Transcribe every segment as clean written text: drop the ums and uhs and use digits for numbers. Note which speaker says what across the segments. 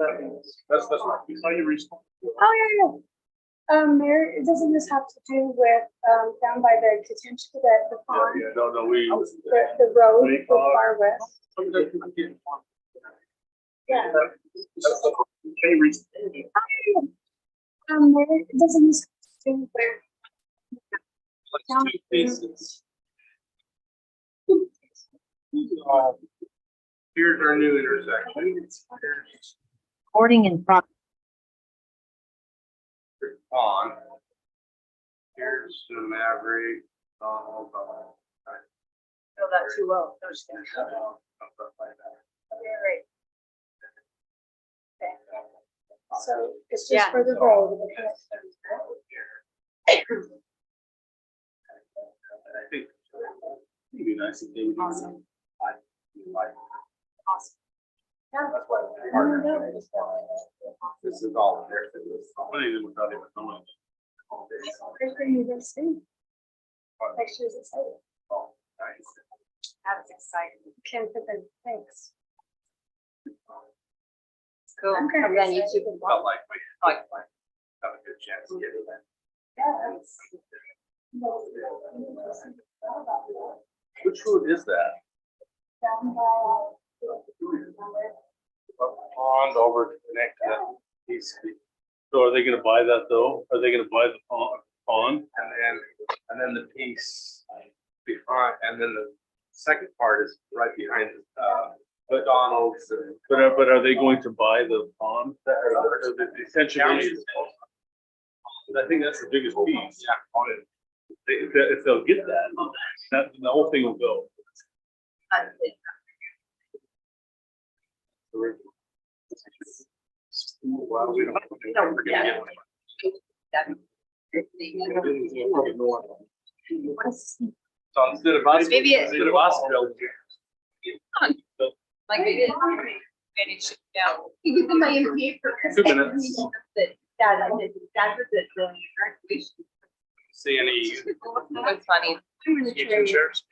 Speaker 1: That's how you respond.
Speaker 2: Oh, yeah. Mayor, doesn't this have to do with, down by the detention, the pond,
Speaker 1: Yeah, no, we.
Speaker 2: the road with Far West? Yeah.
Speaker 1: Can you respond?
Speaker 2: Mayor, doesn't this have to do with?
Speaker 1: Two pieces. Here's our new intersection.
Speaker 3: Boarding in front.
Speaker 1: On. Here's the Maverick.
Speaker 4: No, that's too low. Understand. Right.
Speaker 2: So it's just
Speaker 4: Yeah.
Speaker 2: for the road.
Speaker 1: I think it'd be nice if they would.
Speaker 4: Awesome.
Speaker 1: Like,
Speaker 4: Awesome.
Speaker 1: that's why we're partnering. This is all there. What is it without even knowing?
Speaker 2: Great for you to see. Pictures excited.
Speaker 1: Oh, nice.
Speaker 4: That's exciting.
Speaker 2: Kim put the thanks.
Speaker 4: Cool.
Speaker 2: Okay.
Speaker 4: And then you two can
Speaker 1: Felt
Speaker 4: walk.
Speaker 1: like we
Speaker 4: Like,
Speaker 1: have a good chance to get it. Which road is that?
Speaker 2: Down by,
Speaker 1: Pond over to connect to that East Street. So are they gonna buy that though? Are they gonna buy the pond? And then the piece behind, and then the second part is right behind, McDonald's. But are they going to buy the pond? Or the essentially? I think that's the biggest piece. Yeah. On it. If they'll get that, the whole thing will go. Well, we don't forget. So instead of us,
Speaker 4: Maybe it-
Speaker 1: instead of us building.
Speaker 4: Like they did. And it should down. He was in my MPA for.
Speaker 1: 2 minutes.
Speaker 4: That was it, the graduation.
Speaker 1: See any
Speaker 4: That's funny.
Speaker 1: kitchen chairs?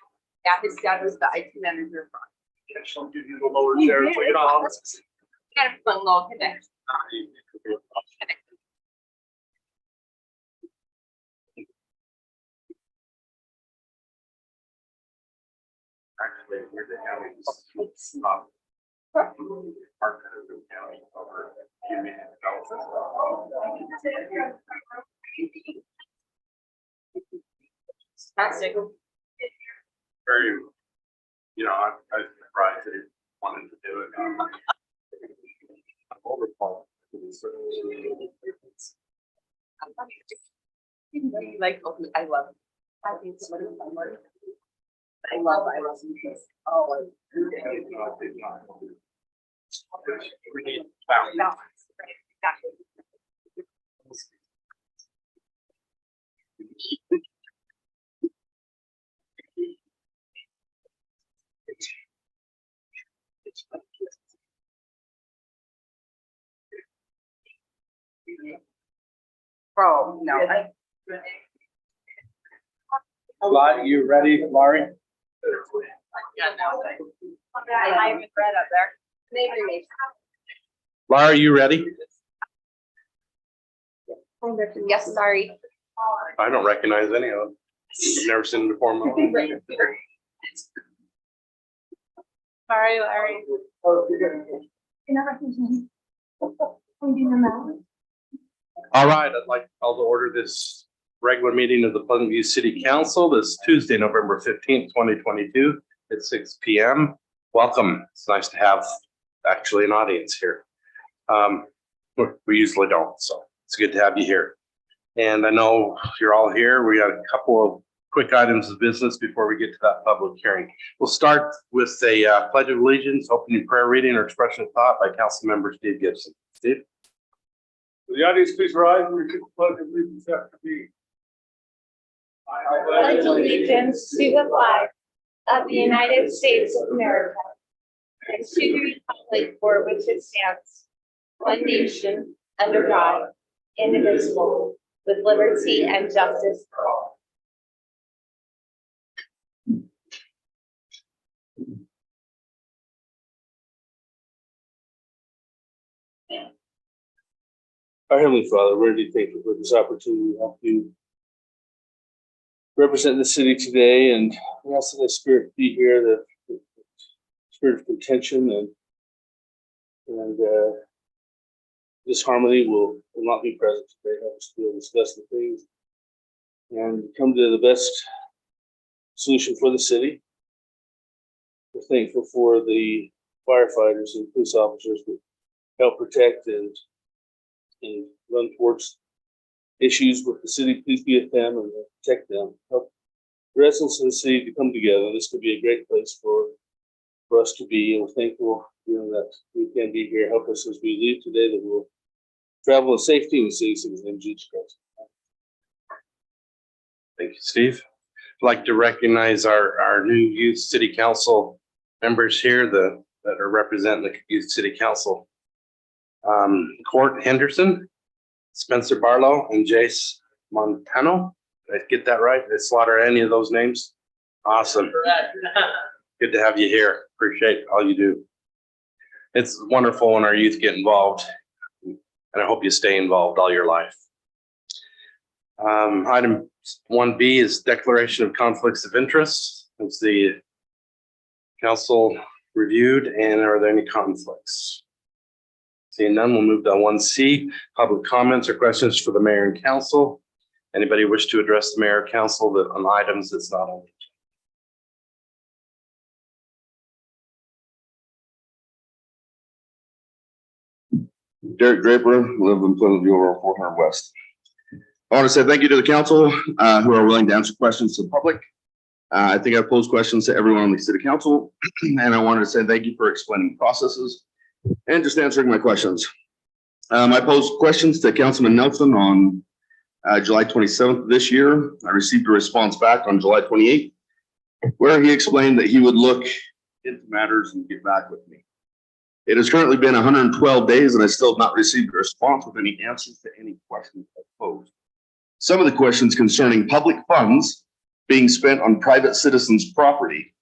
Speaker 4: Yeah, his dad was the IT manager.
Speaker 1: She'll give you the lower chairs. So you don't have to-
Speaker 4: Kind of fun little connection.
Speaker 1: Actually, we're the county's top. Part of the county over.
Speaker 4: Fantastic.
Speaker 1: Very, I was surprised that he wanted to do it. Overcall.
Speaker 4: Like, I love it. I think somebody I love this. Oh,
Speaker 1: We need balance.
Speaker 4: balance. Right, exactly. Bro, no.
Speaker 1: You ready, Laurie?
Speaker 4: Yeah, no. I haven't read up there. Maybe.
Speaker 1: Laurie, you ready?
Speaker 4: Yes, sorry.
Speaker 1: I don't recognize any of them. Never seen them before. in my life.
Speaker 4: Sorry, Larry.
Speaker 2: You never can. Finding them out.
Speaker 1: All right, I'd like to call to order this regular meeting of the Pleasant View City Council this Tuesday, November 15th, 2022 at 6 p.m. Welcome. It's nice to have actually an audience here. We usually don't, so it's good to have you here. And I know you're all here. We got a couple of quick items of business before we get to that public hearing. We'll start with a pledge of allegiance, opening prayer reading or expression of thought by Council Member Steve Gibson. Steve? Will the audience please rise and repeat the pledge of allegiance after me.
Speaker 2: Pledge allegiance to the flag of the United States of America and to the republic for which it stands, one nation, under God, indivisible, with liberty and justice for all.
Speaker 5: Our Heavenly Father, we're indeed thankful for this opportunity to help you represent the city today, and we ask that the Spirit be here, the spirit of contention and disharmony will not be present today. Help us to be able to discuss the things and come to the best solution for the city. We're thankful for the firefighters and police officers that help protect and run towards issues with the city. Please be with them and protect them. Help the residents of the city to come together. This could be a great place for us to be, and we're thankful that we can be here. Help us as we leave today, that we'll travel with safety and safety in Jesus Christ.
Speaker 1: Thank you, Steve. I'd like to recognize our new youth city council members here that are representing the youth city council. Court Henderson, Spencer Barlow, and Jace Montano. Did I get that right? Did I slaughter any of those names? Awesome. Good to have you here. Appreciate all you do. It's wonderful when our youth get involved, and I hope you stay involved all your life. Item 1B is declaration of conflicts of interest. Has the council reviewed, and are there any conflicts? Seeing none, we'll move to 1C, public comments or questions for the mayor and council. Anybody wish to address the mayor or council on items that's not on?
Speaker 6: Derek Draper, live in Pleasant View over 400 West. I want to say thank you to the council who are willing to answer questions to the public. I think I've posed questions to everyone on the city council, and I wanted to say thank you for explaining processes and just answering my questions. I posed questions to Councilman Nelson on July 27th of this year. I received a response back on July 28th, where he explained that he would look into matters and get back with me. It has currently been 112 days and I still have not received a response with any answers to any questions I posed. Some of the questions concerning public funds being spent on private citizens' property.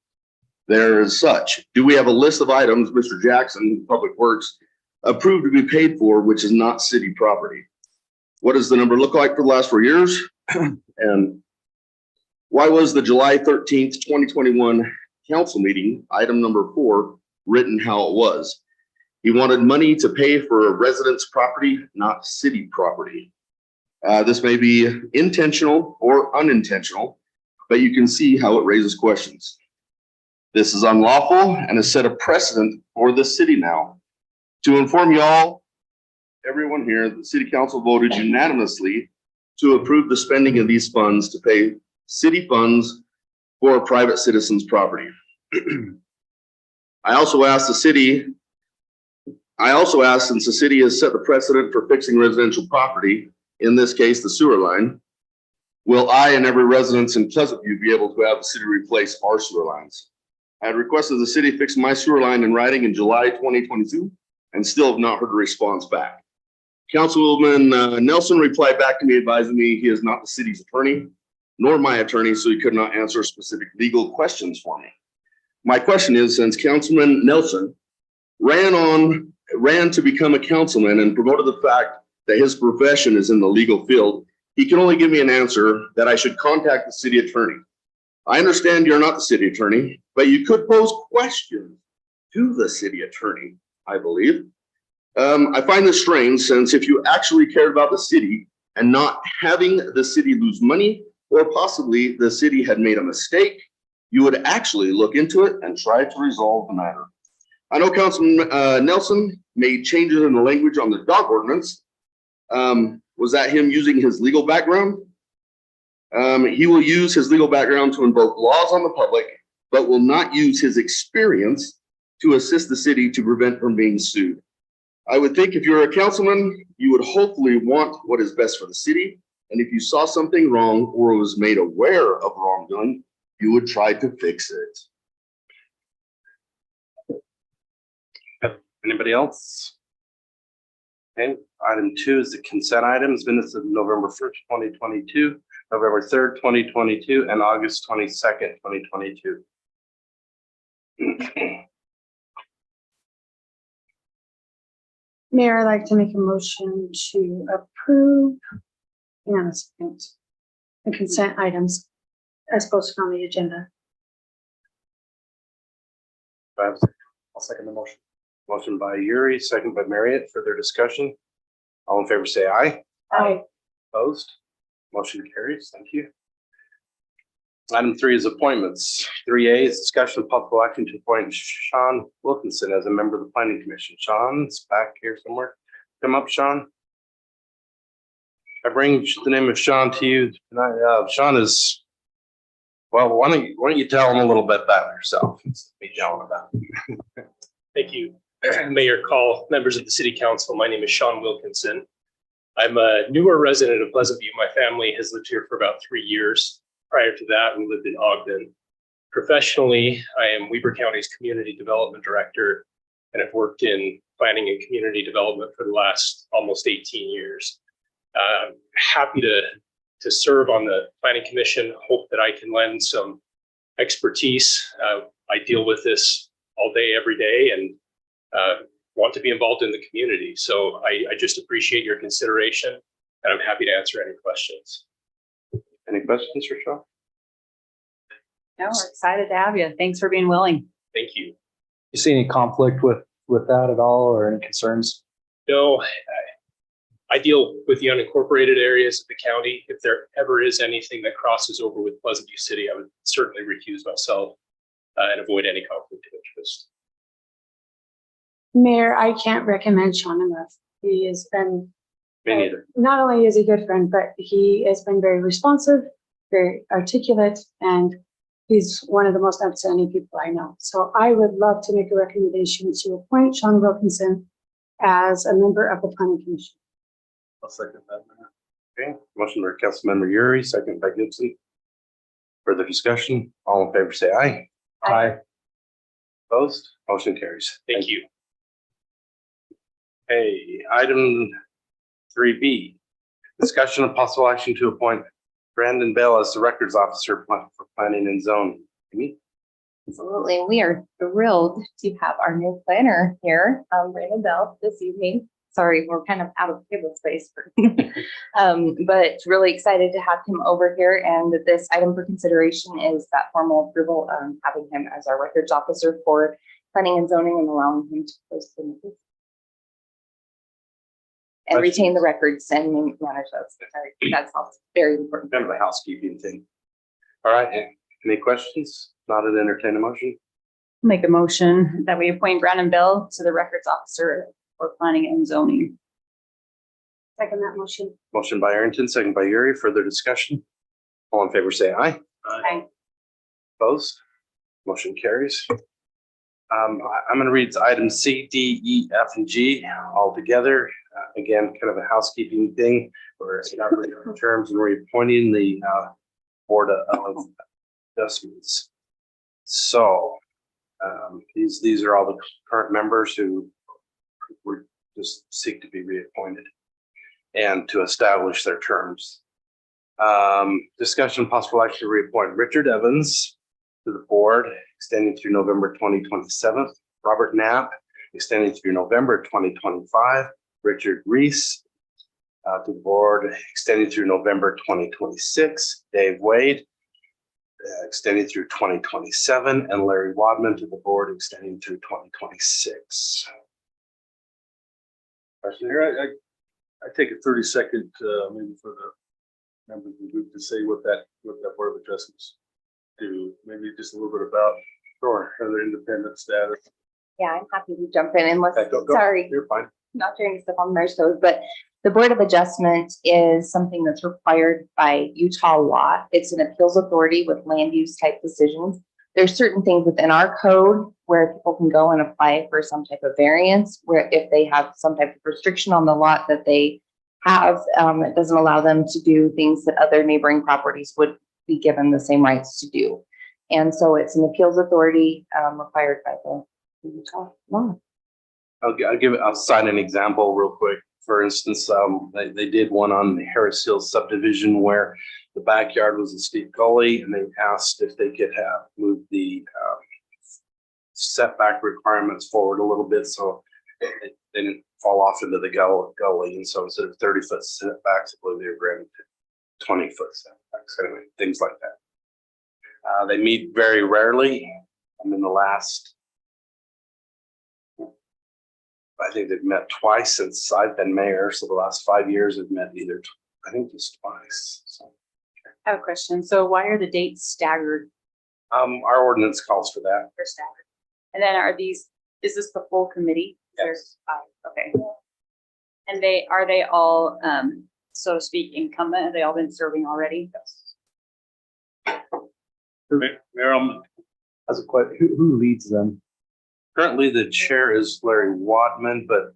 Speaker 6: There is such. Do we have a list of items Mr. Jackson, Public Works, approved to be paid for, which is not city property? What does the number look like for the last 4 years? And why was the July 13th, 2021 council meeting, item number 4, written how it was? He wanted money to pay for a resident's property, not city property. This may be intentional or unintentional, but you can see how it raises questions. This is unlawful and has set a precedent for the city now. To inform y'all, everyone here, the city council voted unanimously to approve the spending of these funds to pay city funds for private citizens' property. I also asked, since the city has set the precedent for fixing residential property, in this case, the sewer line, will I and every resident in Pleasant View be able to have the city replace our sewer lines? I had requested the city fix my sewer line in writing in July 2022 and still have not heard a response back. Councilwoman Nelson replied back to me advising me he is not the city's attorney, nor my attorney, so he could not answer specific legal questions for me. My question is, since Councilman Nelson ran to become a councilman and promoted the fact that his profession is in the legal field, he can only give me an answer that I should contact the city attorney. I understand you're not the city attorney, but you could pose questions to the city attorney, I believe. I find this strange, since if you actually cared about the city and not having the city lose money, or possibly the city had made a mistake, you would actually look into it and try to resolve the matter. I know Councilman Nelson made changes in the language on the dog ordinance. Was that him using his legal background? He will use his legal background to invoke laws on the public, but will not use his experience to assist the city to prevent from being sued. I would think if you're a councilman, you would hopefully want what is best for the city. And if you saw something wrong or was made aware of wrongdoing, you would try to fix it.
Speaker 1: Anybody else? Okay, item 2 is the consent items, minutes of November 1st, 2022, November 3rd, 2022, and August 22nd, 2022.
Speaker 7: Mayor, I'd like to make a motion to approve the consent items as posted on the agenda.
Speaker 1: I'll second the motion. Motion by Yuri, second by Marriott. Further discussion? All in favor, say aye.
Speaker 7: Aye.
Speaker 1: Opposed? Motion carries. Thank you. Item 3 is appointments. 3A is discussion of possible action to appoint Sean Wilkinson as a member of the planning commission. Sean's back here somewhere. Come up, Sean. I bring the name of Sean to you tonight. Sean is, well, why don't you tell him a little bit about yourself? Be telling about.
Speaker 8: Thank you, Mayor Call, members of the City Council. My name is Sean Wilkinson. I'm a newer resident of Pleasant View. My family has lived here for about 3 years. Prior to that, we lived in Ogden. Professionally, I am Weber County's Community Development Director, and I've worked in planning and community development for the last almost 18 years. Happy to serve on the Planning Commission. Hope that I can lend some expertise. I deal with this all day, every day, and want to be involved in the community. So I just appreciate your consideration, and I'm happy to answer any questions.
Speaker 1: Any questions for Sean?
Speaker 3: No, we're excited to have you. Thanks for being willing.
Speaker 8: Thank you.
Speaker 9: You see any conflict with that at all, or any concerns?
Speaker 8: No, I deal with the unincorporated areas of the county. If there ever is anything that crosses over with Pleasant View City, I would certainly recuse myself and avoid any conflict of interest.
Speaker 7: Mayor, I can't recommend Sean enough. He has been,
Speaker 1: Me neither.
Speaker 7: not only is he a good friend, but he has been very responsive, very articulate, and he's one of the most outstanding people I know. So I would love to make a recommendation to appoint Sean Wilkinson as a member of the planning commission.
Speaker 5: I'll second that.
Speaker 1: Okay, motion by Councilmember Yuri, second by Gibson. Further discussion? All in favor, say aye.
Speaker 9: Aye.
Speaker 1: Opposed? Motion carries.
Speaker 8: Thank you.
Speaker 1: Hey, item 3B, discussion of possible action to appoint Brandon Bell as the records officer for planning and zone. Amy?
Speaker 4: Absolutely. We are thrilled to have our new planner here, Brandon Bell, this evening. Sorry, we're kind of out of table space, but really excited to have him over here. And this item for consideration is that formal approval, having him as our records officer for planning and zoning and allowing him to post the and retain the records and manage those. That's also very important.
Speaker 1: Kind of a housekeeping thing. All right, any questions? Not an entertain a motion?
Speaker 3: Make a motion that we appoint Brandon Bell to the records officer for planning and zoning.
Speaker 7: Second that motion.
Speaker 1: Motion by Arrington, second by Yuri. Further discussion? All in favor, say aye.
Speaker 3: Aye.
Speaker 1: Opposed? Motion carries. I'm going to read items C, D, E, F, and G all together. Again, kind of a housekeeping thing. We're establishing terms and reappointing the board of adjustments. So these are all the current members who would just seek to be reappointed and to establish their terms. Discussion and possible action to reappoint Richard Evans to the board, extending through November 2027. Robert Knapp, extending through November 2025. Richard Reese to the board, extending through November 2026. Dave Wade, extending through 2027. And Larry Wadman to the board, extending through 2026.
Speaker 5: Here, I take a 30-second, maybe for the members of the group to say what that board of adjustments do. Maybe just a little bit about their independent status.
Speaker 4: Yeah, I'm happy to jump in unless,
Speaker 1: Okay, go.
Speaker 4: sorry,
Speaker 1: You're fine.
Speaker 4: not trying to step on their toes, but the Board of Adjustment is something that's required by Utah law. It's an appeals authority with land use type decisions. There's certain things within our code where people can go and apply for some type of variance, where if they have some type of restriction on the lot that they have, it doesn't allow them to do things that other neighboring properties would be given the same rights to do. And so it's an appeals authority required by the Utah law.
Speaker 1: I'll cite an example real quick. For instance, they did one on the Harris Hills subdivision where the backyard was a steep gully, and they asked if they could have moved the setback requirements forward a little bit so they didn't fall off into the gully. And so instead of 30-foot setbacks, I believe they were granted 20-foot setbacks, anyway, things like that. They meet very rarely. I mean, I think they've met twice since I've been mayor. So the last 5 years have met I think just twice. So,
Speaker 3: I have a question. So why are the dates staggered
Speaker 1: our ordinance calls for that.
Speaker 3: or staggered? And then is this the full committee?
Speaker 1: Yes.
Speaker 3: Okay. And are they all, so to speak, incumbent? Have they all been serving already?
Speaker 5: Mayor,
Speaker 9: As a question, who leads them?
Speaker 1: Currently, the chair is Larry Wadman, but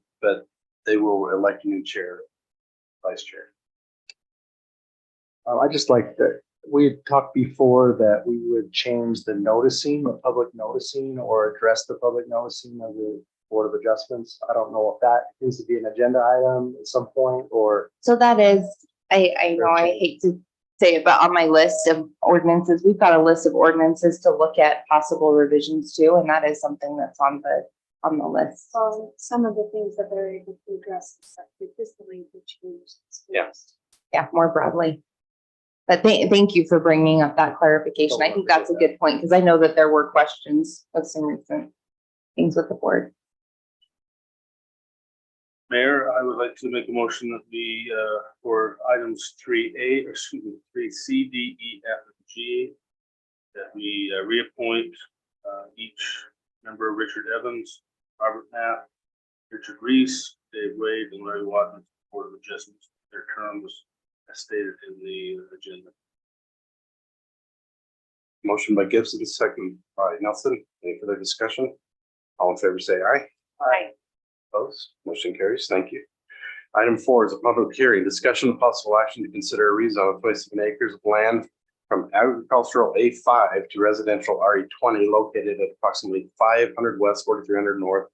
Speaker 1: they will elect a new chair, vice chair.
Speaker 9: I just like that, we had talked before that we would change the noticing, the public noticing, or address the public noticing of the Board of Adjustments. I don't know if that needs to be an agenda item at some point, or
Speaker 4: So that is, I know I hate to say it, but on my list of ordinances, we've got a list of ordinances to look at possible revisions to, and that is something that's on the list.
Speaker 7: So some of the things that they're able to address is that consistently to change.
Speaker 1: Yes.
Speaker 4: Yeah, more broadly. But thank you for bringing up that clarification. I think that's a good point, because I know that there were questions of some recent things with the board.
Speaker 5: Mayor, I would like to make a motion that we, for items 3C, D, E, F, and G, that we reappoint each member, Richard Evans, Robert Knapp, Richard Reese, Dave Wade, and Larry Wadman, to the Board of Adjustments. Their terms as stated in the agenda.
Speaker 1: Motion by Gibson, second by Nelson. Any further discussion? All in favor, say aye.
Speaker 3: Aye.
Speaker 1: Opposed? Motion carries. Thank you. Item 4 is a public hearing. Discussion of possible action to consider a rezone of 27 acres of land from agricultural A5 to residential RE20 located at approximately 500 west, 4300 north.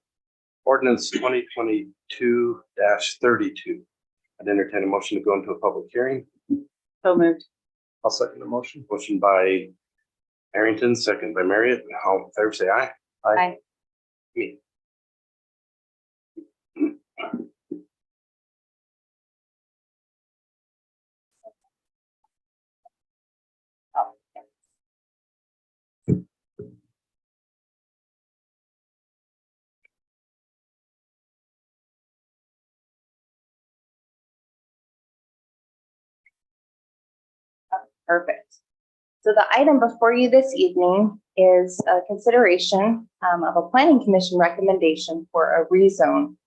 Speaker 1: Ordinance 2022-32. I'd entertain a motion to go into a public hearing.
Speaker 3: So moved.
Speaker 9: I'll second the motion.
Speaker 1: Motion by Arrington, second by Marriott. All in favor, say aye.
Speaker 3: Aye.
Speaker 1: Me.
Speaker 4: Perfect. So the item before you this evening is a consideration of a planning commission recommendation for a rezone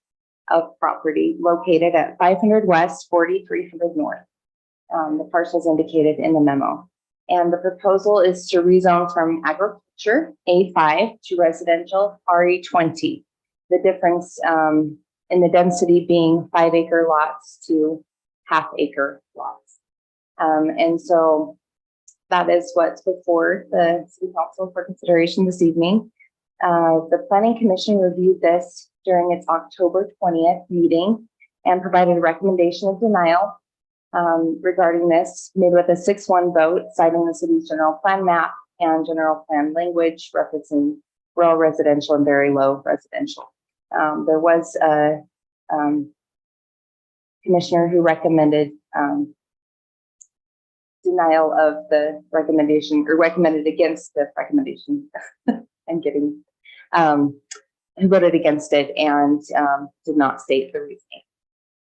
Speaker 4: of property located at 500 west, 4300 north. The parcels indicated in the memo. And the proposal is to rezone from agriculture A5 to residential RE20. The difference in the density being 5-acre lots to half-acre lots. And so that is what's before the City Council for consideration this evening. The Planning Commission reviewed this during its October 20th meeting and provided a recommendation of denial regarding this, made with a 6-1 vote, citing the city's general plan map and general plan language referencing rural residential and very low residential. There was a commissioner who recommended denial of the recommendation, or recommended against the recommendation. I'm getting, who voted against it and did not state the reasoning.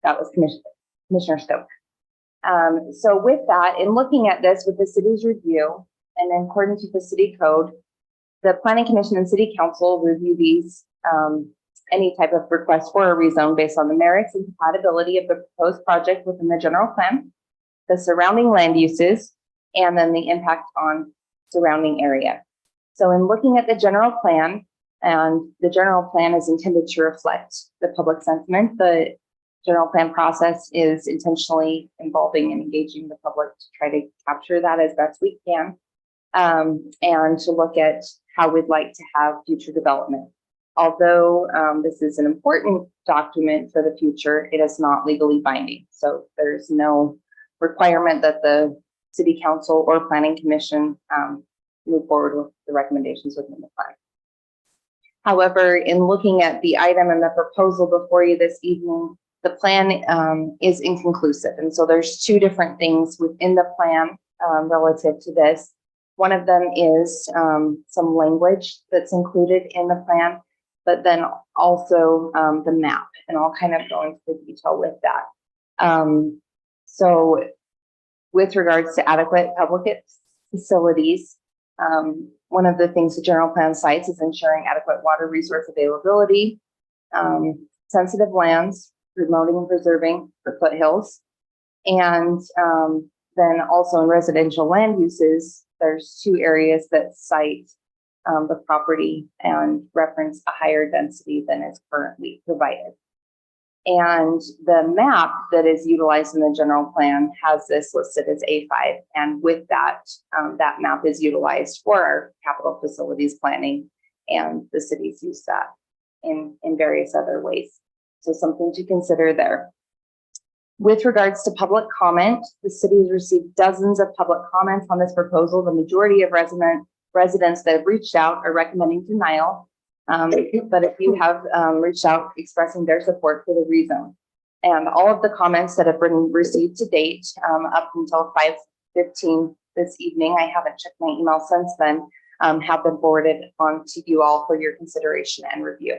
Speaker 4: That was Commissioner Stoke. So with that, in looking at this with the city's review, and in accordance with the city code, the Planning Commission and City Council review these, any type of request for a rezone based on the merits and compatibility of the proposed project within the general plan, the surrounding land uses, and then the impact on surrounding area. So in looking at the general plan, and the general plan is intended to reflect the public sentiment, the general plan process is intentionally involving and engaging the public to try to capture that as best we can, and to look at how we'd like to have future development. Although this is an important document for the future, it is not legally binding. So there's no requirement that the City Council or Planning Commission move forward with the recommendations within the plan. However, in looking at the item and the proposal before you this evening, the plan is inconclusive. And so there's two different things within the plan relative to this. One of them is some language that's included in the plan, but then also the map, and I'll kind of go into the detail with that. So with regards to adequate public facilities, one of the things the general plan cites is ensuring adequate water resource availability, sensitive lands, promoting and preserving the foothills. And then also in residential land uses, there's two areas that cite the property and reference a higher density than is currently provided. And the map that is utilized in the general plan has this listed as A5. And with that, that map is utilized for our capital facilities planning, and the cities use that in various other ways. So something to consider there. With regards to public comment, the city has received dozens of public comments on this proposal. The majority of residents that have reached out are recommending denial. But if you have reached out expressing their support for the rezone, and all of the comments that have been received to date up until 5:15 this evening, I haven't checked my email since then, have been forwarded on to you all for your consideration and review.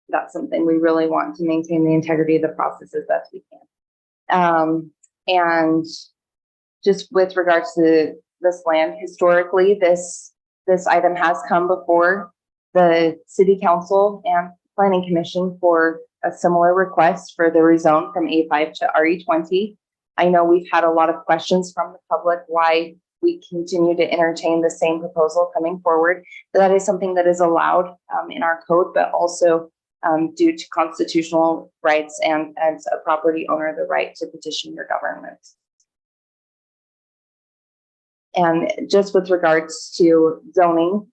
Speaker 4: That's something we really want to maintain the integrity of the process as best we can. And just with regards to this land, historically, this item has come before the city council and planning commission for a similar request for the rezone from A5 to RE20. I know we've had a lot of questions from the public why we continue to entertain the same proposal coming forward. That is something that is allowed in our code, but also due to constitutional rights and as a property owner, the right to petition your government. And just with regards to zoning,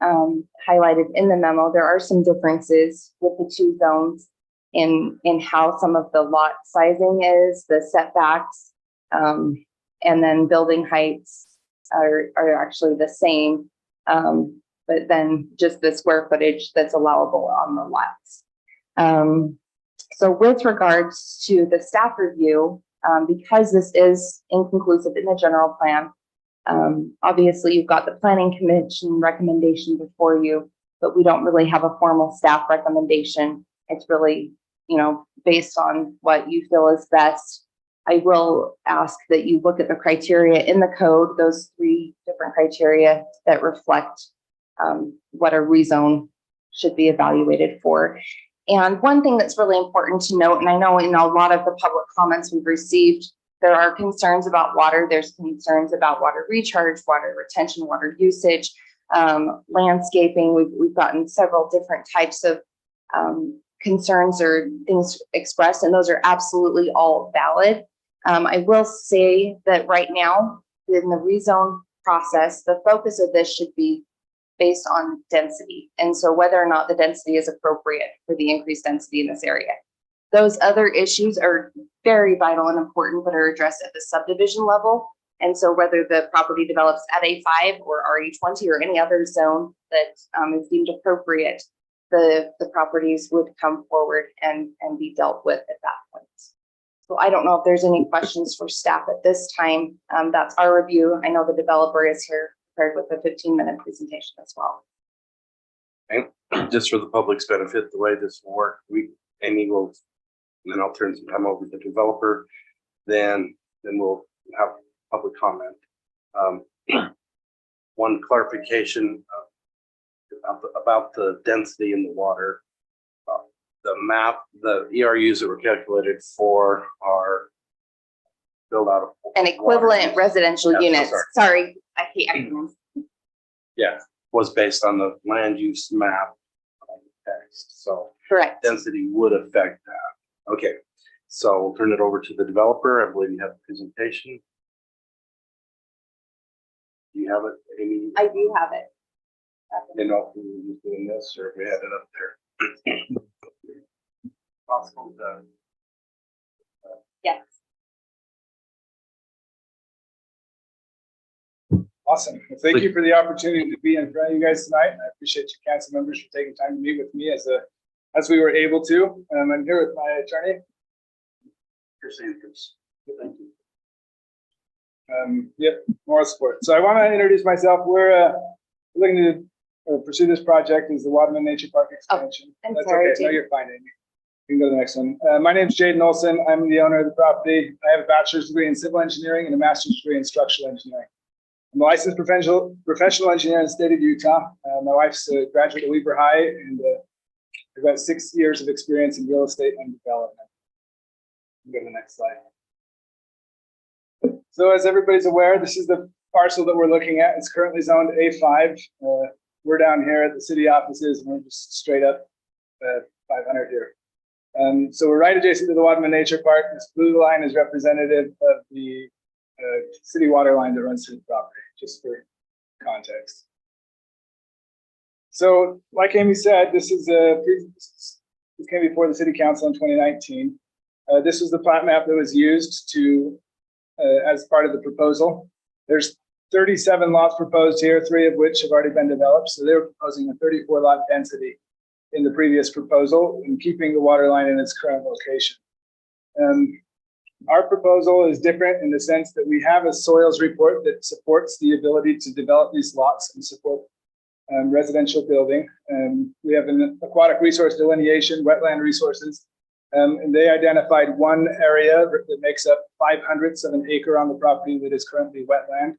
Speaker 4: highlighted in the memo, there are some differences with the two zones in how some of the lot sizing is, the setbacks, and then building heights are actually the same, but then just the square footage that's allowable on the lots. So with regards to the staff review, because this is inconclusive in the general plan, obviously you've got the planning commission recommendation before you, but we don't really have a formal staff recommendation. It's really, based on what you feel is best. I will ask that you look at the criteria in the code, those 3 different criteria that reflect what a rezone should be evaluated for. And one thing that's really important to note, and I know in a lot of the public comments we've received, there are concerns about water. There's concerns about water recharge, water retention, water usage, landscaping. We've gotten several different types of concerns or things expressed, and those are absolutely all valid. I will say that right now in the rezone process, the focus of this should be based on density. And so whether or not the density is appropriate for the increased density in this area. Those other issues are very vital and important, but are addressed at the subdivision level. And so whether the property develops at A5 or RE20 or any other zone that is deemed appropriate, the properties would come forward and be dealt with at that point. So I don't know if there's any questions for staff at this time. That's our review. I know the developer is here prepared with a 15-minute presentation as well.
Speaker 1: And just for the public's benefit, the way this will work, Amy will, and then I'll turn some time over to the developer. Then we'll have public comment. One clarification about the density in the water. The map, the ERUs that were calculated for are filled out of
Speaker 4: An equivalent residential
Speaker 1: Yeah, so
Speaker 4: units. Sorry, I hate acronyms.
Speaker 1: Yeah, was based on the land use map text. So
Speaker 4: Correct.
Speaker 1: density would affect that. Okay, so we'll turn it over to the developer. I believe you have a presentation. Do you have it, Amy?
Speaker 4: I do have it.
Speaker 1: You know who was doing this, or if we had it up there? Possible to.
Speaker 4: Yes.
Speaker 10: Awesome. Well, thank you for the opportunity to be in front of you guys tonight. I appreciate you council members for taking time to meet with me as we were able to. I'm here with my attorney. Chris Andrews. Thank you. Yep, moral support. So I want to introduce myself. We're looking to pursue this project as the Waterman Nature Park expansion.
Speaker 4: I'm
Speaker 10: That's
Speaker 4: sorry,
Speaker 10: okay. No,
Speaker 4: Jade.
Speaker 10: you're fine, Amy. You can go to the next one. My name is Jaden Olson. I'm the owner of the property. I have a bachelor's degree in civil engineering and a master's degree in structural engineering. I'm a licensed professional engineer in the state of Utah. My wife's a graduate of Weber High, and I've got 6 years of experience in real estate and development. Go to the next slide. So as everybody's aware, this is the parcel that we're looking at. It's currently zoned A5. We're down here at the city offices, and we're just straight up 500 here. So we're right adjacent to the Waterman Nature Park. This blue line is representative of the city water line that runs through the property, just for context. So like Amy said, this came before the city council in 2019. This was the plat map that was used to as part of the proposal. There's 37 lots proposed here, 3 of which have already been developed. So they were proposing a 34 lot density in the previous proposal and keeping the water line in its current location. Our proposal is different in the sense that we have a soils report that supports the ability to develop these lots and support residential building. We have an aquatic resource delineation, wetland resources, and they identified one area that makes up 5/100ths of an acre on the property that is currently wetland.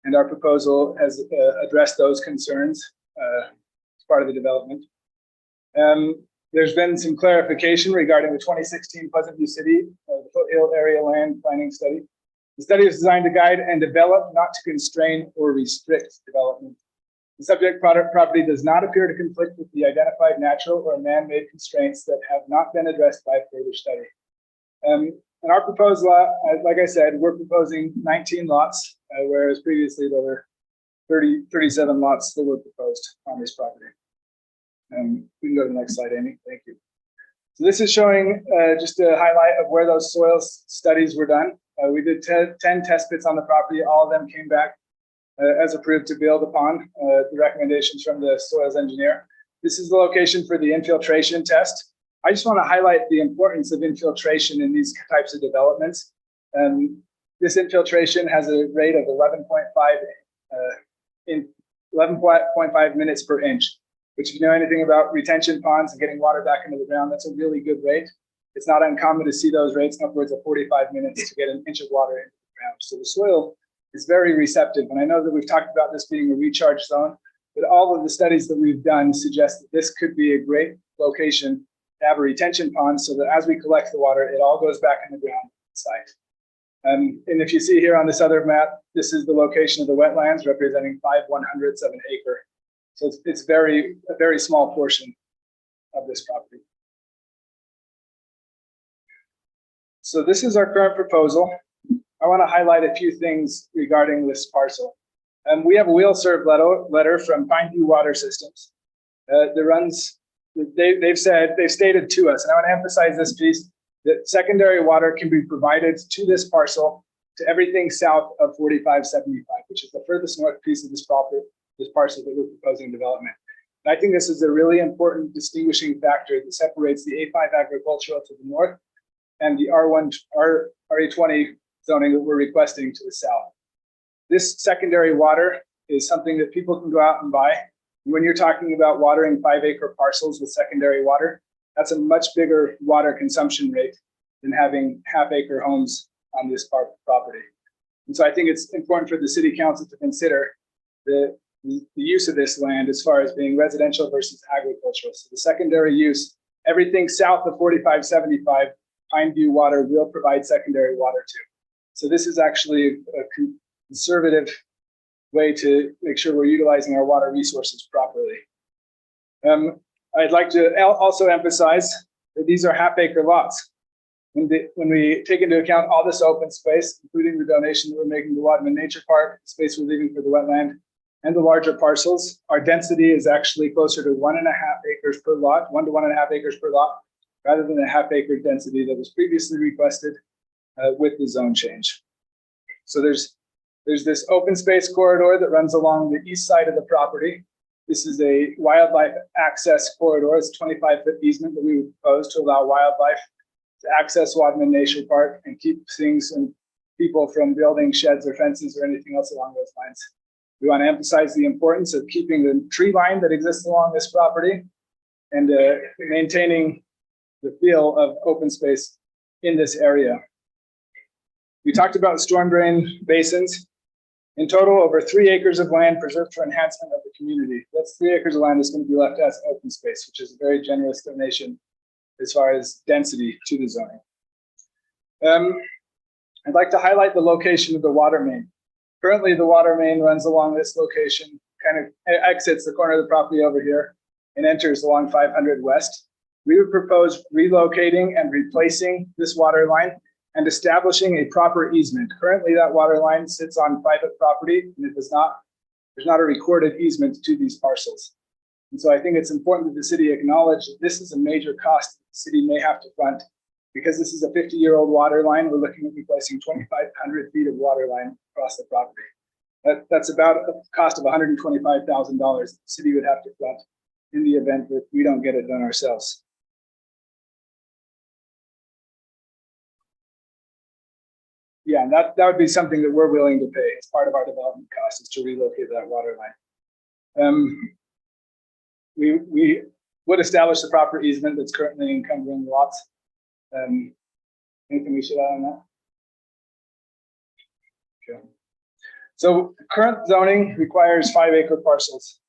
Speaker 10: And our proposal has addressed those concerns as part of the development. There's been some clarification regarding the 2016 Pleasant View City, the Foothill Area Land Planning Study. The study is designed to guide and develop, not to constrain or restrict development. The subject property does not appear to conflict with the identified natural or man-made constraints that have not been addressed by further study. In our proposed lot, like I said, we're proposing 19 lots, whereas previously there were 37 lots that were proposed on this property. We can go to the next slide, Amy. Thank you. So this is showing just a highlight of where those soils studies were done. We did 10 test pits on the property. All of them came back as approved to build upon the recommendations from the soils engineer. This is the location for the infiltration test. I just want to highlight the importance of infiltration in these types of developments. This infiltration has a rate of 11.5 minutes per inch, which if you know anything about retention ponds and getting water back into the ground, that's a really good rate. It's not uncommon to see those rates upwards of 45 minutes to get an inch of water into the ground. So the soil is very receptive. And I know that we've talked about this being a recharge zone, but all of the studies that we've done suggest that this could be a great location to have a retention pond so that as we collect the water, it all goes back in the ground site. And if you see here on this other map, this is the location of the wetlands representing 5/100ths of an acre. So it's a very small portion of this property. So this is our current proposal. I want to highlight a few things regarding this parcel. We have a will serve letter from Pineview Water Systems that runs. They've stated to us, and I want to emphasize this piece, that secondary water can be provided to this parcel to everything south of 4575, which is the furthest north piece of this property, this parcel that we're proposing development. And I think this is a really important distinguishing factor that separates the A5 agricultural to the north and the RA20 zoning that we're requesting to the south. This secondary water is something that people can go out and buy. When you're talking about watering 5-acre parcels with secondary water, that's a much bigger water consumption rate than having half-acre homes on this part of the property. And so I think it's important for the city council to consider the use of this land as far as being residential versus agricultural. So the secondary use, everything south of 4575, Pineview Water will provide secondary water to. So this is actually a conservative way to make sure we're utilizing our water resources properly. I'd like to also emphasize that these are half-acre lots. When we take into account all this open space, including the donation that we're making to Waterman Nature Park, the space we're leaving for the wetland, and the larger parcels, our density is actually closer to 1.5 acres per lot, 1 to 1.5 acres per lot, rather than a half-acre density that was previously requested with the zone change. So there's There's this open space corridor that runs along the east side of the property. This is a wildlife access corridor. It's a 25-foot easement that we would propose to allow wildlife to access Wadman Nature Park and keep things and people from building sheds or fences or anything else along those lines. We want to emphasize the importance of keeping the tree line that exists along this property and maintaining the feel of open space in this area. We talked about storm drain basins. In total, over 3 acres of land preserved for enhancement of the community. That's 3 acres of land that's going to be left as open space, which is a very generous donation as far as density to the zoning. I'd like to highlight the location of the water main. Currently, the water main runs along this location, kind of exits the corner of the property over here and enters along 500 West. We would propose relocating and replacing this water line and establishing a proper easement. Currently, that water line sits on private property and there's not a recorded easement to these parcels. And so I think it's important that the city acknowledge that this is a major cost the city may have to front. Because this is a 50-year-old water line, we're looking at replacing 2,500 feet of water line across the property. That's about a cost of $125,000 the city would have to front in the event that we don't get it done ourselves. Yeah, and that would be something that we're willing to pay as part of our development cost, is to relocate that water line. We would establish the proper easement that's currently encumbering the lots. Anything we should add on that? Okay. So current zoning requires 5-acre parcels.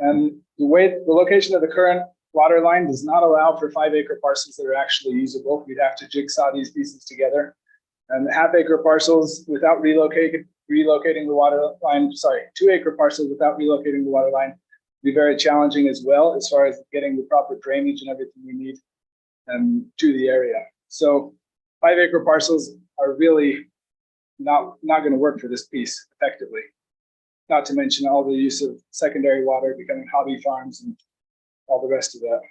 Speaker 10: And the location of the current water line does not allow for 5-acre parcels that are actually usable. We'd have to jigsaw these pieces together. And the 1/2-acre parcels without relocating the water line, 2-acre parcels without relocating the water line would be very challenging as well, as far as getting the proper drainage and everything we need to the area. So 5-acre parcels are really not going to work for this piece effectively. Not to mention all the use of secondary water becoming hobby farms and all the rest of that.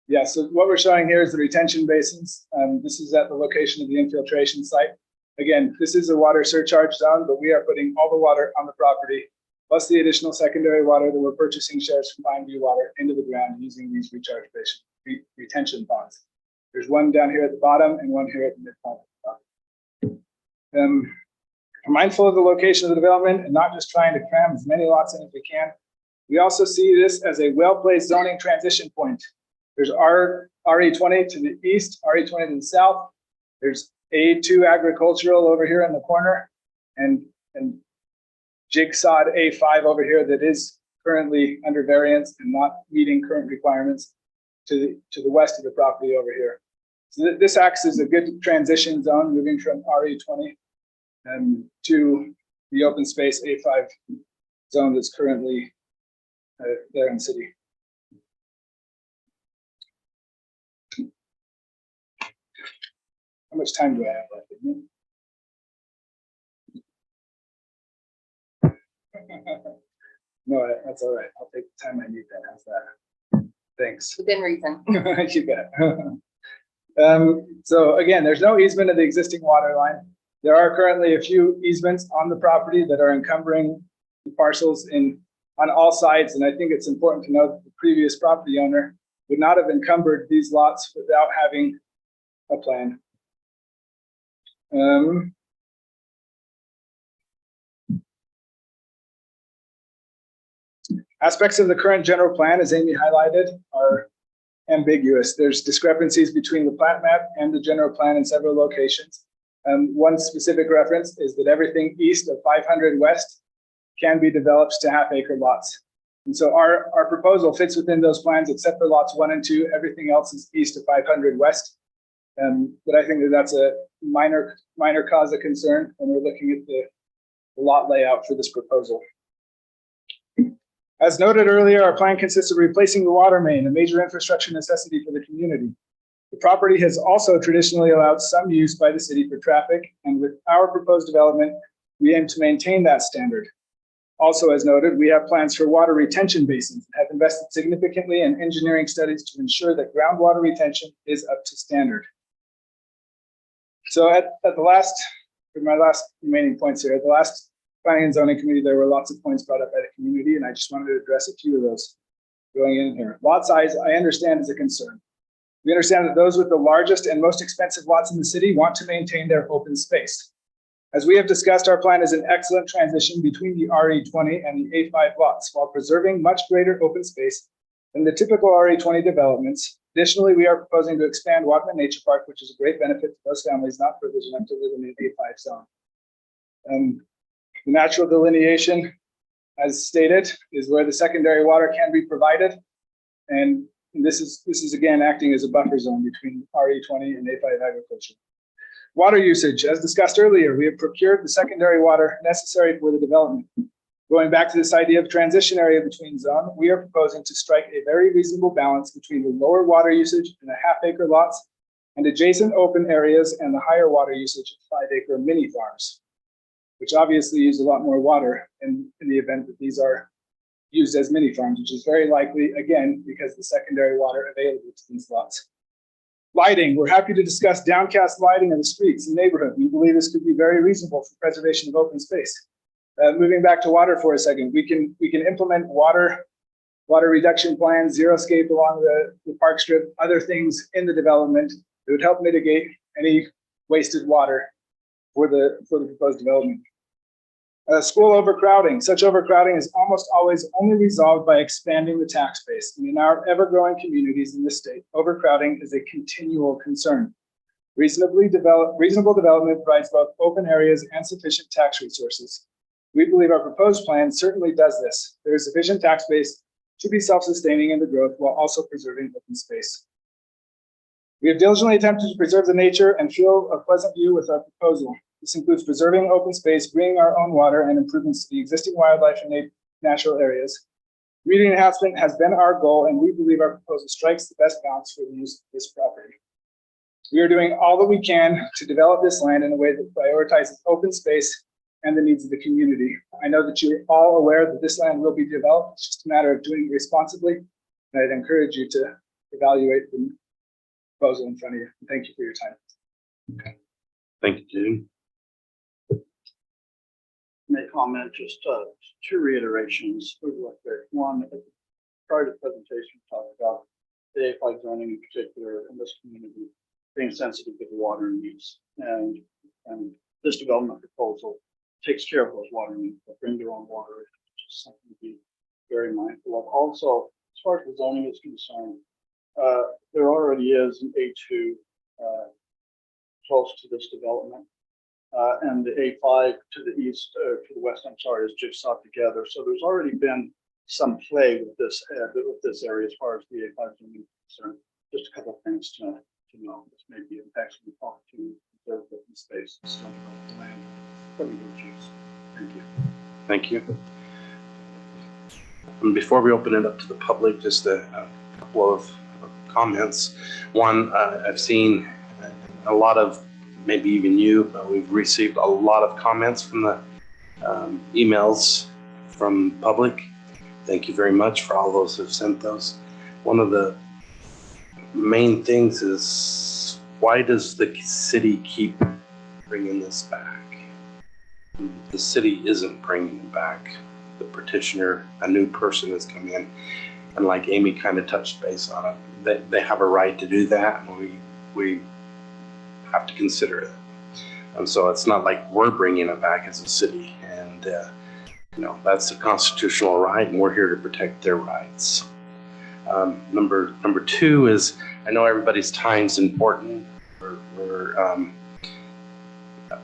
Speaker 10: Yeah, so what we're showing here is the retention basins. This is at the location of the infiltration site. Again, this is a water surcharge zone, but we are putting all the water on the property, plus the additional secondary water that we're purchasing shares from Pine View Water into the ground using these recharge basin retention ponds. There's one down here at the bottom and one here at the midpoint. We're mindful of the location of the development and not just trying to cram as many lots in as we can. We also see this as a well-placed zoning transition point. There's RE20 to the east, RE20 to the south. There's A2 agricultural over here in the corner, and jigsawed A5 over here that is currently under variance and not meeting current requirements to the west of the property over here. So this acts as a good transition zone, moving from RE20 to the open space A5 zone that's currently there in the city. How much time do I have left? No, that's all right. I'll take the time I need then. How's that? Thanks.
Speaker 4: Within reason.
Speaker 10: You bet. So again, there's no easement of the existing water line. There are currently a few easements on the property that are encumbering the parcels on all sides. And I think it's important to note that the previous property owner would not have encumbered these lots without having a plan. Aspects of the current general plan, as Amy highlighted, are ambiguous. There's discrepancies between the plat map and the general plan in several locations. One specific reference is that everything east of 500 West can be developed to 1/2-acre lots. And so our proposal fits within those plans, except for lots 1 and 2. Everything else is east of 500 West. But I think that that's a minor cause of concern when we're looking at the lot layout for this proposal. As noted earlier, our plan consists of replacing the water main, a major infrastructure necessity for the community. The property has also traditionally allowed some use by the city for traffic, and with our proposed development, we aim to maintain that standard. Also, as noted, we have plans for water retention basins and have invested significantly in engineering studies to ensure that groundwater retention is up to standard. So at the last, for my last remaining points here, at the last Planning and Zoning Committee, there were lots of points brought up by the community, and I just wanted to address a few of those going in here. Lot size, I understand, is a concern. We understand that those with the largest and most expensive lots in the city want to maintain their open space. As we have discussed, our plan is an excellent transition between the RE20 and the A5 lots while preserving much greater open space than the typical RE20 developments. Additionally, we are proposing to expand Waterman Nature Park, which is a great benefit to those families not privileged enough to live in the A5 zone. The natural delineation, as stated, is where the secondary water can be provided. And this is again acting as a buffer zone between RE20 and A5 agriculture. Water usage, as discussed earlier, we have procured the secondary water necessary for the development. Going back to this idea of transition area between zone, we are proposing to strike a very reasonable balance between the lower water usage in the half-acre lots and adjacent open areas and the higher water usage of 5-acre mini farms, which obviously use a lot more water in the event that these are used as mini farms, which is very likely, again, because the secondary water available to these lots. Lighting, we're happy to discuss downcast lighting in the streets and neighborhood. We believe this could be very reasonable for preservation of open space. Moving back to water for a second, we can implement water reduction plans, zero-scape along the park strip, other things in the development that would help mitigate any wasted water for the proposed development. School overcrowding. Such overcrowding is almost always only resolved by expanding the tax base. And in our ever-growing communities in this state, overcrowding is a continual concern. Reasonable development provides both open areas and sufficient tax resources. We believe our proposed plan certainly does this. There is sufficient tax base to be self-sustaining in the growth while also preserving open space. We have diligently attempted to preserve the nature and feel of Pleasant View with our proposal. This includes preserving open space, bringing our own water, and improvements to the existing wildlife and natural areas. Community enhancement has been our goal, and we believe our proposal strikes the best balance for the use of this property. We are doing all that we can to develop this land in a way that prioritizes open space and the needs of the community. I know that you're all aware that this land will be developed. It's just a matter of doing it responsibly. And I'd encourage you to evaluate the proposal in front of you. Thank you for your time.
Speaker 1: Okay. Thank you, June.
Speaker 11: May comment just two reiterations. One, prior to the presentation, we talked about the A5 zoning in particular in this community being sensitive to the water needs, and this development proposal takes care of those water needs. They bring their own water, which is something to be very mindful of. Also, as far as the zoning is concerned, there already is an A2 close to this development. And the A5 to the east, to the west, I'm sorry, is jigsawed together. So there's already been some play with this area as far as the A5 zoning is concerned. Just a couple of things to know. This may be an excellent opportunity to preserve open space and still develop the land that we will choose. Thank you.
Speaker 1: Thank you. And before we open it up to the public, just a couple of comments. One, I've seen a lot of, maybe even you, but we've received a lot of comments from the emails from public. Thank you very much for all those who've sent those. One of the main things is, why does the city keep bringing this back? The city isn't bringing it back. The petitioner, a new person has come in, and like Amy kind of touched base on it, they have a right to do that, and we have to consider it. And so it's not like we're bringing it back as a city, and that's a constitutional right, and we're here to protect their rights. Number two is, I know everybody's time's important.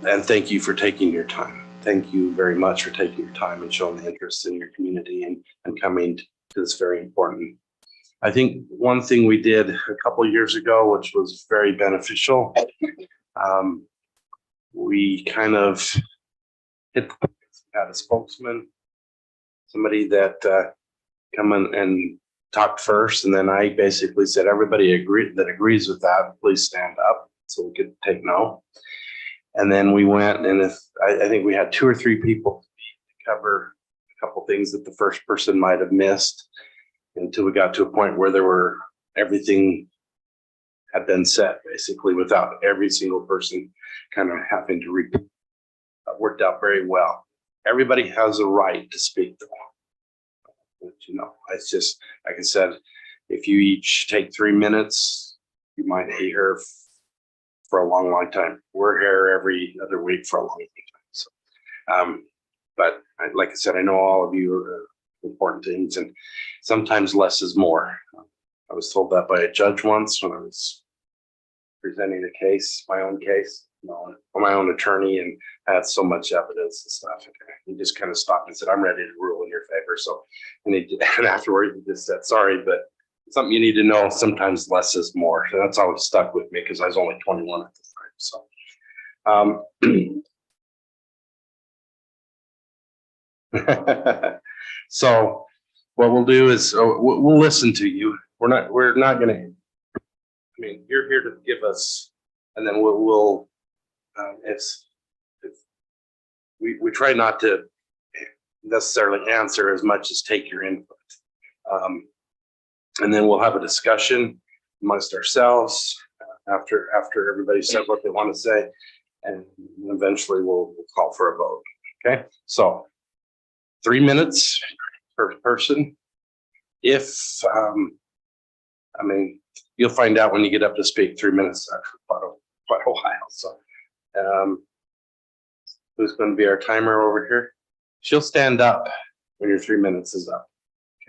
Speaker 1: And thank you for taking your time. Thank you very much for taking your time and showing the interest in your community and coming to this very important. I think one thing we did a couple of years ago, which was very beneficial, we kind of had a spokesman, somebody that come in and talked first, and then I basically said, everybody agrees with that, please stand up, so we could take note. And then we went, and I think we had 2 or 3 people to cover couple things that the first person might have missed until we got to a point where everything had been set basically without every single person kind of having to repeat. That worked out very well. Everybody has a right to speak to them. But, it's just, like I said, if you each take 3 minutes, you might be here for a long, long time. We're here every other week for a long, long time. So, but like I said, I know all of you are important things, and sometimes less is more. I was told that by a judge once when I was presenting a case, my own case, my own attorney, and I had so much evidence and stuff. He just kind of stopped and said, "I'm ready to rule in your favor." So, and afterwards he just said, "Sorry, but something you need to know, sometimes less is more." So that's always stuck with me because I was only 21 at the time. So, so what we'll do is we'll listen to you. We're not going to, you're here to give us, and then we try not to necessarily answer as much as take your input. And then we'll have a discussion amongst ourselves after everybody said what they want to say, and eventually we'll call for a vote. Okay, so 3 minutes per person. If you'll find out when you get up to speak. 3 minutes is actually quite a while. So, who's going to be our timer over here? She'll stand up when your 3 minutes is up.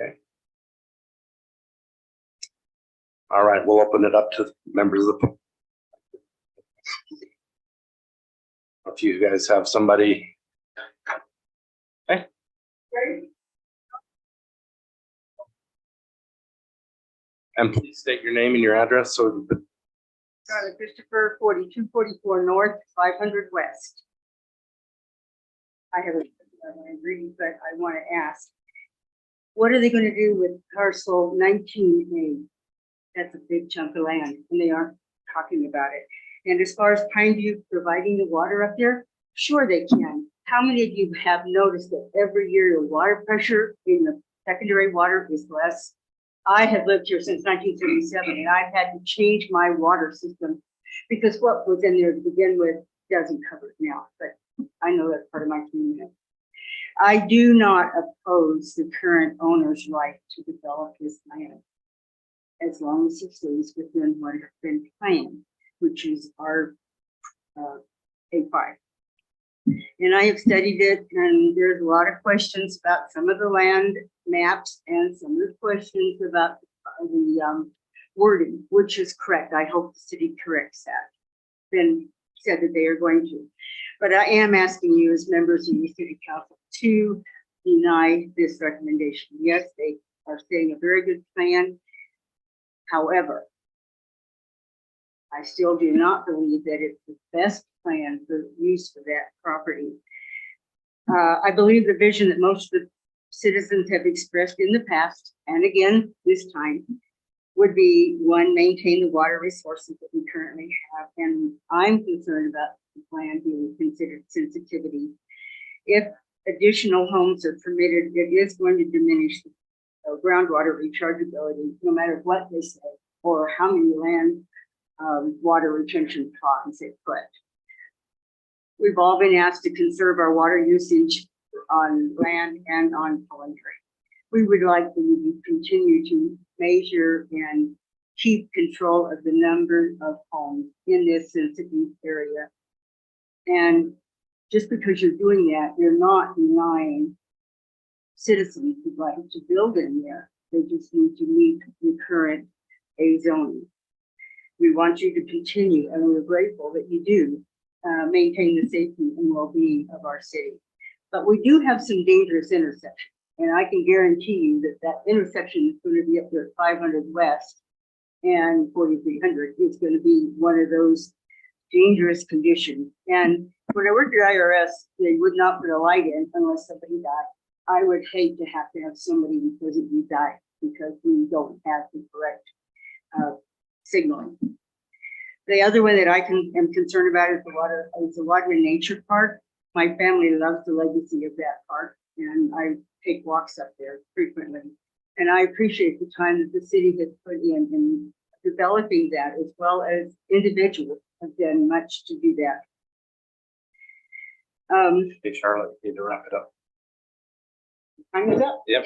Speaker 1: Okay. All right, we'll open it up to members of the public. If you guys have somebody. Okay. And please state your name and your address. So
Speaker 12: Charlotte Christopher, 4244 North, 500 West. I haven't agreed, but I want to ask, what are they going to do with parcel 19A? That's a big chunk of land, and they aren't talking about it. And as far as Pine View providing the water up there, sure they can. How many of you have noticed that every year the water pressure in the secondary water is less? I have lived here since 1977, and I've had to change my water system because what was in there to begin with doesn't cover it now, but I know that's part of my community. I do not oppose the current owner's right to develop this land as long as it stays within what has been planned, which is our A5. And I have studied it, and there's a lot of questions about some of the land maps and some of the questions about the wording, which is correct. I hope the city corrects that. Then said that they are going to. But I am asking you as members of the city council to deny this recommendation. Yes, they are saying a very good plan. However, I still do not believe that it's the best plan for use for that property. I believe the vision that most of the citizens have expressed in the past, and again this time, would be one, maintain the water resources that we currently have. And I'm concerned about the plan being considered sensitivity. If additional homes are permitted, it is going to diminish groundwater rechargeability, no matter what they say, or how many land water retention ponds they put. We've all been asked to conserve our water usage on land and on pond. We would like to continue to measure and keep control of the number of homes in this sensitive area. And just because you're doing that, you're not denying citizens the right to build in there. They just need to meet the current A zoning. We want you to continue, and we're grateful that you do maintain the safety and well-being of our city. But we do have some dangerous intersections, and I can guarantee you that that intersection is going to be up there at 500 West and 4300. It's going to be one of those dangerous conditions. And when I worked at IRS, they would not put a light in unless somebody died. I would hate to have somebody because you die because we don't have the correct signaling. The other one that I am concerned about is the Water and Nature Park. My family loves the legacy of that park, and I take walks up there frequently. And I appreciate the time that the city has put in developing that, as well as individuals have done much to do that.
Speaker 1: Hey, Charlotte, you need to wrap it up.
Speaker 12: Time is up.
Speaker 1: Yep.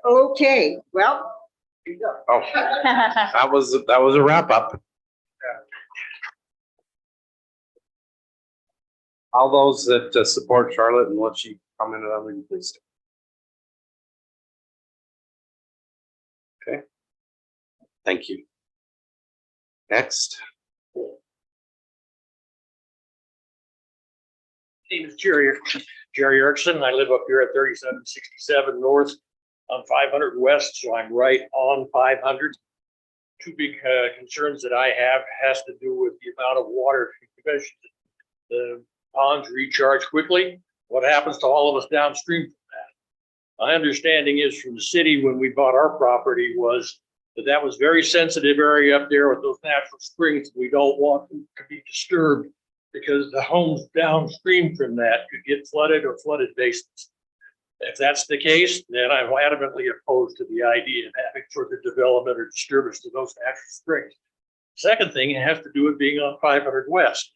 Speaker 12: Okay, well, here you go.
Speaker 1: Oh, that was a wrap up. All those that support Charlotte and what she commented on, will you please? Okay. Thank you. Next.
Speaker 11: Name is Jerry Erickson. I live up here at 3767 North on 500 West, so I'm right on 500. Two big concerns that I have has to do with the amount of water. The ponds recharge quickly. What happens to all of us downstream from that? My understanding is from the city when we bought our property was that was very sensitive area up there with those natural springs. We don't want them to be disturbed because the homes downstream from that could get flooded or flooded basements. If that's the case, then I'm adamantly opposed to the idea of having further development or disturbance to those natural springs. Second thing, it has to do with being on 500 West.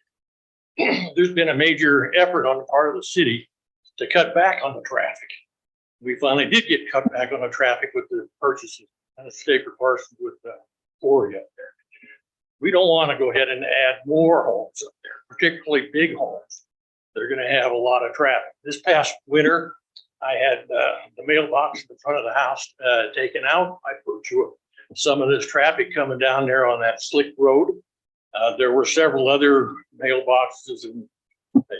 Speaker 11: There's been a major effort on the part of the city to cut back on the traffic. We finally did get cut back on the traffic with the purchases and the Staker parcel with the quarry up there. We don't want to go ahead and add more homes up there, particularly big homes. They're going to have a lot of traffic. This past winter, I had the mailbox in the front of the house taken out. I put some of this traffic coming down there on that slick road. There were several other mailboxes and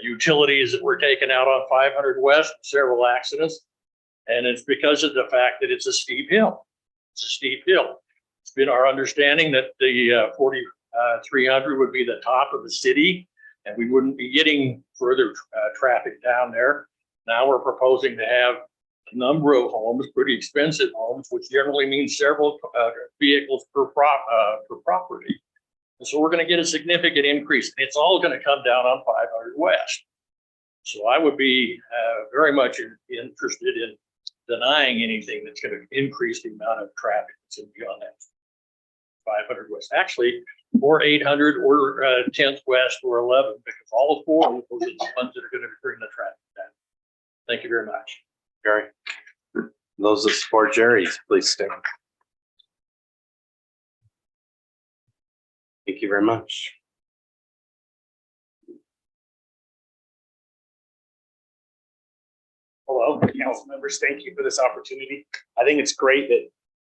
Speaker 11: utilities that were taken out on 500 West, several accidents. And it's because of the fact that it's a steep hill. It's a steep hill. It's been our understanding that the 4300 would be the top of the city and we wouldn't be getting further traffic down there. Now we're proposing to have a number of homes, pretty expensive homes, which generally means several vehicles per property. And so we're going to get a significant increase. And it's all going to come down on 500 West. So I would be very much interested in denying anything that's going to increase the amount of traffic that's going to be on that 500 West. Actually, or 800 or 10th West or 11, because all four of those are the ones that are going to bring the traffic down. Thank you very much.
Speaker 1: Jerry. Those that support Jerry, please stand. Thank you very much.
Speaker 13: Hello, council members. Thank you for this opportunity. I think it's great that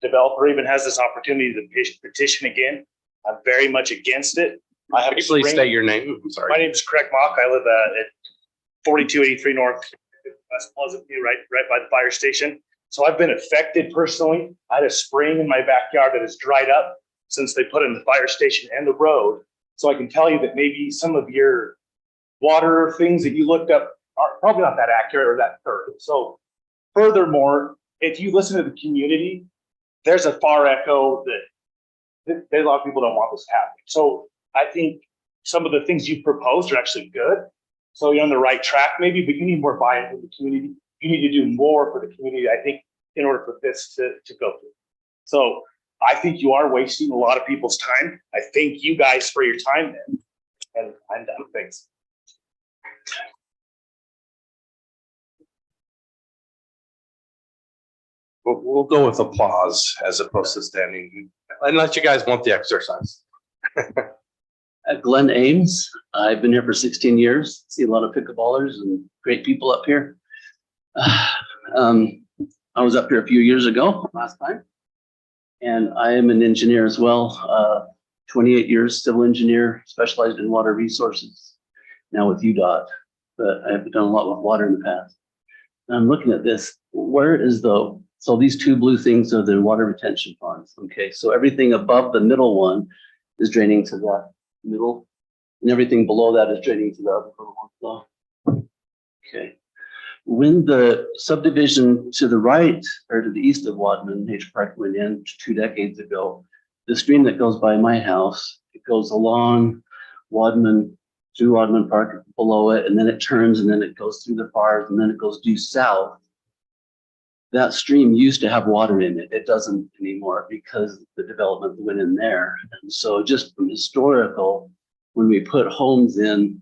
Speaker 13: developer even has this opportunity to petition again. I'm very much against it. I have.
Speaker 1: Please state your name. I'm sorry.
Speaker 13: My name is Craig Mock. I live at 4283 North West Pleasant View, right by the fire station. So I've been affected personally. I had a spring in my backyard that has dried up since they put in the fire station and the road. So I can tell you that maybe some of your water things that you looked up are probably not that accurate or that thorough. So furthermore, if you listen to the community, there's a far echo that a lot of people don't want this to happen. So I think some of the things you proposed are actually good. So you're on the right track, maybe, but you need more buy-in from the community. You need to do more for the community, I think, in order for this to go through. So I think you are wasting a lot of people's time. I thank you guys for your time then. And I'm done. Thanks.
Speaker 1: We'll go with applause as opposed to standing, unless you guys want the exercise.
Speaker 14: Glenn Ames. I've been here for 16 years. See a lot of pickleballers and great people up here. I was up here a few years ago, last time. And I am an engineer as well. 28 years, civil engineer, specialized in water resources, now with UDOT. But I've done a lot with water in the past. And I'm looking at this, where is so these two blue things are the water retention ponds. Okay, so everything above the middle one is draining to that middle, and everything below that is draining to the other one. Okay. When the subdivision to the right or to the east of Wadman Nature Park went in 2 decades ago, the stream that goes by my house, it goes along Wadman, through Wadman Park, below it, and then it turns and then it goes through the bars and then it goes due south that stream used to have water in it. It doesn't anymore because the development went in there. And so just from historical, when we put homes in,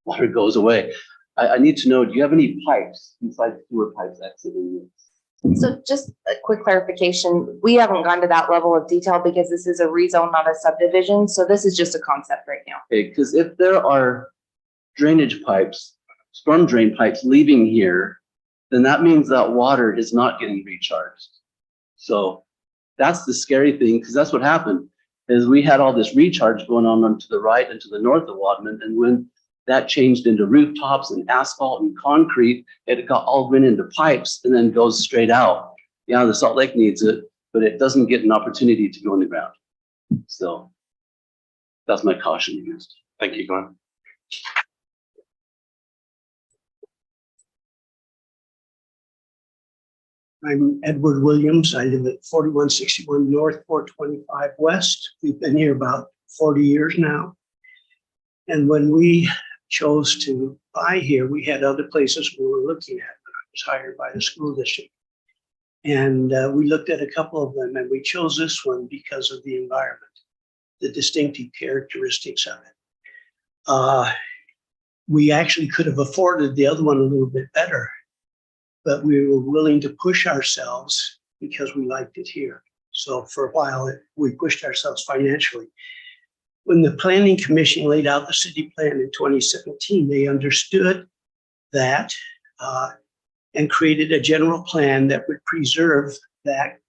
Speaker 14: water goes away. I need to know, do you have any pipes besides sewer pipes exiting?
Speaker 4: So just a quick clarification, we haven't gone to that level of detail because this is a rezone, not a subdivision. So this is just a concept right now.
Speaker 14: Okay, because if there are drainage pipes, storm drain pipes leaving here, then that means that water is not getting recharged. So that's the scary thing, because that's what happened, is we had all this recharge going on to the right and to the north of Wadman, and when that changed into rooftops and asphalt and concrete, it got all went into pipes and then goes straight out. Yeah, the Salt Lake needs it, but it doesn't get an opportunity to go in the ground. So that's my caution used.
Speaker 1: Thank you, Glenn.
Speaker 11: I'm Edward Williams. I live at 4161 North, 425 West. We've been here about 40 years now. And when we chose to buy here, we had other places we were looking at. I was hired by the school district. And we looked at a couple of them, and we chose this one because of the environment, the distinctive characteristics of it. We actually could have afforded the other one a little bit better, but we were willing to push ourselves because we liked it here. So for a while, we pushed ourselves financially. When the Planning Commission laid out the city plan in 2017, they understood that and created a general plan that would preserve that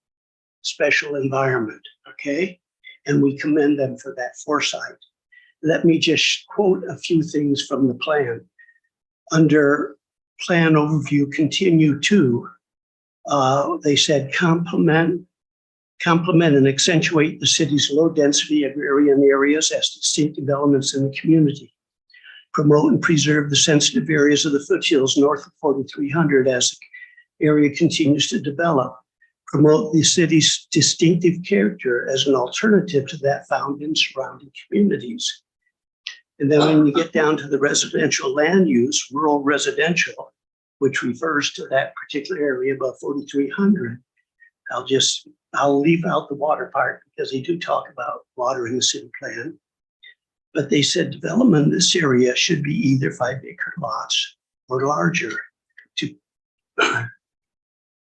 Speaker 11: special environment, okay? And we commend them for that foresight. Let me just quote a few things from the plan. Under Plan Overview Continue 2, they said complement and accentuate the city's low density agrarian areas as distinctive elements in the community. Promote and preserve the sensitive areas of the foothills north of 4300 as the area continues to develop. Promote the city's distinctive character as an alternative to that found in surrounding communities. And then when you get down to the residential land use, rural residential, which refers to that particular area above 4300, I'll leave out the water part because they do talk about water in the city plan. But they said development in this area should be either 5-acre lots or larger.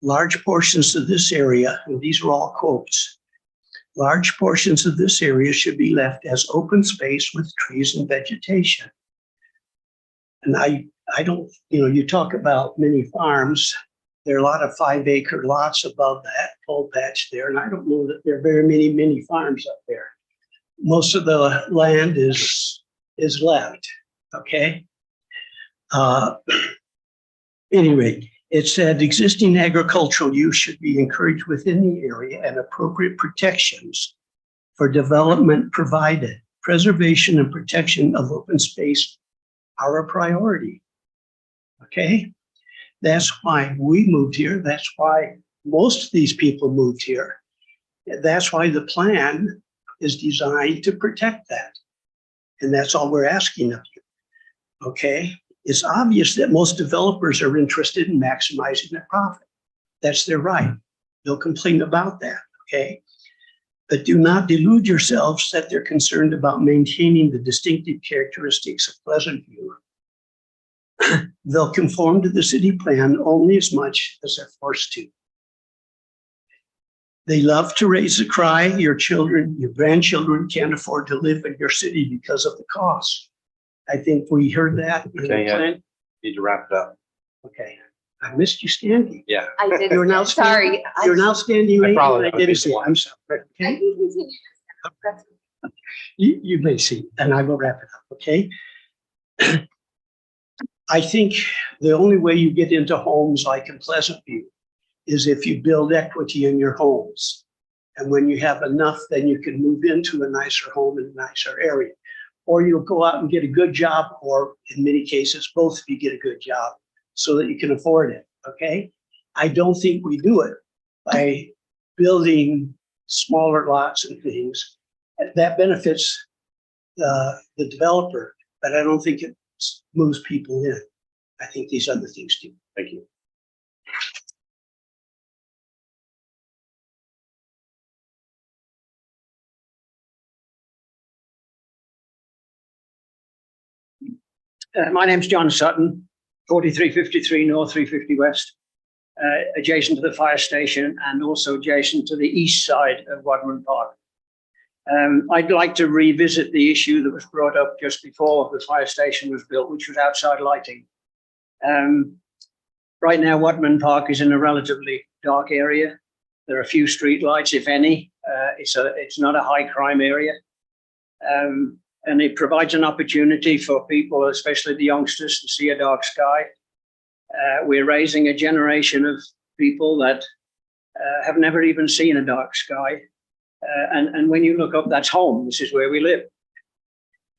Speaker 11: Large portions of this area, and these are all quotes, large portions of this area should be left as open space with trees and vegetation. And I don't, you talk about mini farms. There are a lot of 5-acre lots above that pole patch there, and I don't know that there are very many mini farms up there. Most of the land is left, okay? Anyway, it said existing agricultural use should be encouraged within the area and appropriate protections for development provided. Preservation and protection of open space are a priority, okay? That's why we moved here. That's why most of these people moved here. That's why the plan is designed to protect that. And that's all we're asking of you, okay? It's obvious that most developers are interested in maximizing their profit. That's their right. No complaint about that, okay? But do not delude yourselves that they're concerned about maintaining the distinctive characteristics of Pleasant View. They'll conform to the city plan only as much as they're forced to. They love to raise a cry. Your children, your grandchildren can't afford to live in your city because of the cost. I think we heard that. In the
Speaker 1: Okay, yeah.
Speaker 11: plan.
Speaker 1: Need to wrap it up.
Speaker 11: Okay, I missed you standing.
Speaker 1: Yeah.
Speaker 4: I did.
Speaker 11: You're now
Speaker 4: Sorry.
Speaker 11: You're now standing.
Speaker 1: I
Speaker 11: lady,
Speaker 1: probably
Speaker 11: and I
Speaker 1: have a
Speaker 11: didn't see.
Speaker 1: big
Speaker 11: I'm sorry.
Speaker 4: I
Speaker 11: Okay,
Speaker 4: can continue. That's-
Speaker 11: you may see, and I will wrap it up. Okay. I think the only way you get into homes like in Pleasant View is if you build equity in your homes. And when you have enough, then you can move into a nicer home in a nicer area. Or you'll go out and get a good job, or in many cases, both of you get a good job so that you can afford it, okay? I don't think we do it by building smaller lots and things. That benefits the developer, but I don't think it moves people in. I think these other things do.
Speaker 1: Thank you.
Speaker 11: My name's John Sutton, 4353 North, 350 West, adjacent to the fire station and also adjacent to the east side of Wadman Park. I'd like to revisit the issue that was brought up just before the fire station was built, which was outside lighting. Right now, Wadman Park is in a relatively dark area. There are a few street lights, if any. It's not a high crime area. And it provides an opportunity for people, especially the youngsters, to see a dark sky. We're raising a generation of people that have never even seen a dark sky. And when you look up, that's home. This is where we live.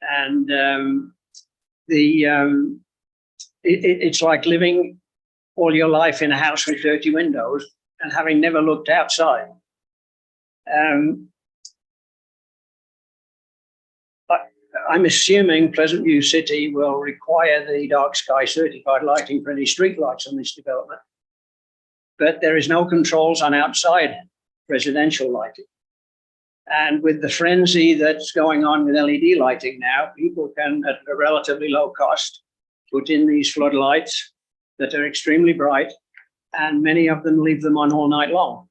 Speaker 11: And it's like living all your life in a house with dirty windows and having never looked outside. I'm assuming Pleasant View City will require the dark sky certified lighting for any street lights on this development. But there is no controls on outside residential lighting. And with the frenzy that's going on with LED lighting now, people can, at a relatively low cost, put in these floodlights that are extremely bright, and many of them leave them on all night long.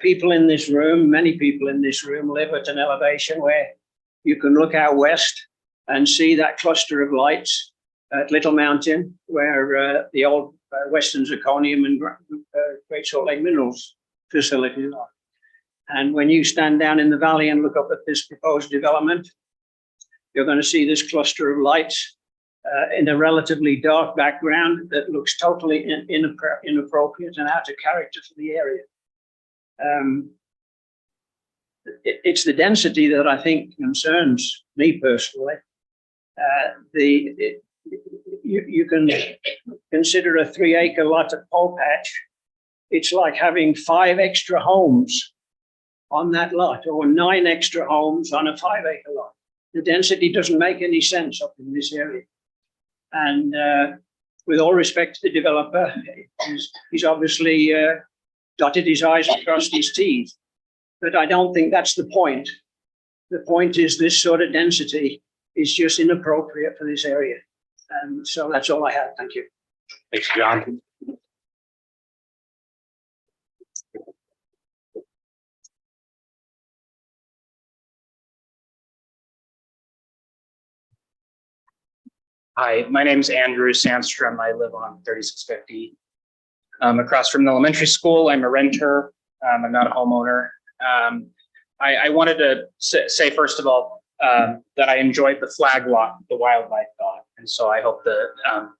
Speaker 11: People in this room, many people in this room live at an elevation where you can look out west and see that cluster of lights at Little Mountain, where the old Western Zirconium and Great Salt Lake Minerals facilities are. And when you stand down in the valley and look up at this proposed development, you're going to see this cluster of lights in a relatively dark background that looks totally inappropriate and out of character for the area. It's the density that I think concerns me personally. You can consider a 3-acre lot at Pole Patch. It's like having 5 extra homes on that lot, or 9 extra homes on a 5-acre lot. The density doesn't make any sense up in this area. And with all respect to the developer, he's obviously dotted his I's and crossed his T's. But I don't think that's the point. The point is this sort of density is just inappropriate for this area. And so that's all I have. Thank you.
Speaker 1: Thanks, John.
Speaker 15: Hi, my name is Andrew Sandstrom. I live on 3650 across from the elementary school. I'm a renter. I'm not a homeowner. I wanted to say, first of all, that I enjoyed the flag lot the wildlife got. And so I hope that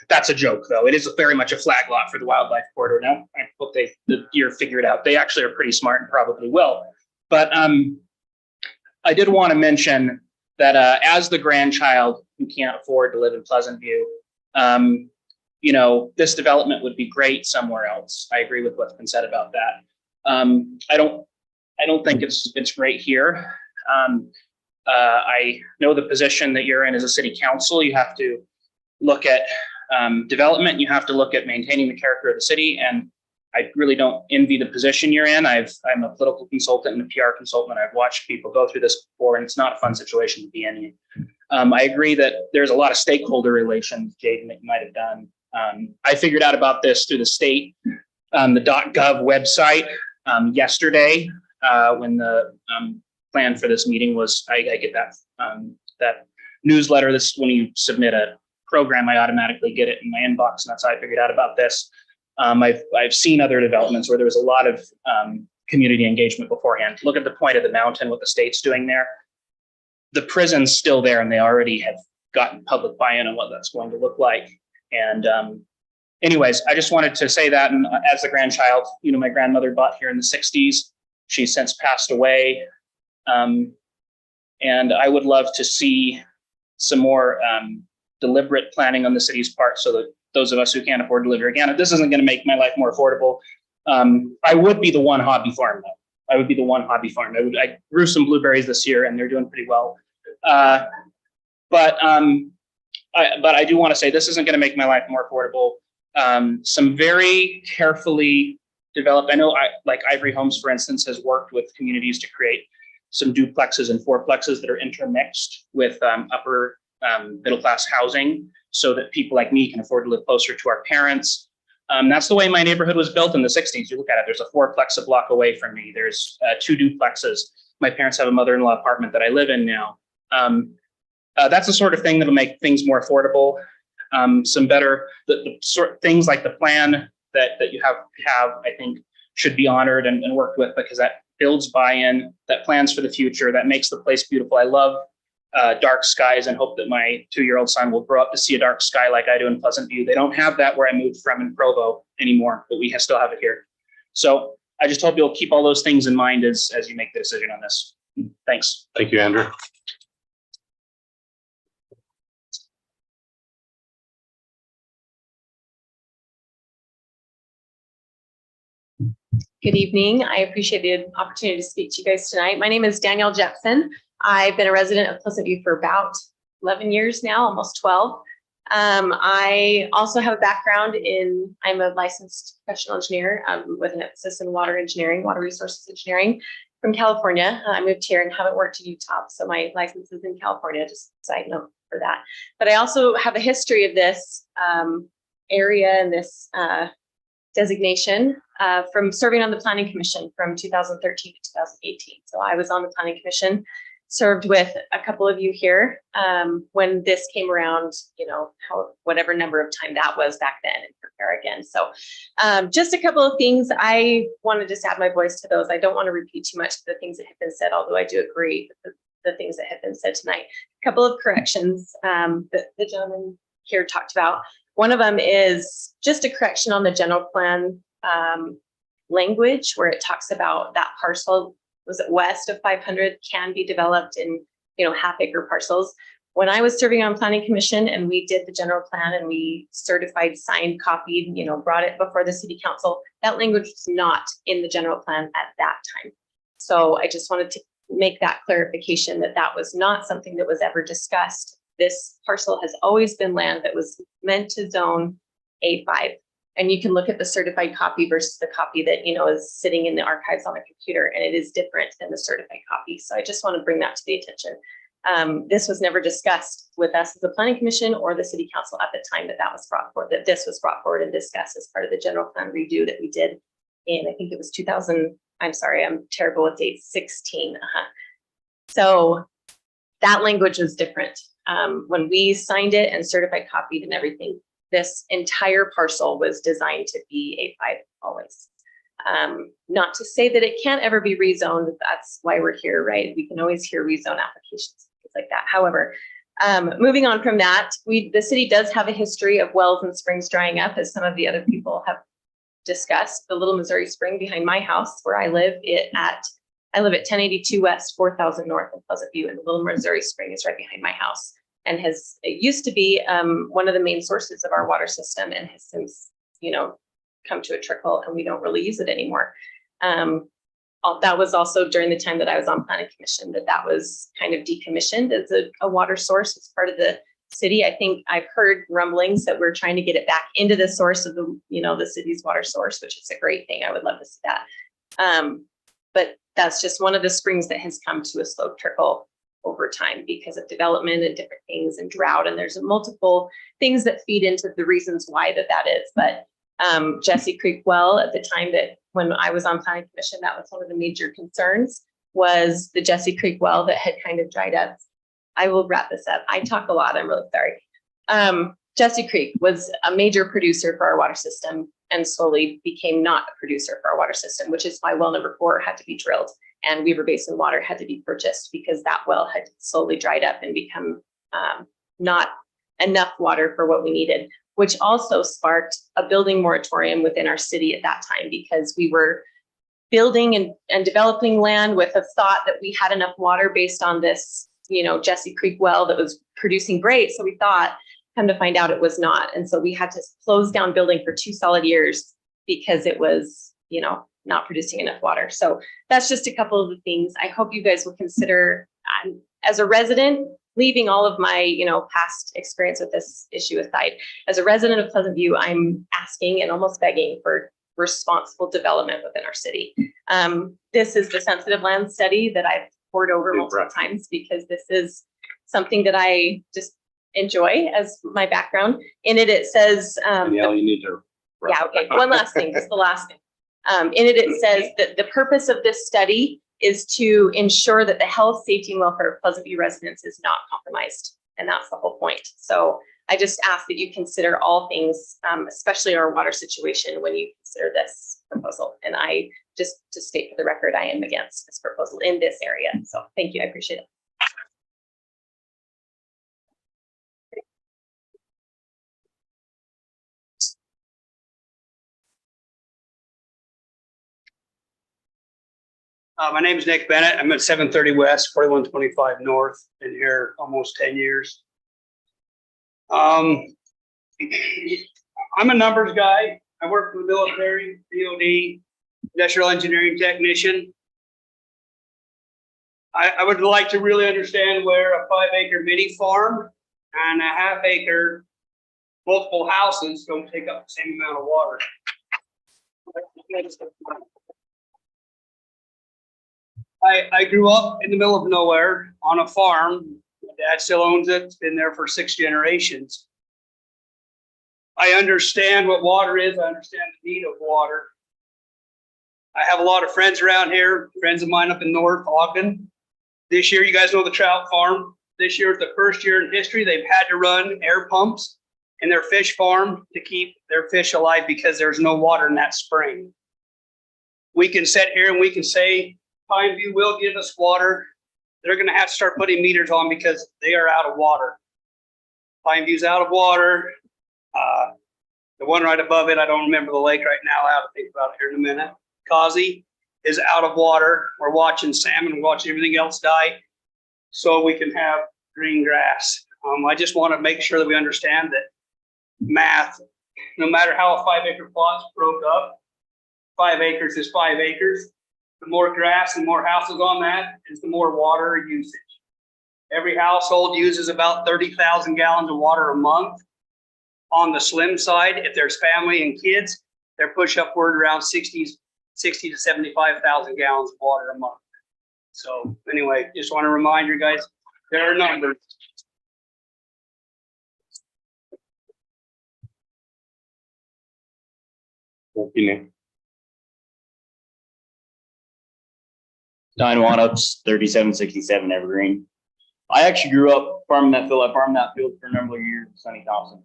Speaker 15: that's a joke, though. It is very much a flag lot for the wildlife corridor now. I hope the year figured out. They actually are pretty smart and probably will. But I did want to mention that as the grandchild who can't afford to live in Pleasant View, you know, this development would be great somewhere else. I agree with what's been said about that. I don't think it's great here. I know the position that you're in as a city council. You have to look at development. You have to look at maintaining the character of the city. And I really don't envy the position you're in. I'm a political consultant and a PR consultant. I've watched people go through this before, and it's not a fun situation to be in. I agree that there's a lot of stakeholder relations, Jaden, that you might have done. I figured out about this through the state, the .gov website yesterday when the plan for this meeting was. I get that newsletter. This when you submit a program, I automatically get it in my inbox, and that's how I figured out about this. I've seen other developments where there was a lot of community engagement beforehand. Look at the point of the mountain, what the state's doing there. The prison's still there, and they already have gotten public buy-in on what that's going to look like. And anyways, I just wanted to say that. And as a grandchild, you know, my grandmother bought here in the 60s. She's since passed away. And I would love to see some more deliberate planning on the city's part so that those of us who can't afford to live here, again, this isn't going to make my life more affordable. I would be the one hobby farm, though. I would be the one hobby farm. I grew some blueberries this year, and they're doing pretty well. But I do want to say this isn't going to make my life more affordable. Some very carefully developed, I know like Ivory Homes, for instance, has worked with communities to create some duplexes and fourplexes that are intermixed with upper middle-class housing so that people like me can afford to live closer to our parents. That's the way my neighborhood was built in the 60s. You look at it, there's a fourplex a block away from me. There's 2 duplexes. My parents have a mother-in-law apartment that I live in now. That's the sort of thing that'll make things more affordable. Some better, the sort things like the plan that you have, I think, should be honored and worked with, because that builds buy-in, that plans for the future, that makes the place beautiful. I love dark skies and hope that my 2-year-old son will grow up to see a dark sky like I do in Pleasant View. They don't have that where I moved from in Provo anymore, but we still have it here. So I just hope you'll keep all those things in mind as you make the decision on this. Thanks.
Speaker 1: Thank you, Andrew.
Speaker 16: Good evening. I appreciate the opportunity to speak to you guys tonight. My name is Danielle Jepson. I've been a resident of Pleasant View for about 11 years now, almost 12. I also have a background I'm a licensed professional engineer with an emphasis in water engineering, water resources engineering from California. I moved here and haven't worked in Utah, so my license is in California, just a side note for that. But I also have a history of this area and this designation from serving on the Planning Commission from 2013 to 2018. So I was on the Planning Commission, served with a couple of you here when this came around, whatever number of time that was back then, and prepare again. So just a couple of things. I want to just add my voice to those. I don't want to repeat too much of the things that have been said, although I do agree with the things that have been said tonight. A couple of corrections that the gentleman here talked about. One of them is just a correction on the general plan language where it talks about that parcel, was it west of 500, can be developed in, half-acre parcels. When I was serving on Planning Commission and we did the general plan and we certified, signed, copied, brought it before the city council, that language was not in the general plan at that time. So I just wanted to make that clarification that that was not something that was ever discussed. This parcel has always been land that was meant to zone A5. And you can look at the certified copy versus the copy that, is sitting in the archives on a computer, and it is different than the certified copy. So I just want to bring that to the attention. This was never discussed with us as a planning commission or the city council at the time that was brought forward, that this was brought forward and discussed as part of the general plan redo that we did in, I think it was 2000. I'm sorry, I'm terrible with dates, 16. So that language was different. When we signed it and certified copied and everything, this entire parcel was designed to be A5 always. Not to say that it can't ever be rezoned. That's why we're here, right? We can always hear rezone applications, things like that. However, moving on from that, the city does have a history of wells and springs drying up, as some of the other people have discussed. The Little Missouri Spring behind my house where I live, I live at 1082 West, 4000 North in Pleasant View, and the Little Missouri Spring is right behind my house. And it used to be one of the main sources of our water system, and has since, come to a trickle, and we don't really use it anymore. That was also during the time that I was on Planning Commission, that was kind of decommissioned as a water source as part of the city. I think I've heard rumblings that we're trying to get it back into the source of the city's water source, which is a great thing. I would love to see that. But that's just one of the springs that has come to a slow trickle over time because of development and different things and drought. And there's multiple things that feed into the reasons why that is. But Jesse Creek well, at the time that when I was on Planning Commission, that was one of the major concerns, was the Jesse Creek well that had kind of dried up. I will wrap this up. I talk a lot. I'm really sorry. Jesse Creek was a major producer for our water system and slowly became not a producer for our water system, which is why well number 4 had to be drilled and Weaver Basin water had to be purchased, because that well had slowly dried up and become not enough water for what we needed, which also sparked a building moratorium within our city at that time, because we were building and developing land with a thought that we had enough water based on this, Jesse Creek well that was producing great. So we thought, come to find out it was not. And so we had to close down building for 2 solid years because it was, not producing enough water. So that's just a couple of the things. I hope you guys will consider, as a resident, leaving all of my, past experience with this issue aside. As a resident of Pleasant View, I'm asking and almost begging for responsible development within our city. This is the sensitive land study that I've poured over multiple times, because this is something that I just enjoy as my background. In it, it says,
Speaker 1: Danielle, you need to.
Speaker 16: yeah, okay, one last thing, just the last thing. In it, it says that the purpose of this study is to ensure that the health, safety, and welfare of Pleasant View residents is not compromised. And that's the whole point. So I just ask that you consider all things, especially our water situation, when you consider this proposal. And I, just to state for the record, I am against this proposal in this area. So thank you, I appreciate it.
Speaker 11: My name is Nick Bennett. I'm at 730 West, 4125 North. Been here almost 10 years. I'm a numbers guy. I work for the military, DOD, industrial engineering technician. I would like to really understand where a 5-acre mini farm and a 1/2-acre multiple houses don't take up the same amount of water. I grew up in the middle of nowhere on a farm. My dad still owns it. It's been there for 6 generations. I understand what water is. I understand the need of water. I have a lot of friends around here, friends of mine up in North Ogden. This year, you guys know the trout farm. This year is the first year in history they've had to run air pumps in their fish farm to keep their fish alive because there's no water in that spring. We can sit here and we can say, Pine View will give us water. They're going to have to start putting meters on because they are out of water. Pine View's out of water. The one right above it, I don't remember the lake right now. I'll have to think about it here in a minute. Causey is out of water. We're watching salmon, watching everything else die so we can have green grass. I just want to make sure that we understand that math, no matter how a 5-acre plot's broke up, 5 acres is 5 acres. The more grass and more houses on that is the more water usage. Every household uses about 30,000 gallons of water a month. On the slim side, if there's family and kids, they're push upward around 60 to 75,000 gallons of water a month. So anyway, just want to remind you guys, there are numbers.
Speaker 17: Nine Wanups, 3767 Evergreen. I actually grew up farming that field. I farmed that field for a number of years, Sonny Thompson.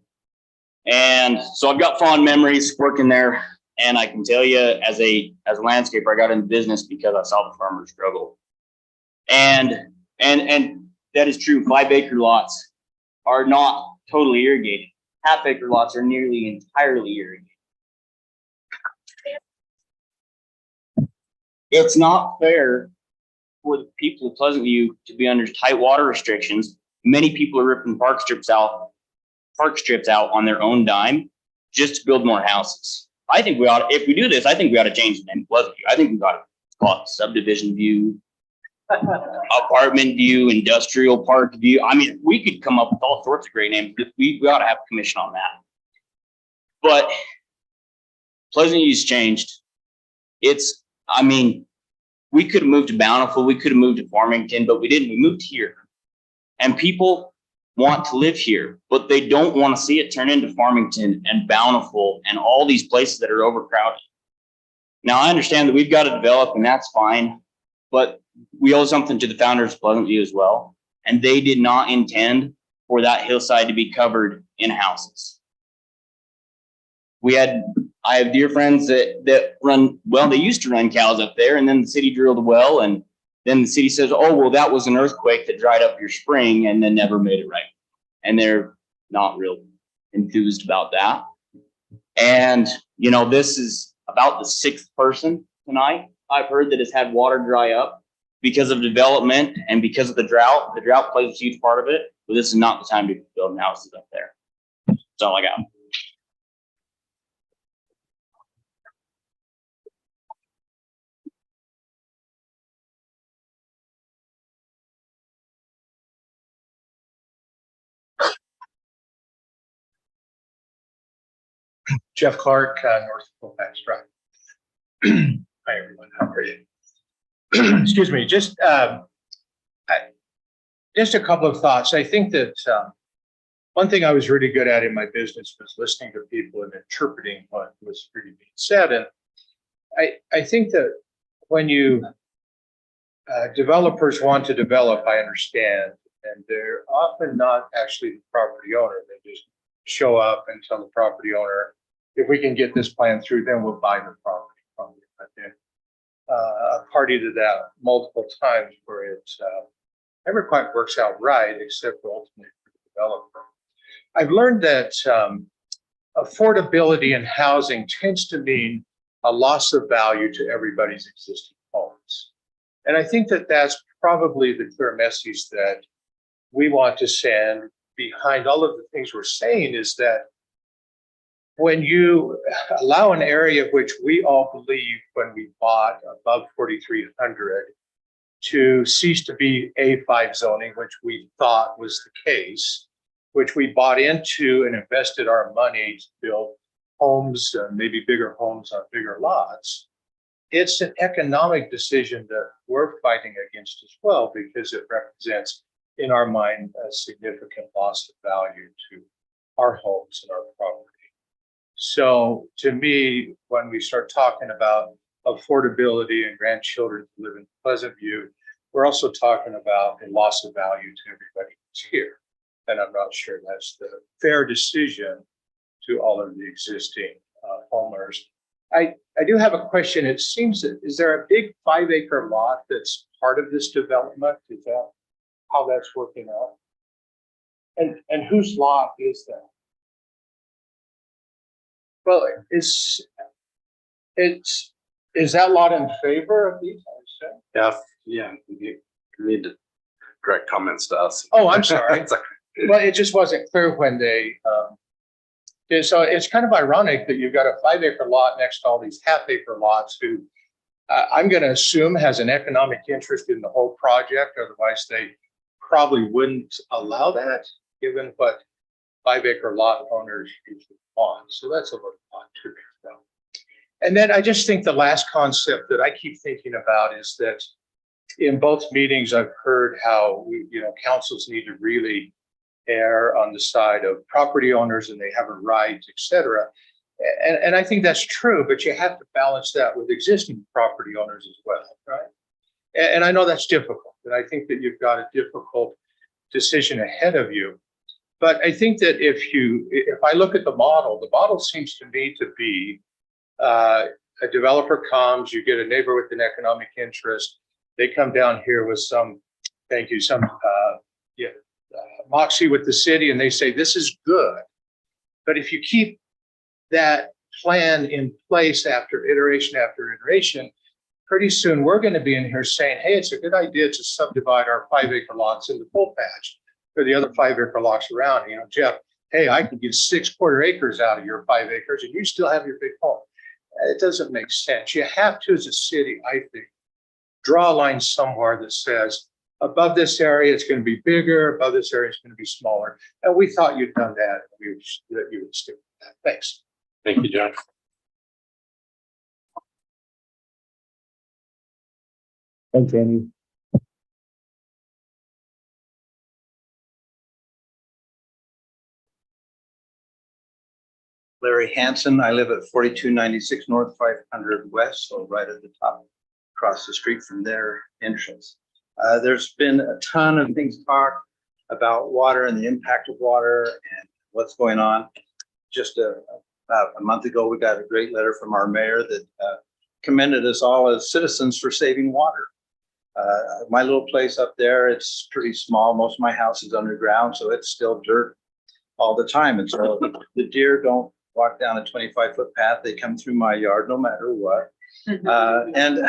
Speaker 17: And so I've got fond memories working there. And I can tell you, as a landscaper, I got into business because I saw the farmers struggle. And that is true. 5-acre lots are not totally irrigated. 1/2-acre lots are nearly entirely irrigated. It's not fair for the people of Pleasant View to be under tight water restrictions. Many people are ripping park strips out on their own dime just to build more houses. I think we ought to, if we do this, I think we ought to change the name Pleasant View. I think we ought to call it subdivision view, apartment view, industrial park view. I mean, we could come up with all sorts of great names. We ought to have a commission on that. But Pleasant View's changed. I mean, we could have moved to Bountiful, we could have moved to Farmington, but we didn't. We moved here. And people want to live here, but they don't want to see it turn into Farmington and Bountiful and all these places that are overcrowded. Now, I understand that we've got to develop, and that's fine, but we owe something to the founders of Pleasant View as well. And they did not intend for that hillside to be covered in houses. I have dear friends that run, well, they used to run cows up there, and then the city drilled a well, and then the city says, oh, well, that was an earthquake that dried up your spring and then never made it right. And they're not real enthused about that. And, you know, this is about the 6th person tonight I've heard that has had water dry up because of development and because of the drought. The drought plays a huge part of it, but this is not the time to build houses up there. That's all I got.
Speaker 18: Jeff Clark, North Colfax Drive. Hi, everyone. How are you? Excuse me. Just a couple of thoughts. I think that one thing I was really good at in my business was listening to people and interpreting what was really being said. And I think that when you developers want to develop, I understand, and they're often not actually the property owner. They just show up and tell the property owner, if we can get this plan through, then we'll buy the property from you. I've been a party to that multiple times where it never quite works out right, except ultimately for the developer. I've learned that affordability in housing tends to mean a loss of value to everybody's existing homes. And I think that that's probably the clear message that we want to send behind all of the things we're saying, is that when you allow an area which we all believe when we bought above 4,300 to cease to be A5 zoning, which we thought was the case, which we bought into and invested our money to build homes, maybe bigger homes on bigger lots, it's an economic decision that we're fighting against as well, because it represents, in our mind, a significant loss of value to our homes and our property. So to me, when we start talking about affordability and grandchildren who live in Pleasant View, we're also talking about a loss of value to everybody who's here. And I'm not sure that's the fair decision to all of the existing homeowners. I do have a question. It seems that, is there a big 5-acre lot that's part of this development? Is that how that's working out? And whose lot is that? Well, is that lot in favor of these?
Speaker 1: Yeah, you need to direct comments to us.
Speaker 18: Oh, I'm sorry.
Speaker 1: It's okay.
Speaker 18: Well, it just wasn't clear when they, so it's kind of ironic that you've got a 5-acre lot next to all these half-acre lots who I'm going to assume has an economic interest in the whole project. Otherwise, they probably wouldn't allow that, given what 5-acre lot owners usually want. So that's a little odd to me. And then I just think the last concept that I keep thinking about is that in both meetings, I've heard how councils need to really err on the side of property owners and they have a right, et cetera. And I think that's true, but you have to balance that with existing property owners as well, right? And I know that's difficult, and I think that you've got a difficult decision ahead of you. But I think that if I look at the model seems to me to be a developer comes, you get a neighbor with an economic interest, they come down here with some moxie with the city, and they say, this is good. But if you keep that plan in place after iteration, pretty soon we're going to be in here saying, hey, it's a good idea to subdivide our 5-acre lots into full patch for the other 5-acre lots around. Jeff, hey, I can get 6 quarter acres out of your 5 acres and you still have your big home. It doesn't make sense. You have to, as a city, I think, draw a line somewhere that says, above this area, it's going to be bigger. Above this area, it's going to be smaller. And we thought you'd done that. That you would stick with that. Thanks.
Speaker 1: Thank you, John.
Speaker 9: Thanks, Andy.
Speaker 19: Larry Hansen. I live at 4296 North 500 West, so right at the top, across the street from their entrance. There's been a ton of things talked about water and the impact of water and what's going on. Just about a month ago, we got a great letter from our mayor that commended us all as citizens for saving water. My little place up there, it's pretty small. Most of my house is underground, so it's still dirt all the time. And so the deer don't walk down a 25-foot path. They come through my yard no matter what. And,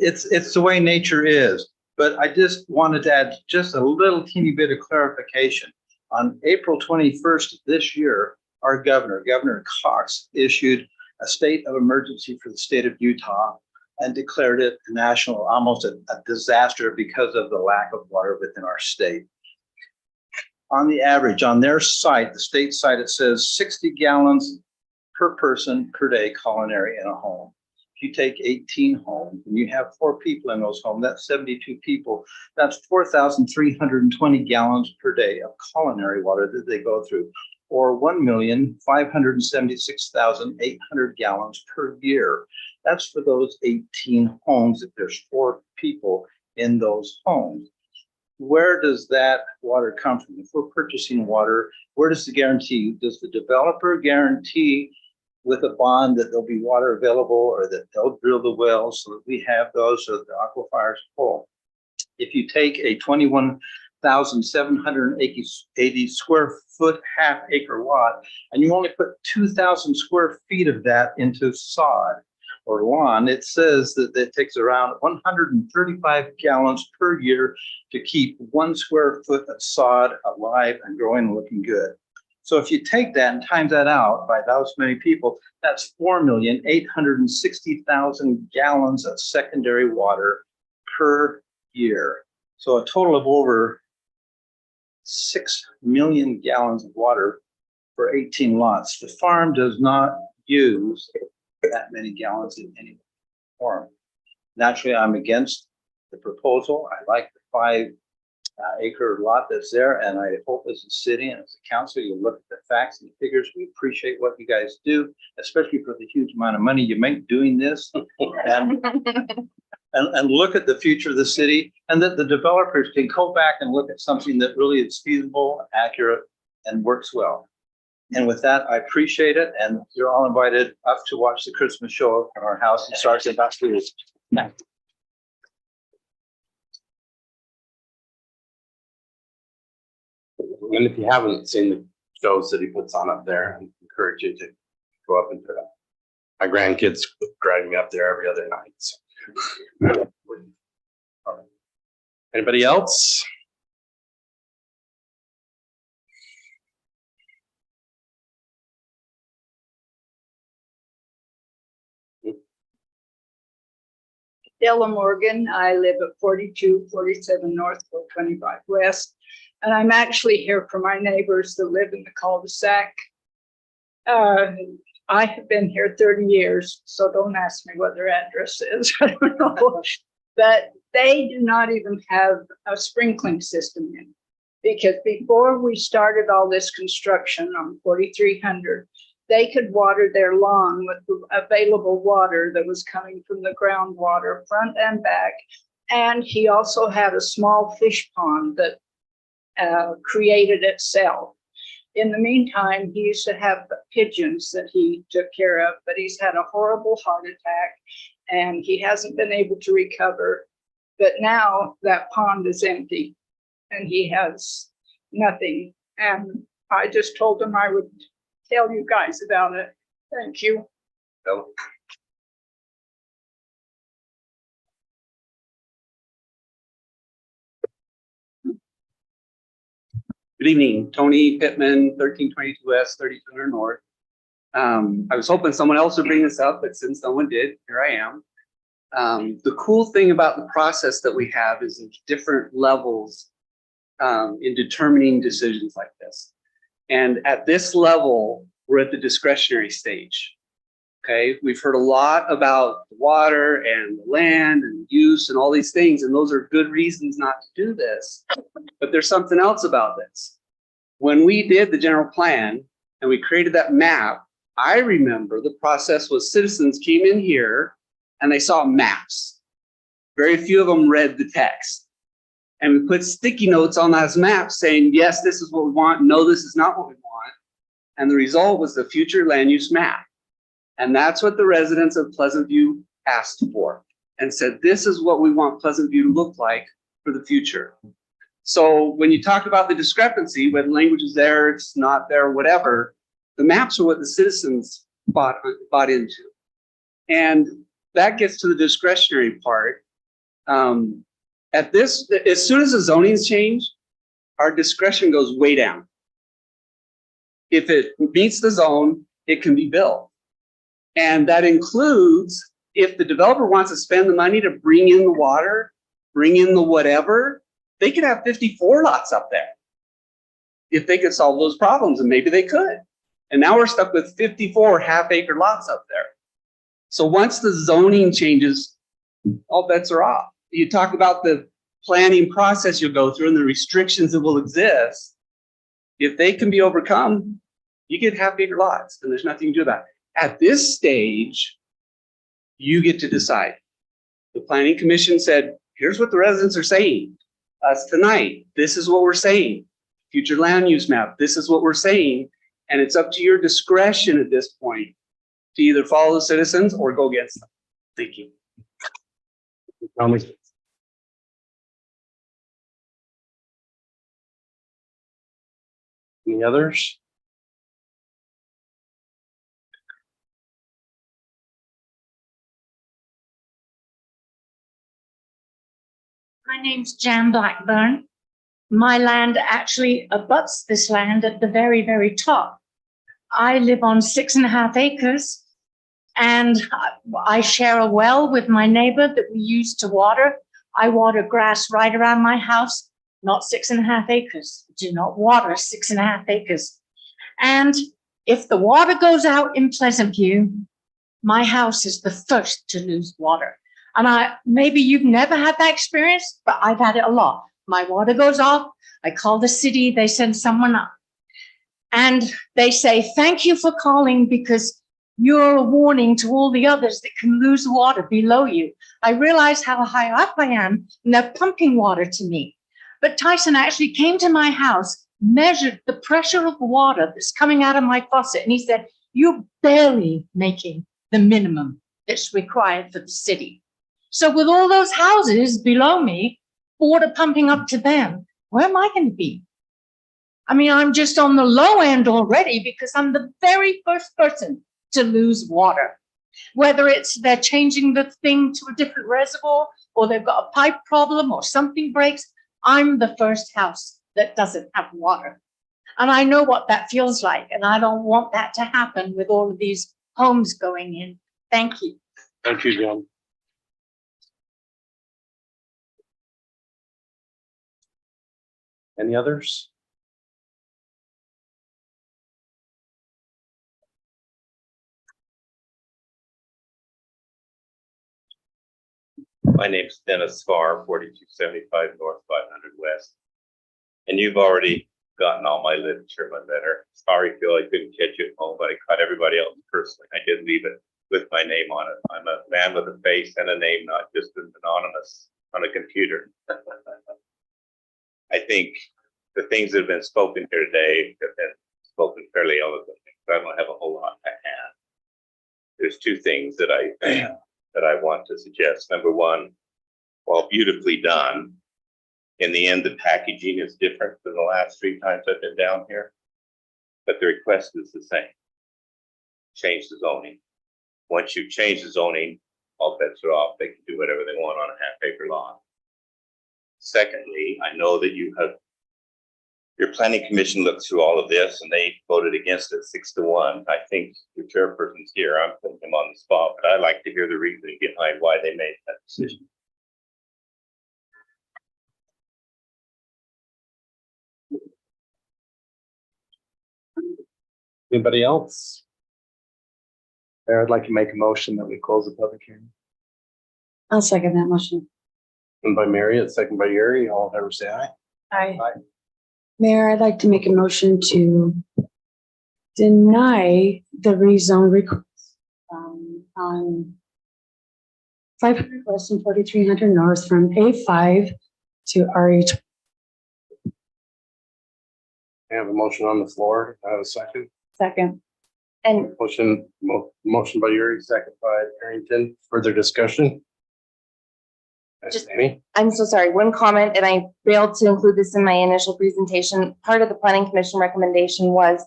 Speaker 19: it's the way nature is. But I just wanted to add just a little teeny bit of clarification. On April 21st this year, our Governor Cox, issued a state of emergency for the state of Utah and declared it national, almost a disaster because of the lack of water within our state. On the average, on their site, the state site, it says 60 gallons per person per day culinary in a home. If you take 18 homes and you have 4 people in those homes, that's 72 people. That's 4,320 gallons per day of culinary water that they go through, or 1,576,800 gallons per year. That's for those 18 homes if there's 4 people in those homes. Where does that water come from? If we're purchasing water, where does the guarantee? Does the developer guarantee with a bond that there'll be water available, or that they'll drill the wells so that we have those so that the aquifers full? If you take a 21,780 square foot half acre lot and you only put 2,000 square feet of that into sod or lawn, it says that it takes around 135 gallons per year to keep 1 square foot of sod alive and growing and looking good. So if you take that and times that out by those many people, that's 4,860,000 gallons of secondary water per year. So a total of over 6 million gallons of water for 18 lots. The farm does not use that many gallons in any form. Naturally, I'm against the proposal. I like the 5 acre lot that's there, and I hope as a city and as a council, you look at the facts and the figures. We appreciate what you guys do, especially for the huge amount of money you make doing this, and look at the future of the city, and that the developers can go back and look at something that really is feasible, accurate, and works well. And with that, I appreciate it, and you're all invited up to watch the Christmas show at our house. It starts in about 3 weeks.
Speaker 1: And if you haven't seen the shows that he puts on up there, I encourage you to go up and do it. My grandkids drag me up there every other night. So. All right. Anybody else?
Speaker 12: Della Morgan. I live at 4247 North, 425 West. And I'm actually here for my neighbors that live in the cul-de-sac. I have been here 30 years, so don't ask me what their address is. I don't know. But they do not even have a sprinkling system in. Because before we started all this construction on 4300, they could water their lawn with the available water that was coming from the groundwater, front and back. And he also had a small fish pond that created itself. In the meantime, he used to have pigeons that he took care of, but he's had a horrible heart attack and he hasn't been able to recover. But now that pond is empty and he has nothing. And I just told him I would tell you guys about it. Thank you.
Speaker 1: No.
Speaker 20: Good evening, Tony Pittman, 1322 West, 3200 North. I was hoping someone else would bring this up, but since no one did, here I am. The cool thing about the process that we have is there's different levels in determining decisions like this. And at this level, we're at the discretionary stage. Okay, we've heard a lot about the water and the land and use and all these things, and those are good reasons not to do this. But there's something else about this. When we did the general plan and we created that map, I remember the process was citizens came in here and they saw maps. Very few of them read the text. And we put sticky notes on those maps saying, yes, this is what we want. No, this is not what we want. And the result was the future land use map. And that's what the residents of Pleasant View asked for and said, this is what we want Pleasant View to look like for the future. So when you talk about the discrepancy, whether language is there, it's not there, whatever, the maps are what the citizens bought into. And that gets to the discretionary part. At this, as soon as the zoning's changed, our discretion goes way down. If it meets the zone, it can be built. And that includes if the developer wants to spend the money to bring in the water, bring in the whatever, they could have 54 lots up there. If they could solve those problems, and maybe they could. And now we're stuck with 54 half-acre lots up there. So once the zoning changes, all bets are off. You talk about the planning process you'll go through and the restrictions that will exist. If they can be overcome, you get half acre lots and there's nothing you can do about it. At this stage, you get to decide. The planning commission said, here's what the residents are saying. Us tonight, this is what we're saying. Future land use map, this is what we're saying. And it's up to your discretion at this point to either follow the citizens or go against them. Thank you.
Speaker 1: Any others?
Speaker 21: My name's Jan Blackburn. My land actually abuts this land at the very, very top. I live on 6.5 acres and I share a well with my neighbor that we use to water. I water grass right around my house, not 6.5 acres. Do not water 6.5 acres. And if the water goes out in Pleasant View, my house is the first to lose water. And maybe you've never had that experience, but I've had it a lot. My water goes off. I call the city. They send someone up. And they say, thank you for calling because you're a warning to all the others that can lose water below you. I realize how high up I am and they're pumping water to me. But Tyson actually came to my house, measured the pressure of water that's coming out of my faucet. And he said, you're barely making the minimum that's required for the city. So with all those houses below me, water pumping up to them, where am I going to be? I mean, I'm just on the low end already because I'm the very first person to lose water. Whether it's they're changing the thing to a different reservoir or they've got a pipe problem or something breaks, I'm the first house that doesn't have water. And I know what that feels like. And I don't want that to happen with all of these homes going in. Thank you.
Speaker 1: Thank you, John. Any others?
Speaker 22: My name's Dennis Farr, 4275 North 500 West. And you've already gotten all my literature, my letter. Sorry, Phil, I couldn't catch you at home, but I caught everybody else personally. I did leave it with my name on it. I'm a man with a face and a name, not just an anonymous on a computer. I think the things that have been spoken here today have been spoken fairly eloquently. I don't have a whole lot to add. There's two things that I want to suggest. Number one, while beautifully done, in the end, the packaging is different than the last 3 times I've been down here, but the request is the same. Change the zoning. Once you change the zoning, all bets are off. They can do whatever they want on a half-acre lot. Secondly, I know that your planning commission looked through all of this and they voted against it 6-1. I think your chairperson's here. I'm putting him on the spot, but I'd like to hear the reasoning behind why they made that decision.
Speaker 1: Anybody else?
Speaker 9: Mayor, I'd like to make a motion that we close the public hearing.
Speaker 7: I'll second that motion.
Speaker 1: And by Marriott, second by Yuri, all in favor say aye.
Speaker 7: Aye. Mayor, I'd like to make a motion to deny the rezone request on 500 West and 4300 North from A5 to RE.
Speaker 1: I have a motion on the floor. I have a second.
Speaker 7: Second.
Speaker 4: And
Speaker 1: Motion by Yuri, second by Harrington. Further discussion?
Speaker 4: Just-
Speaker 1: Amy?
Speaker 4: I'm so sorry, one comment, and I failed to include this in my initial presentation. Part of the planning commission recommendation was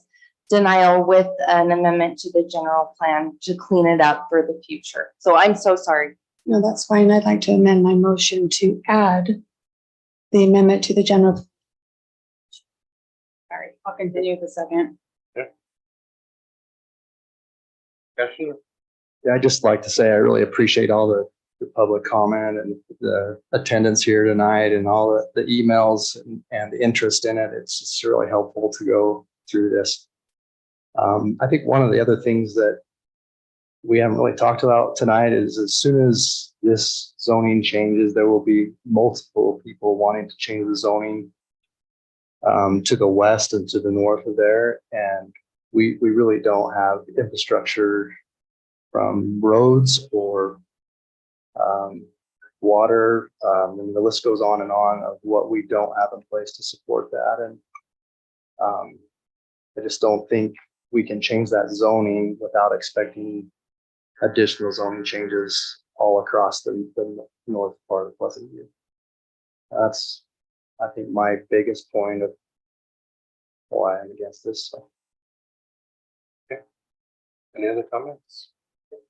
Speaker 4: denial with an amendment to the general plan to clean it up for the future. So I'm so sorry.
Speaker 7: No, that's fine. I'd like to amend my motion to add the amendment to the general.
Speaker 3: Sorry, I'll continue with the second.
Speaker 1: Discussion?
Speaker 9: Yeah, I'd just like to say I really appreciate all the public comment and the attendance here tonight and all the emails and the interest in it. It's just really helpful to go through this. I think one of the other things that we haven't really talked about tonight is as soon as this zoning changes, there will be multiple people wanting to change the zoning to the west and to the north of there. And we really don't have infrastructure from roads or water. And the list goes on and on of what we don't have in place to support that. And I just don't think we can change that zoning without expecting additional zoning changes all across the north part of Pleasant View. That's, I think, my biggest point of why I'm against this. So.
Speaker 1: Any other comments?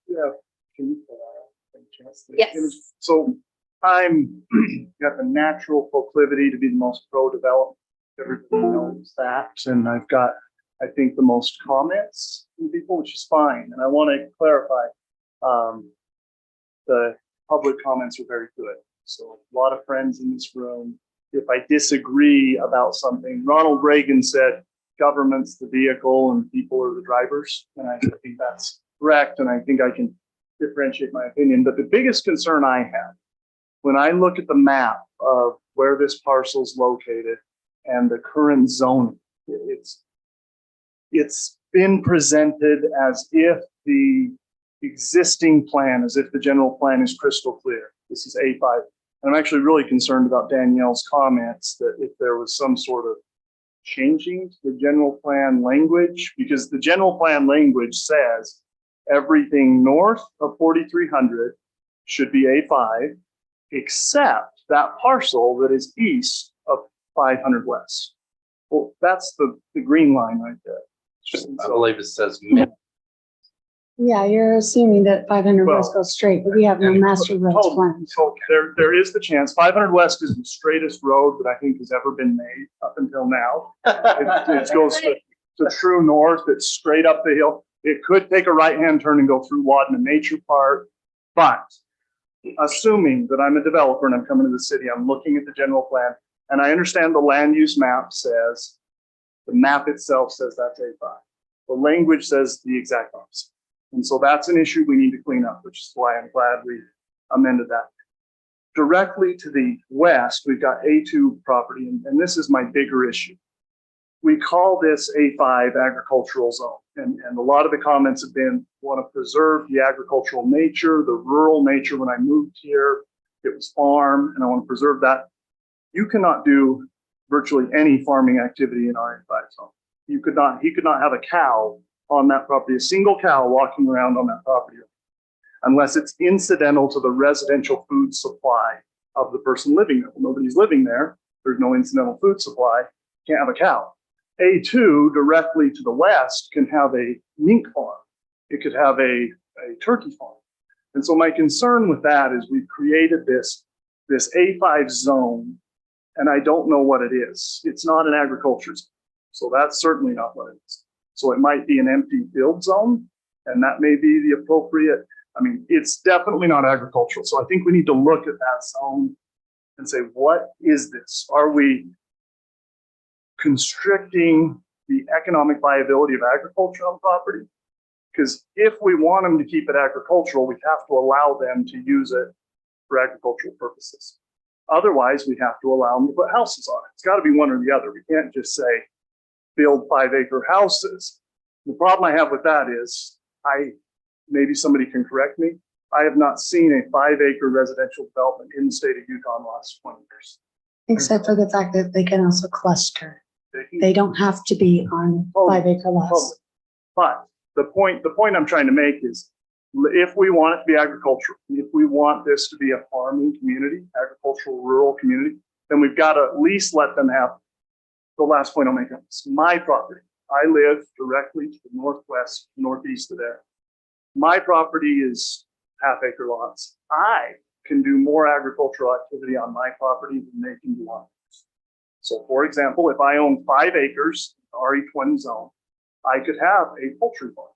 Speaker 11: Yeah. Can you,
Speaker 4: Yes.
Speaker 11: So I'm got the natural proclivity to be the most pro-development. Everybody knows that. And I've got, I think, the most comments from people, which is fine. And I want to clarify, the public comments are very good. So a lot of friends in this room. If I disagree about something, Ronald Reagan said, government's the vehicle and people are the drivers. And I think that's correct. And I think I can differentiate my opinion. But the biggest concern I have when I look at the map of where this parcel is located and the current zoning, it's been presented as if the existing plan, as if the general plan is crystal clear. This is A5. And I'm actually really concerned about Danielle's comments that if there was some sort of changing the general plan language, because the general plan language says everything north of 4300 should be A5, except that parcel that is east of 500 west. Well, that's the green line right there.
Speaker 1: I believe it says mid.
Speaker 7: Yeah, you're assuming that 500
Speaker 11: Well,
Speaker 7: West goes straight, but we have no master roads
Speaker 11: Totally.
Speaker 7: plan.
Speaker 11: So there is the chance. 500 West is the straightest road that I think has ever been made up until now. It goes to true north. It's straight up the hill. It could take a right-hand turn and go through Wadena Nature Park. But assuming that I'm a developer and I'm coming to the city, I'm looking at the general plan, and I understand the land use map says, the map itself says that's A5. The language says the exact opposite. And so that's an issue we need to clean up, which is why I'm glad we amended that. Directly to the west, we've got A2 property, and this is my bigger issue. We call this A5 agricultural zone. And a lot of the comments have been, want to preserve the agricultural nature, the rural nature. When I moved here, it was farm, and I want to preserve that. You cannot do virtually any farming activity in our A5 zone. He could not have a cow on that property, a single cow walking around on that property, unless it's incidental to the residential food supply of the person living there. Well, nobody's living there. There's no incidental food supply. Can't have a cow. A2 directly to the west can have a mink farm. It could have a turkey farm. And so my concern with that is we've created this A5 zone, and I don't know what it is. It's not an agriculture zone. So that's certainly not what it is. So it might be an empty field zone, and that may be the appropriate, I mean, it's definitely not agricultural. So I think we need to look at that zone and say, what is this? Are we constricting the economic viability of agriculture on property? Because if we want them to keep it agricultural, we have to allow them to use it for agricultural purposes. Otherwise, we have to allow them to put houses on it. It's got to be one or the other. We can't just say, build 5-acre houses. The problem I have with that is, maybe somebody can correct me, I have not seen a 5-acre residential development in the state of Utah in the last 20 years.
Speaker 7: Except for the fact that they can also cluster. They don't have to be on 5-acre lots.
Speaker 11: But the point I'm trying to make is, if we want it to be agricultural, if we want this to be a farming community, agricultural rural community, then we've got to at least let them have. The last point I'll make on this, my property. I live directly to the northwest, northeast of there. My property is half-acre lots. I can do more agricultural activity on my property than they can do on theirs. So for example, if I own 5 acres, RE20 zone, I could have a poultry farm.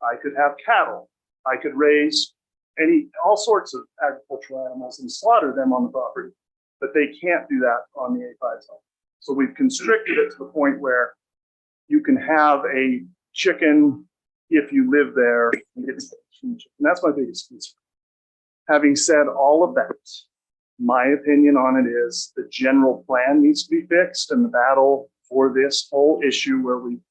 Speaker 11: I could have cattle. I could raise all sorts of agricultural animals and slaughter them on the property, but they can't do that on the A5 zone. So we've constricted it to the point where you can have a chicken if you live there. And that's my biggest concern. Having said all of that, my opinion on it is the general plan needs to be fixed, and the battle for this whole issue where I'm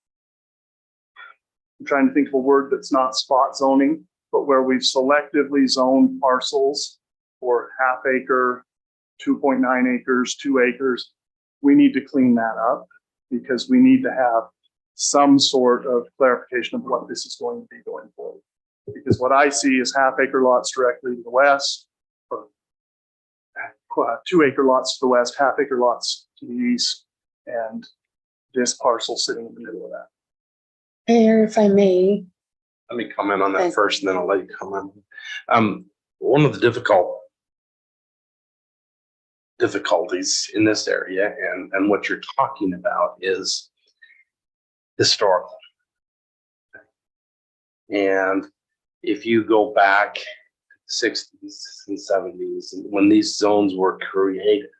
Speaker 11: trying to think of a word that's not spot zoning, but where we've selectively zoned parcels for half acre, 2.9 acres, 2 acres. We need to clean that up because we need to have some sort of clarification of what this is going to be going forward. Because what I see is half acre lots directly to the west, or 2 acre lots to the west, half acre lots to the east, and this parcel sitting in the middle of that.
Speaker 7: Mayor, if I may,
Speaker 1: Let me comment on that
Speaker 7: Thank-
Speaker 1: first, and then I'll let you comment. One of the difficulties in this area and what you're talking about is historical. And if you go back 60s and 70s, when these zones were created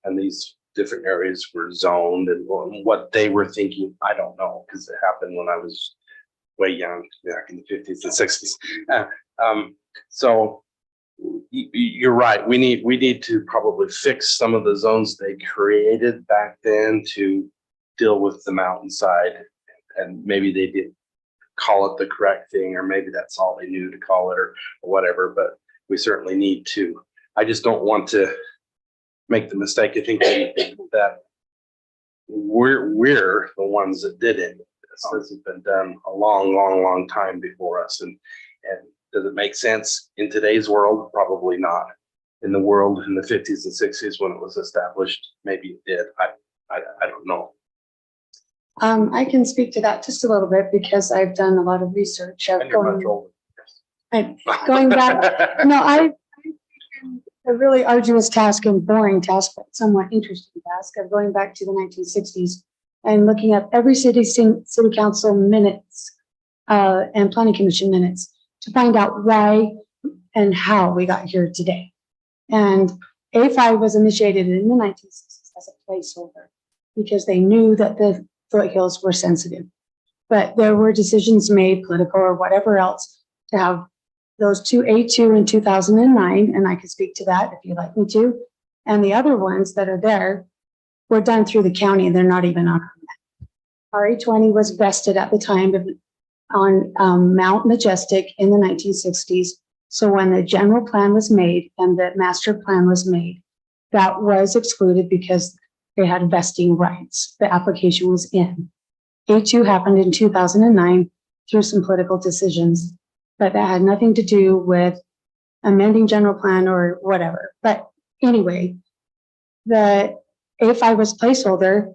Speaker 1: and these different areas were zoned, and what they were thinking, I don't know, because it happened when I was way young, back in the 50s and 60s. So you're right. We need to probably fix some of the zones they created back then to deal with the mountainside, and maybe they didn't call it the correct thing, or maybe that's all they knew to call it, or whatever. But we certainly need to. I just don't want to make the mistake of thinking that we're the ones that did it. This has been done a long time before us, and does it make sense in today's world? Probably not. In the world in the 50s and 60s when it was established, maybe it did. I don't know.
Speaker 7: I can speak to that just a little bit because I've done a lot of research.
Speaker 1: And you're much older.
Speaker 7: Going back, no, I've taken a really arduous task and boring task, but somewhat interesting task of going back to the 1960s and looking at every city council minutes and planning commission minutes to find out why and how we got here today. And A5 was initiated in the 1960s as a placeholder because they knew that the foothills were sensitive. But there were decisions made, political or whatever else, to have those two A2 in 2009, and I can speak to that if you'd like me to. And the other ones that are there were done through the county, and they're not even on our map. RA20 was vested at the time on Mount Majestic in the 1960s. So when the general plan was made and the master plan was made, that was excluded because they had vesting rights. The application was in. A2 happened in 2009 through some political decisions, but that had nothing to do with amending general plan or whatever. But anyway, the A5 was placeholder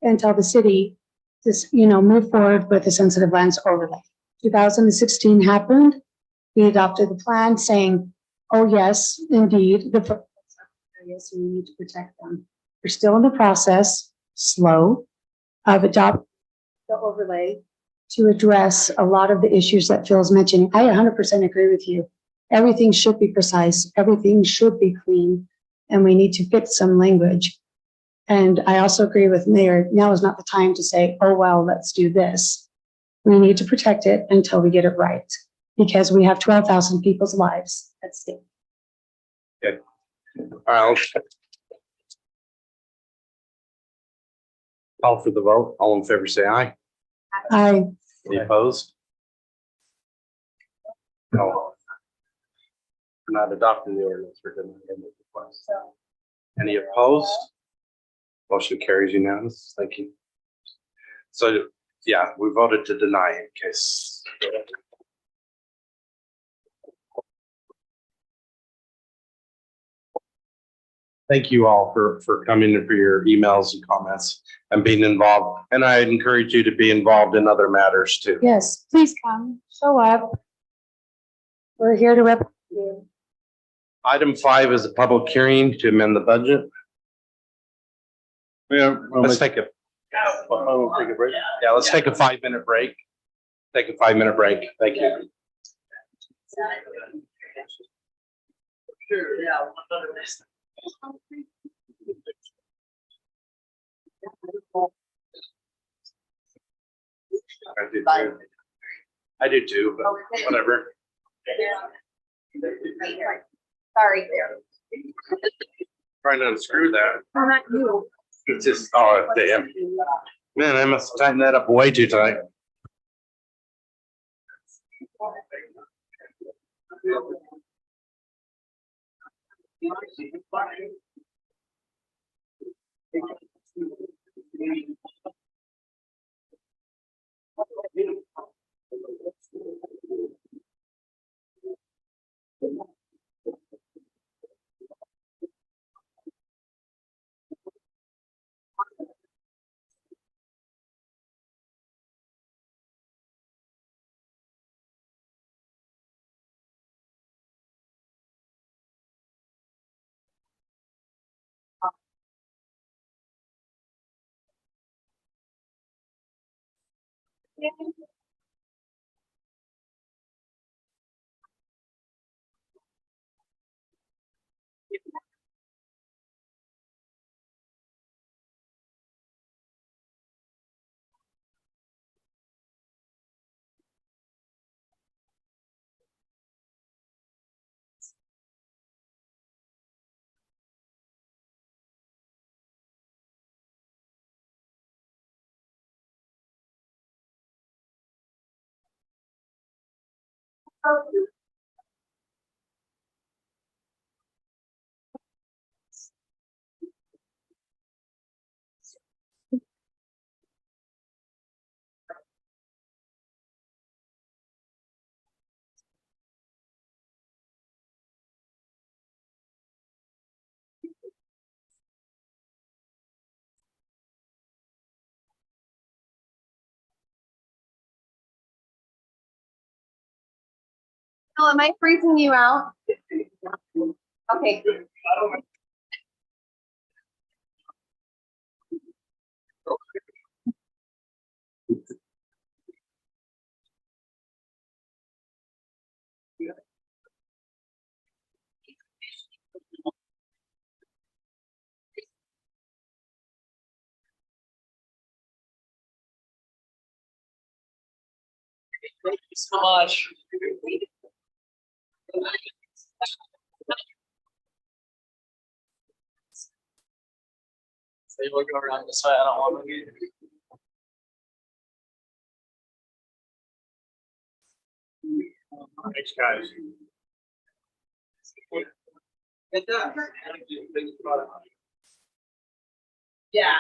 Speaker 7: until the city just, move forward with the sensitive lands overlay. 2016 happened. We adopted the plan saying, oh yes, indeed, the areas, we need to protect them. We're still in the process, slow, of adopting the overlay to address a lot of the issues that Phil's mentioning. I 100% agree with you. Everything should be precise, everything should be clean, and we need to fix some language. And I also agree with Mayor, now is not the time to say, oh, well, let's do this. We need to protect it until we get it right, because we have 12,000 people's lives at stake.
Speaker 1: Okay. All right. Call for the vote. All in favor, say aye.
Speaker 7: Aye.
Speaker 1: Any opposed? No. We're not adopting the ordinance. We're going to amend the request. Any opposed? Motion carries unanimous. Thank you. So, yeah, we voted to deny in case. Thank you all for coming and for your emails and comments and being involved. And I encourage you to be involved in other matters too.
Speaker 7: Yes, please come, show up. We're here to represent you.
Speaker 1: Item 5 is a public hearing to amend the budget. Let's take a break. Yeah, let's take a 5-minute break. Take a 5-minute break. Thank you.
Speaker 12: Sure, yeah.
Speaker 1: I did. I do too, but whatever.
Speaker 4: Sorry there.
Speaker 1: Trying to unscrew that.
Speaker 12: Oh, not you.
Speaker 1: It's just, oh, damn. Man, I must tighten that up way too tight.
Speaker 4: Phil, am I freezing you out? Okay.
Speaker 8: Thank you so much. So you'll go around this way. I don't want to get. Thanks, guys.
Speaker 4: Yeah.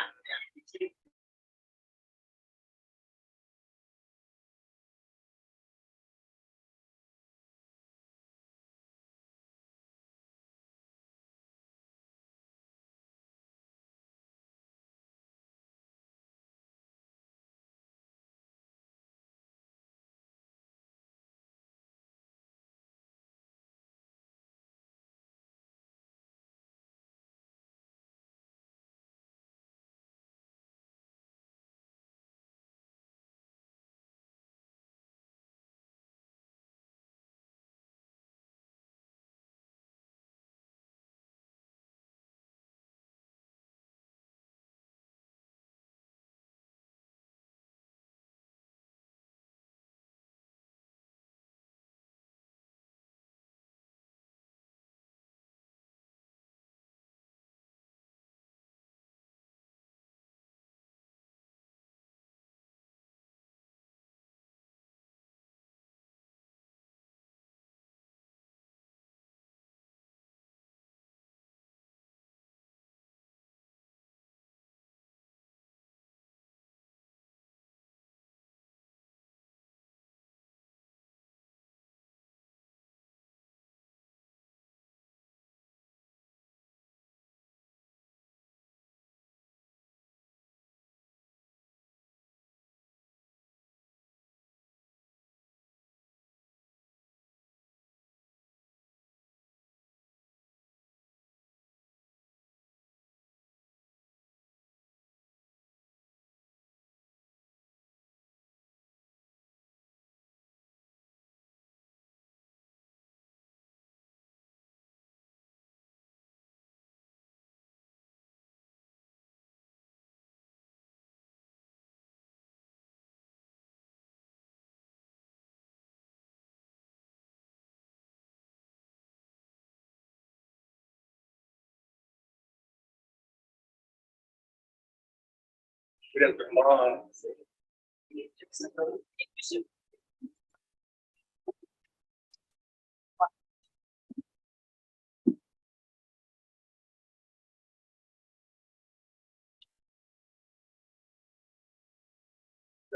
Speaker 13: We'd have to come on.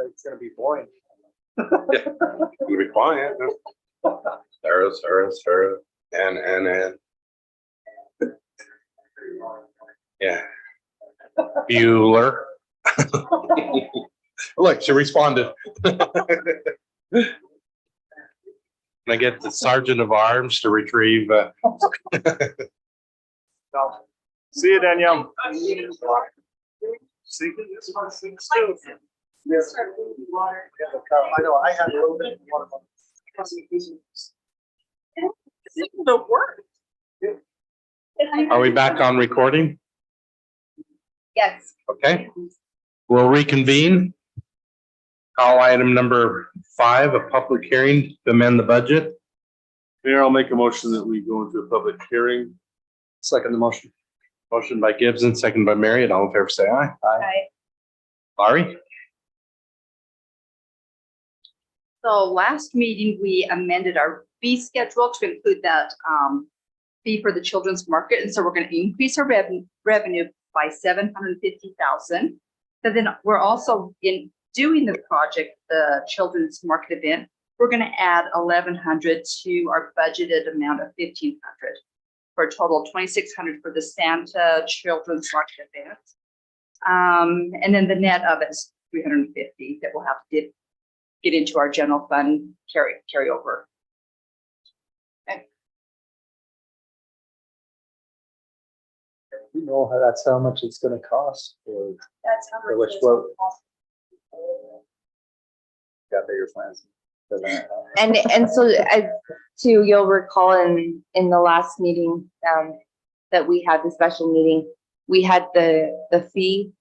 Speaker 9: It's gonna be boring.
Speaker 1: You be quiet. Sarah, and. Yeah. Bueller. Look, she responded. Can I get the sergeant of arms to retrieve?
Speaker 13: See you, Danielle. See.
Speaker 9: Yes. I know, I had a little bit of water.
Speaker 1: Are we back on recording?
Speaker 4: Yes.
Speaker 1: Okay. We'll reconvene. Call item number 5, a public hearing to amend the budget.
Speaker 5: Mayor, I'll make a motion that we go into a public hearing.
Speaker 9: Second the motion.
Speaker 1: Motion by Gibson, second by Marriott. All in favor, say aye.
Speaker 4: Aye.
Speaker 1: Laurie?
Speaker 12: So last meeting, we amended our fee schedule to include that fee for the children's market. And so we're going to increase our revenue by $750,000. But then we're also in doing the project, the children's market event, we're going to add 1,100 to our budgeted amount of 1,500 for a total of 2,600 for the Santa Children's Market event. And then the net of it is 350 that we'll have to get into our general fund carry over.
Speaker 9: You know how much it's gonna cost or
Speaker 12: That's how
Speaker 9: or which float? Got bigger plans.
Speaker 4: And so too, you'll recall in the last meeting, that we had the special meeting, we had the fee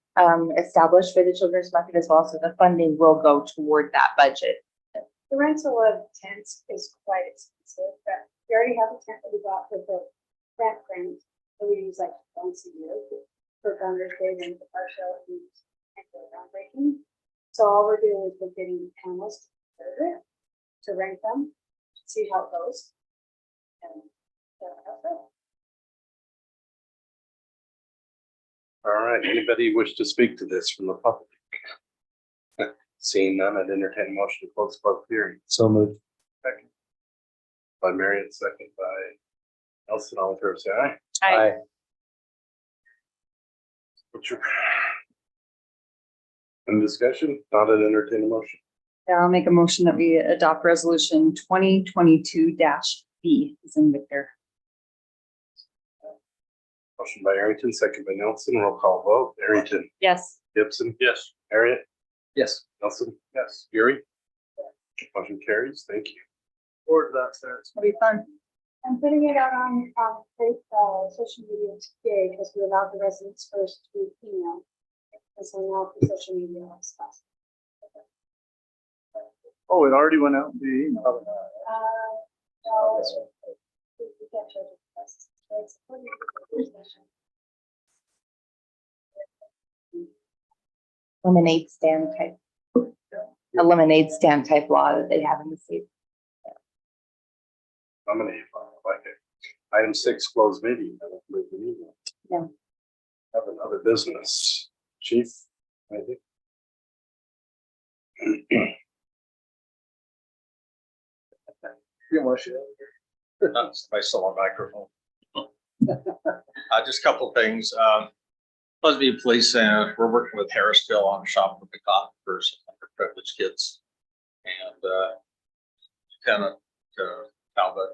Speaker 4: established for the children's market as well. So the funding will go toward that budget.
Speaker 7: The rental of tents is quite expensive, but we already have a tent that we bought with the grant that we use like once a year for Founders Day and the car show and for groundbreaking. So all we're doing is we're getting panels to serve it, to rent them, see how it goes. And that's it.
Speaker 1: All right, anybody wish to speak to this from the public? Seeing none, I'd entertain a motion to close the public hearing.
Speaker 9: So moved.
Speaker 1: Second. By Marriott, second by Nelson, all in favor, say aye.
Speaker 4: Aye.
Speaker 1: What's your? Any discussion? Not an entertain a motion.
Speaker 3: Yeah, I'll make a motion that we adopt resolution 2022-B as in Victor.
Speaker 1: Motion by Arrington, second by Nelson, roll call vote. Arrington,
Speaker 3: Yes.
Speaker 1: Gibson,
Speaker 5: Yes.
Speaker 1: Marriott,
Speaker 9: Yes.
Speaker 1: Nelson, yes. Fury. Motion carries. Thank you.
Speaker 11: Or that starts.
Speaker 3: It'll be fun.
Speaker 7: I'm putting it out on social media today because we allowed the residents first to email. And so now the social media is fast.
Speaker 11: Oh, it already went out. The email.
Speaker 7: No, we can't charge it first. So it's a
Speaker 4: Lemonade stand type. A lemonade stand type law that they have in the state.
Speaker 1: Nominate, like it. Item 6, closed meeting. I don't believe we need one.
Speaker 4: No.
Speaker 1: Have another business. Chief, I think.
Speaker 11: You want to share?
Speaker 2: I still on microphone. Just a couple of things. Pleasant View Police, we're working with Harrisville on Shop with the Cop for some underprivileged kids. And Lieutenant Talbot,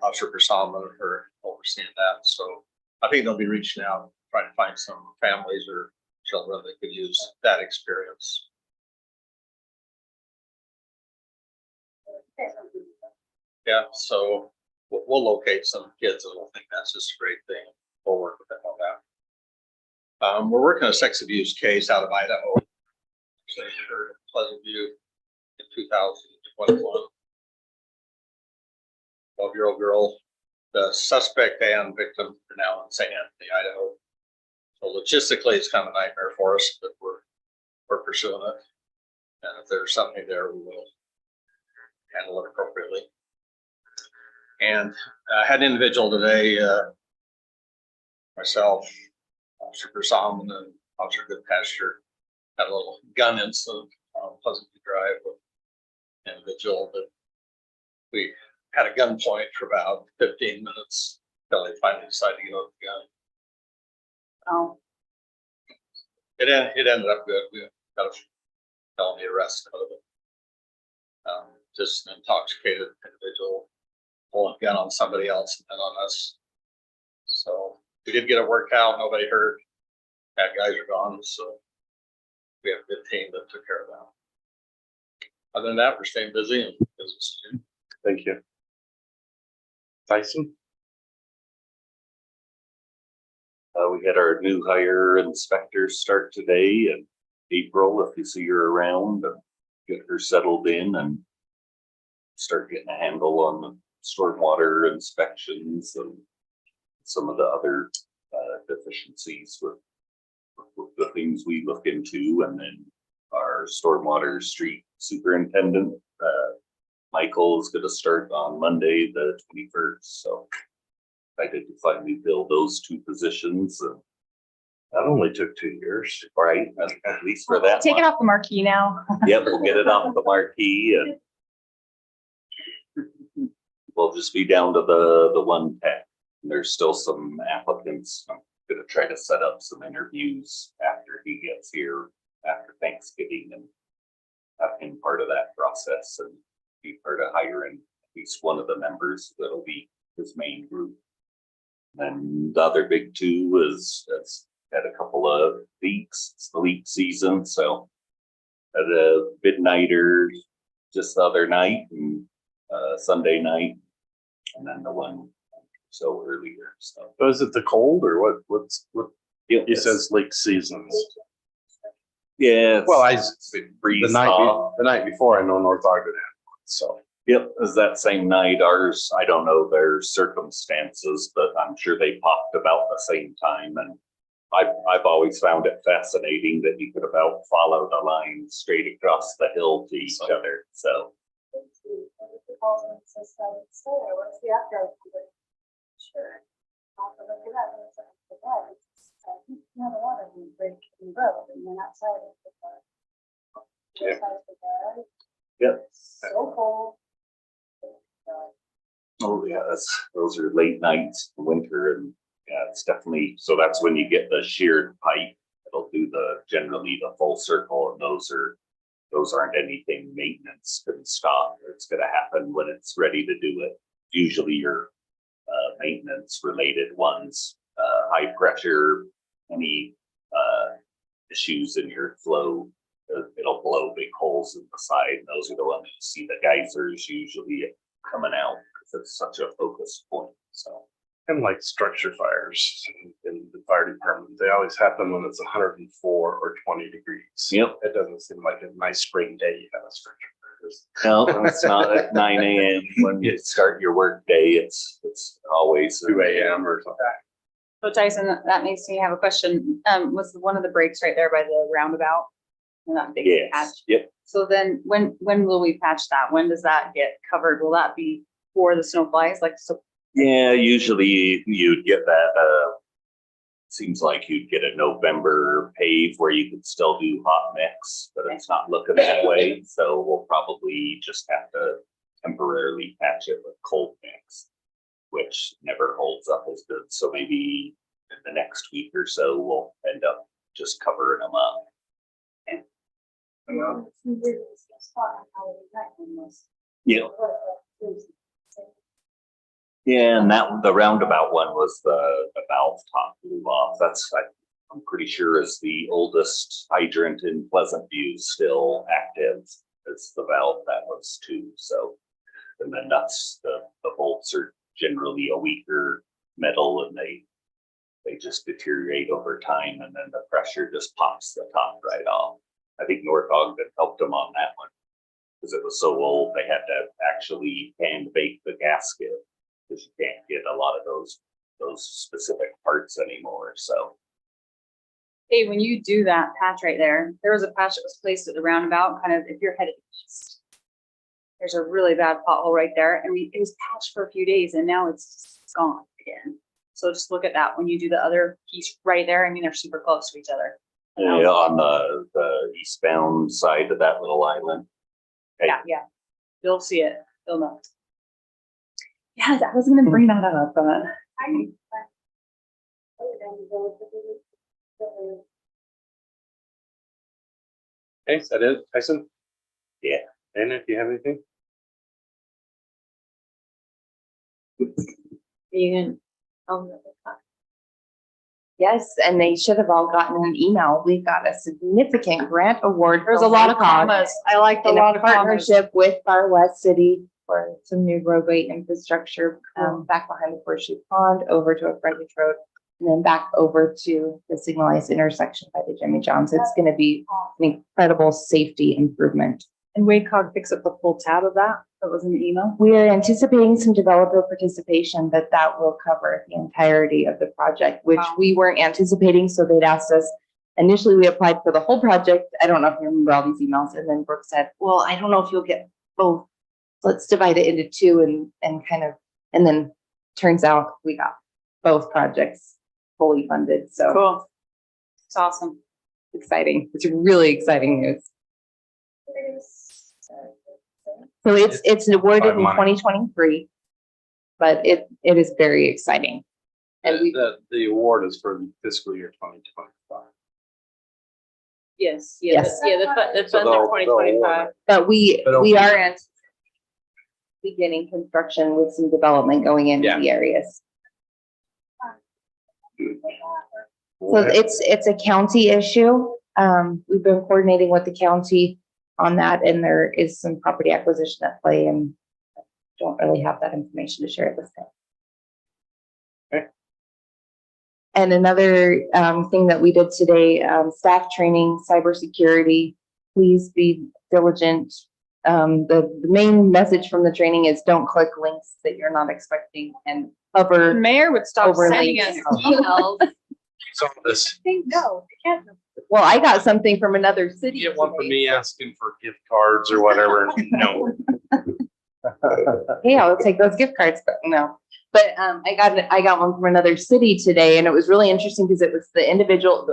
Speaker 2: Officer Persama are overseeing that. So I think they'll be reaching out, trying to find some families or children that could use that experience. Yeah, so we'll locate some kids and we'll think that's just a great thing. We'll work with them on that. We're working on a sex abuse case out of Idaho. So for Pleasant View in 2021. 12-year-old girl, the suspect and victim are now in St. Anthony, Idaho. So logistically, it's kind of a nightmare for us, but we're pursuing it. And if there's something there, we will handle it appropriately. And I had an individual today, myself, Officer Solomon and Officer Goodpasture, had a little gun incident on Pleasant View Drive with an individual that we had a gunpoint for about 15 minutes until they finally decided to get out the gun.
Speaker 3: Oh,
Speaker 2: It ended up good. We got a felony arrest out of it. Just an intoxicated individual pulling a gun on somebody else and then on us. So we did get it worked out. Nobody hurt. Bad guys are gone. So we have a good team that took care of that. Other than that, we're staying busy and business.
Speaker 1: Thank you. Tyson?
Speaker 22: We had our new hire inspectors start today, and April, if you see her around, get her settled in and start getting a handle on the stormwater inspections and some of the other deficiencies with the things we look into. And then our stormwater street superintendent, Michael, is going to start on Monday, the 21st. So I did finally fill those two positions. And that only took 2 years, right? At least for that.
Speaker 3: take it
Speaker 22: one.
Speaker 3: off the marquee now.
Speaker 22: Yep, we'll get it off the marquee and we'll just be down to the one tech. There's still some applicants. I'm gonna try to set up some interviews after he gets here after Thanksgiving and have him part of that process and be part of hiring at least one of the members that'll be his main group. And the other big two is had a couple of leaks. It's the leak season, so had a midnighter just the other night and Sunday night, and then the one so earlier. So
Speaker 1: Was it the cold or what? What?
Speaker 22: yeah,
Speaker 1: He says lake seasons.
Speaker 22: yeah.
Speaker 1: Well,
Speaker 22: freeze
Speaker 1: the night before, I know North Ogden had one, so.
Speaker 22: Yep, it was that same night. Ours, I don't know their circumstances, but I'm sure they popped about the same time. And I've always found it fascinating that you could about follow the line straight across the hill to each other. So
Speaker 7: What's the after? Sure. I'll look it up. And it's like, the guy, the water will break in the road and then outside of the car.
Speaker 22: Yeah.
Speaker 7: Just like the guy.
Speaker 22: yep.
Speaker 7: So cold.
Speaker 22: Oh yeah, those are late nights, in winter, and yeah, it's definitely, so that's when you get the sheared pipe. It'll do generally the full circle, and those aren't anything maintenance can stop. It's gonna happen when it's ready to do it. Usually your maintenance related ones, high pressure, any issues in your flow, it'll blow big holes in the side. Those are the ones you see the geysers usually coming out because it's such a focus point. So
Speaker 1: And like structure fires in the fire department, they always happen when it's 104 or 20 degrees.
Speaker 22: Yep.
Speaker 1: It doesn't seem like a nice spring day you have a structure fire.
Speaker 22: no, it's not at 9 a.m. when you start your work day. It's always
Speaker 1: 2 a.m. or something.
Speaker 3: So Tyson, that makes me have a question. Was one of the breaks right there by the roundabout? And that big patch?
Speaker 22: yes, yep.
Speaker 3: So then when will we patch that? When does that get covered? Will that be for the snow flies? Like, so
Speaker 22: Yeah, usually you'd get that, seems like you'd get a November pave where you could still do hot mix, but it's not looking that way. So we'll probably just have to temporarily patch it with cold mix, which never holds up as good. So maybe in the next week or so, we'll end up just covering them up. Yeah. Yeah, and the roundabout one was the valve top blew off. I'm pretty sure is the oldest hydrant in Pleasant View still active. It's the valve that was too. So, and then that's the bolts are generally a weaker metal and they just deteriorate over time, and then the pressure just pops the top right off. I think North Ogden helped them on that one because it was so old they had to actually hand bake the gasket because you can't get a lot of those specific parts anymore. So
Speaker 3: Hey, when you do that patch right there was a patch that was placed at the roundabout, kind of if you're headed east. There's a really bad pothole right there, and it was patched for a few days, and now it's gone again. So just look at that when you do the other piece right there. I mean, they're super close to each other.
Speaker 17: Yeah, on the eastbound side of that little island.
Speaker 3: Yeah, yeah. You'll see it. You'll know. Yeah, I was gonna bring that up, but.
Speaker 1: Okay, is that it, Tyson?
Speaker 17: Yeah.
Speaker 1: Dana, if you have anything?
Speaker 16: You can, oh,
Speaker 4: Yes, and they should have all gotten an email. We got a significant grant award.
Speaker 3: There's a
Speaker 4: from
Speaker 3: lot of
Speaker 4: WACOG
Speaker 3: commas. I like a
Speaker 4: in
Speaker 3: lot
Speaker 4: a
Speaker 3: of commas.
Speaker 4: partnership with Far West City for some new roadway infrastructure, back behind the Horseshoe Pond, over to a frontage road, and then back over to the signalized intersection by the Jimmy John's. It's gonna be an incredible safety improvement.
Speaker 3: And WACOG picks up the full tab of that. That was in the email.
Speaker 4: We are anticipating some developer participation, but that will cover the entirety of the project, which we weren't anticipating, so they'd asked us. Initially, we applied for the whole project. I don't know if you remember all these emails, and then Brooke said, well, I don't know if you'll get both. Let's divide it into two and then turns out we got both projects fully funded, so.
Speaker 3: Cool. It's awesome.
Speaker 4: Exciting. It's really exciting news. So it's awarded in
Speaker 1: Money.
Speaker 4: 2023, but it is very exciting. And we,
Speaker 1: The award is for fiscal year 2025.
Speaker 16: yes,
Speaker 4: Yes.
Speaker 16: the
Speaker 1: So
Speaker 16: funds are 2025.
Speaker 4: but we
Speaker 1: But okay.
Speaker 4: are at beginning construction with some development going into
Speaker 1: Yeah.
Speaker 4: the areas. So it's a county issue. We've been coordinating with the county on that, and there is some property acquisition at play, and I don't really have that information to share at this time.
Speaker 1: Okay.
Speaker 4: And another thing that we did today, staff training, cybersecurity. Please be diligent. The main message from the training is don't click links that you're not expecting and hover.
Speaker 3: Mayor would stop
Speaker 4: over
Speaker 3: sending
Speaker 4: links.
Speaker 3: us emails.
Speaker 1: So this,
Speaker 3: No, I can't.
Speaker 4: Well, I got something from another city.
Speaker 1: you get one for
Speaker 4: today.
Speaker 1: me asking for gift cards or whatever. No.
Speaker 4: Hey, I'll take those gift cards, but no. But I got one from another city today, and it was really interesting because it was the individual.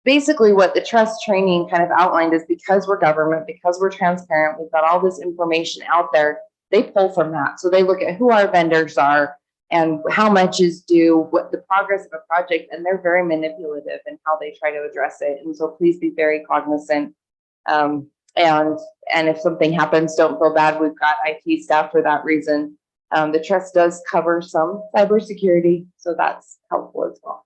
Speaker 4: Basically, what the trust training kind of outlined is because we're government, because we're transparent, we've got all this information out there. They pull from that, so they look at who our vendors are and how much is due, what the progress of a project, and they're very manipulative in how they try to address it. And so please be very cognizant. And if something happens, don't feel bad. We've got IT staff for that reason. The trust does cover some cybersecurity, so that's helpful as well.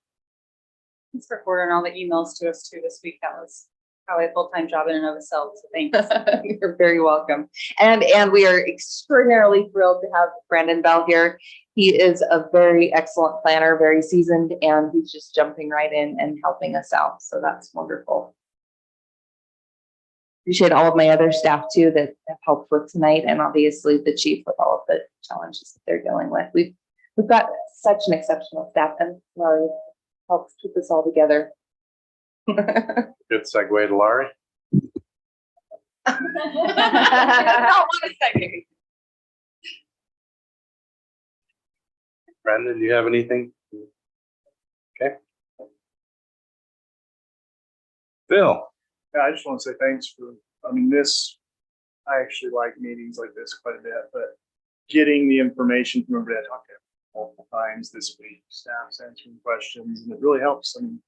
Speaker 3: Thanks for forwarding all the emails to us too this week. That was probably a full-time job in and of itself. So thanks.
Speaker 4: You're very welcome. And we are extraordinarily thrilled to have Brandon Bell here. He is a very excellent planner, very seasoned, and he's just jumping right in and helping us out. So that's wonderful. Appreciate all of my other staff too that have helped with tonight, and obviously the chief with all of the challenges that they're dealing with. We've got such an exceptional staff, and Laurie helps keep us all together.
Speaker 1: Good segue to Laurie.
Speaker 3: Hold on a second.
Speaker 1: Brandon, do you have anything? Okay. Bill.
Speaker 11: Yeah, I just want to say thanks for, I actually like meetings like this quite a bit, but getting the information from everybody I talked to multiple times this week, staff's answering questions, and it really helps. I mean,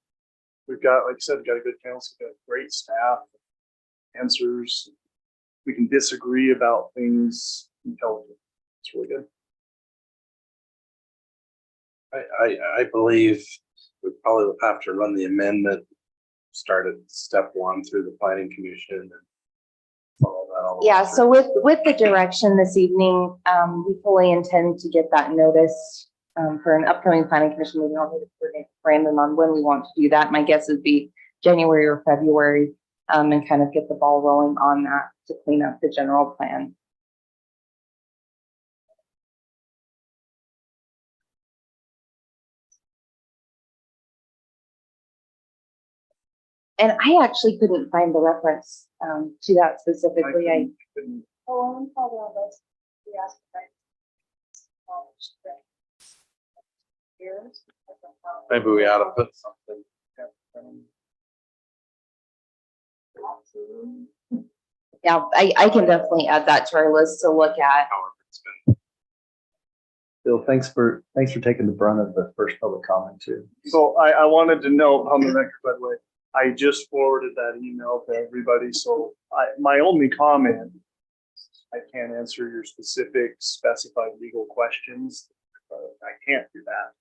Speaker 11: we've got, like I said, we've got a good council, we've got great staff, answers. We can disagree about things intelligently. It's really good.
Speaker 1: I believe we probably will have to run the amendment, start at step one through the planning commission and follow that all.
Speaker 4: Yeah, so with the direction this evening, we fully intend to get that notice for an upcoming planning commission meeting. I'll need to coordinate with Brandon on when we want to do that. My guess would be January or February, and kind of get the ball rolling on that to clean up the general plan. And I actually couldn't find the reference to that specifically.
Speaker 7: Oh, I'm probably on those. We asked for years.
Speaker 1: Maybe we ought to put something.
Speaker 4: Yeah, I can definitely add that to our list to look at.
Speaker 9: Bill, thanks for taking the brunt of the first public comment too.
Speaker 11: So I wanted to note on the record, by the way, I just forwarded that email to everybody, so my only comment, I can't answer your specific specified legal questions. I can't do that.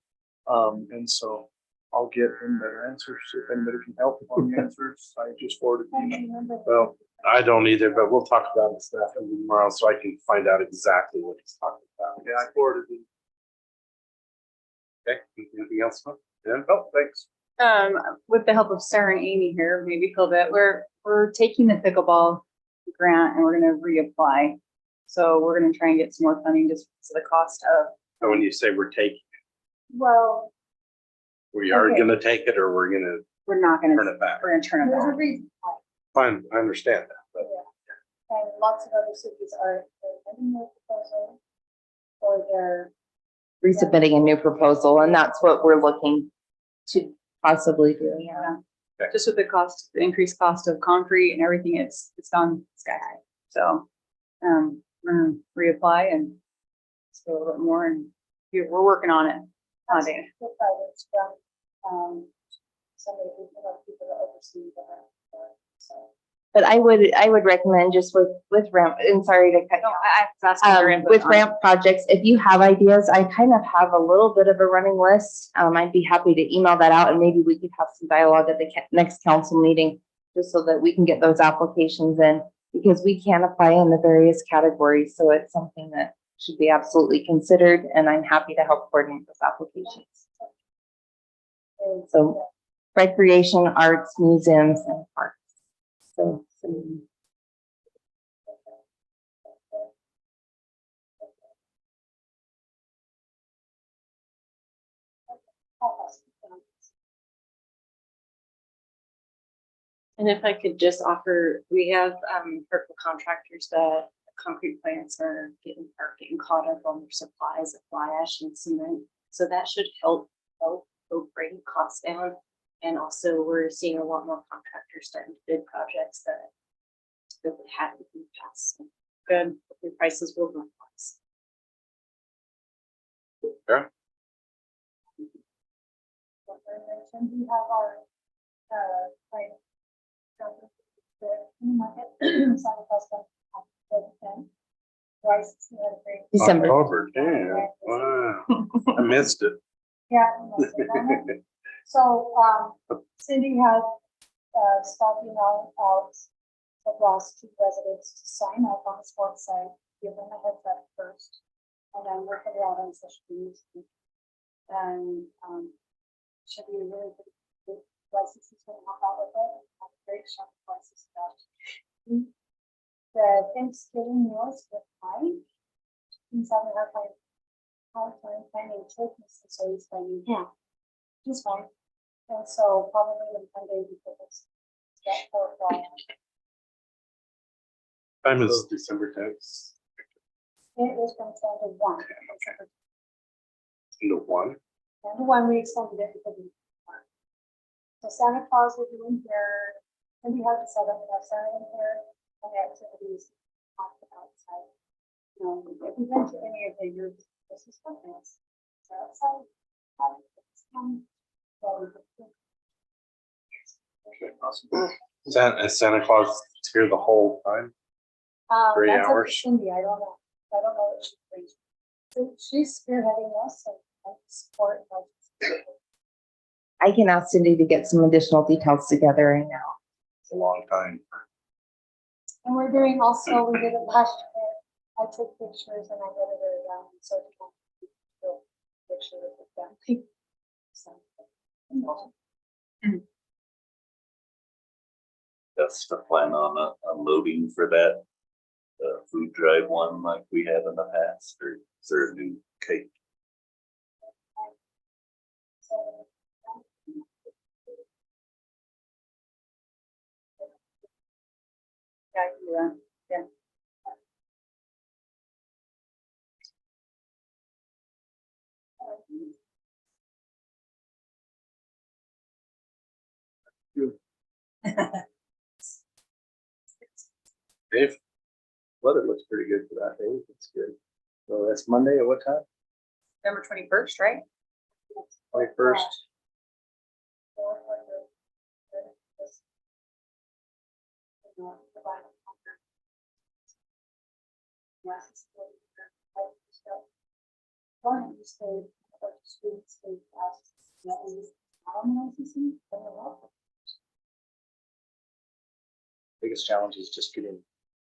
Speaker 11: And so I'll get them better answers if anybody can help on the answers. I just forwarded the email.
Speaker 1: Well, I don't either, but we'll talk about it stuff tomorrow so I can find out exactly what he's talking about.
Speaker 11: Yeah, I forwarded it.
Speaker 1: Okay, anything else? Yeah,
Speaker 11: Oh, thanks.
Speaker 3: With the help of Sarah and Amy here, maybe a little bit, we're taking the pickleball grant and we're gonna reapply. So we're gonna try and get some more funding just for the cost of,
Speaker 1: So when you say we're taking,
Speaker 3: well,
Speaker 1: we are
Speaker 3: Okay.
Speaker 1: gonna take it or we're gonna
Speaker 3: we're not gonna,
Speaker 1: turn it back?
Speaker 3: we're gonna turn it
Speaker 7: There's a
Speaker 3: back.
Speaker 7: reason why,
Speaker 1: Fine, I understand that, but
Speaker 7: and lots of other cities are having their proposal or they're
Speaker 4: Resubmitting a new proposal, and that's what we're looking to possibly do, yeah.
Speaker 3: Just with the cost, the increased cost of concrete and everything, it's gone sky high. So, we're gonna reapply and still a little bit more and we're working on it.
Speaker 7: asked for guidance from, somebody who, people that oversee that. So.
Speaker 4: But I would recommend just with ramp, and sorry to cut you
Speaker 3: No,
Speaker 4: off.
Speaker 3: I was asking your input
Speaker 4: With
Speaker 3: on-
Speaker 4: ramp projects, if you have ideas, I kind of have a little bit of a running list. I'd be happy to email that out and maybe we could have some dialogue at the next council meeting, just so that we can get those applications in, because we can apply in the various categories. So it's something that should be absolutely considered, and I'm happy to help coordinate those applications. So recreation, arts, museums, and parks. So.
Speaker 16: And if I could just offer, we have heard from contractors that concrete plants are getting caught up on their supplies of fly ash and cement. So that should help bring costs down. And also we're seeing a lot more contractors starting to bid projects that we hadn't in the past. So good, the prices will rise.
Speaker 1: yeah,
Speaker 7: We have our, like, in the market, Santa Claus, rice,
Speaker 4: December.
Speaker 1: October, damn, wow, I missed it.
Speaker 7: Yeah. So, Cindy had, starting out the last two residents to sign up on the sports site, give them a heads up first, and then work it out on social media. And, should be a really good license is gonna help out with it. Have a great shop license about. The Thanksgiving meals with Mike. He's having a hard time finding turkeys, so he's finding ham. He's fine. And so probably on Monday before this. That for a while.
Speaker 1: Time is December 10th.
Speaker 7: It is from 10 to 1.
Speaker 1: No one.
Speaker 7: 10 to 1, we extended it because we. So Santa Claus will be in here, and we have the setup, we have Santa in here, and the activities on the outside. If you went to any of the groups, this is what it is. So outside.
Speaker 1: Okay, awesome. Santa Claus is here the whole time. 3
Speaker 7: That's up to
Speaker 1: hours.
Speaker 7: Cindy, I don't know what she thinks. So she's spearheading us and support.
Speaker 4: I can ask Cindy to get some additional details together right now.
Speaker 1: It's a long time.
Speaker 7: And we're doing also, we did it last year. I took pictures and I edited it down, so you can do pictures of them. So,
Speaker 22: That's the plan on unloading for that food drive one like we have in the past, or is there a new cake?
Speaker 3: I can do that. Yeah.
Speaker 9: Dave? Weather looks pretty good for that day. It's good. So that's Monday at what time?
Speaker 3: November 21st, right?
Speaker 9: 21st. Biggest challenge is just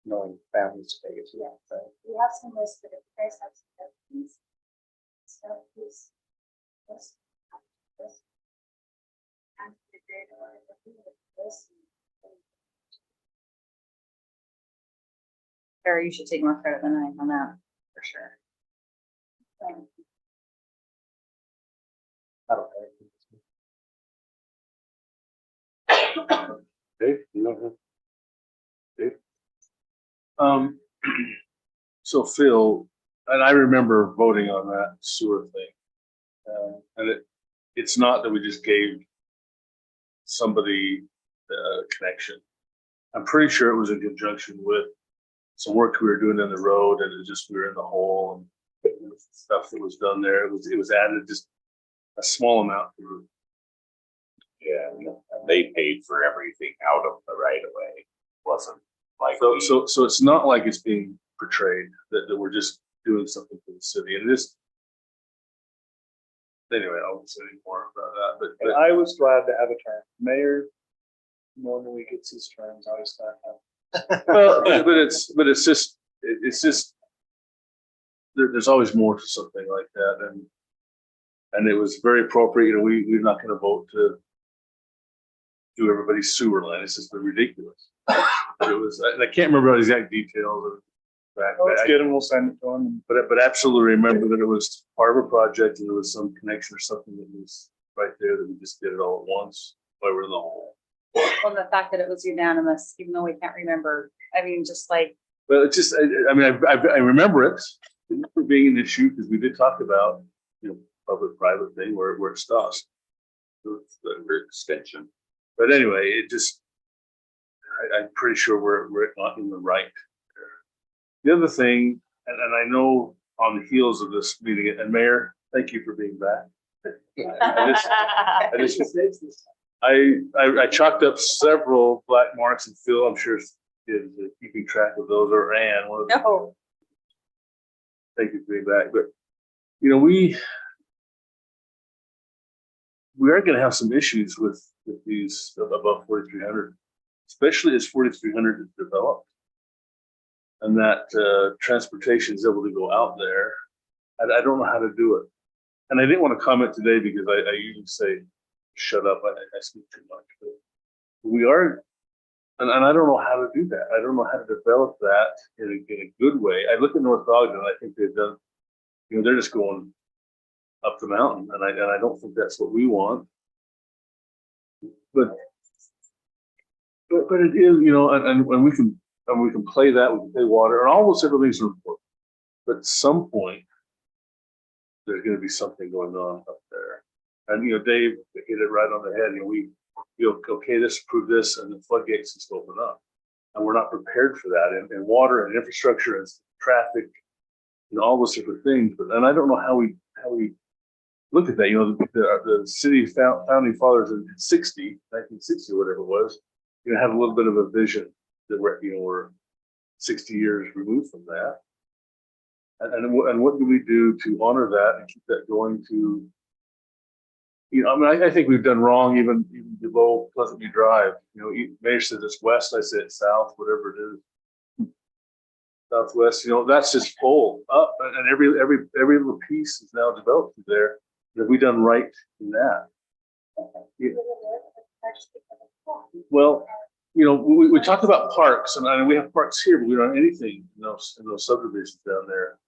Speaker 9: knowing families to make it to that thing.
Speaker 7: We have some list, but if you guys have some questions, so please. This. And the data or this.
Speaker 3: Barry, you should take more credit than I am on that, for sure.
Speaker 9: I don't know.
Speaker 5: Dave, you know, Dave? So Phil, and I remember voting on that sewer thing. And it's not that we just gave somebody the connection. I'm pretty sure it was in conjunction with some work we were doing in the road, and it just, we were in the hole and stuff that was done there. It was added just a small amount to.
Speaker 22: Yeah, and they paid for everything out of the right of way. Wasn't like.
Speaker 5: So it's not like it's being portrayed that we're just doing something for the city, and this. Anyway, I won't say any more about that, but
Speaker 9: I was glad to have a term. Mayor normally gets his terms. I was glad.
Speaker 5: well, but it's just there's always more to something like that, and it was very appropriate. You know, we're not going to vote to do everybody's sewer line. It's just ridiculous. It was, and I can't remember the exact details of that.
Speaker 9: Let's get him. We'll send it to him.
Speaker 5: But absolutely remember that it was part of a project, and there was some connection or something that was right there that we just did it all at once while we're in the hole.
Speaker 3: Well, the fact that it was unanimous, even though we can't remember, I mean, just like,
Speaker 5: Well, it's just, I mean, I remember it for being an issue because we did talk about, you know, public-private thing where it stops. The extension. But anyway, it just, I'm pretty sure we're not in the right. The other thing, and I know on the heels of this meeting, and Mayor, thank you for being back. I chalked up several black marks, and Phil, I'm sure is keeping track of those, or Ann. One of them.
Speaker 3: no.
Speaker 5: Thank you for being back. But you know, we are going to have some issues with these above 4,300, especially as 4,300 is developed, and that transportation is able to go out there. I don't know how to do it, and I didn't want to comment today because I usually say, "Shut up, I speak too much." But we are, and I don't know how to do that. I don't know how to develop that in a good way. I look at North Ogden, and I think they've done, you know, they're just going up the mountain, and I don't think that's what we want. But it is, you know, and we can play that, we can play water, and all those different things are important. But at some point, there's going to be something going on up there. And you know, Dave hit it right on the head. You know, we feel okay, this prove this, and the floodgates just open up, and we're not prepared for that. And water and infrastructure and traffic, and all those different things. But and I don't know how we look at that. You know, the city founding fathers in 1960, whatever it was, you know, had a little bit of a vision that we're 60 years removed from that. And what do we do to honor that and keep that going to? You know, I mean, I think we've done wrong even below Pleasant View Drive. You know, Mayor says it's west, I say it's south, whatever it is. Southwest, you know, that's just full up, and every little piece is now developed through there. Have we done right in that? Yeah. Well, you know, we talk about parks, and we have parks here, but we don't have anything in those subdivisions down there.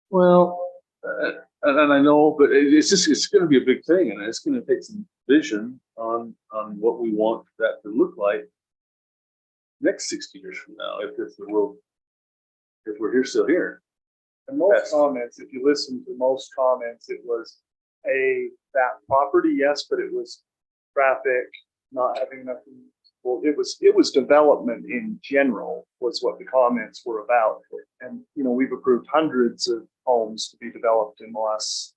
Speaker 5: Well, And I know, but it's gonna be a big thing, and it's gonna take some vision on what we want that to look like next 60 years from now, if the world, if we're still here.
Speaker 13: And most
Speaker 5: Yes.
Speaker 13: comments, if you listen to most comments, it was that property, yes, but it was traffic, not having enough. Well, it was development in general was what the comments were about. And, you know, we've approved hundreds of homes to be developed in the last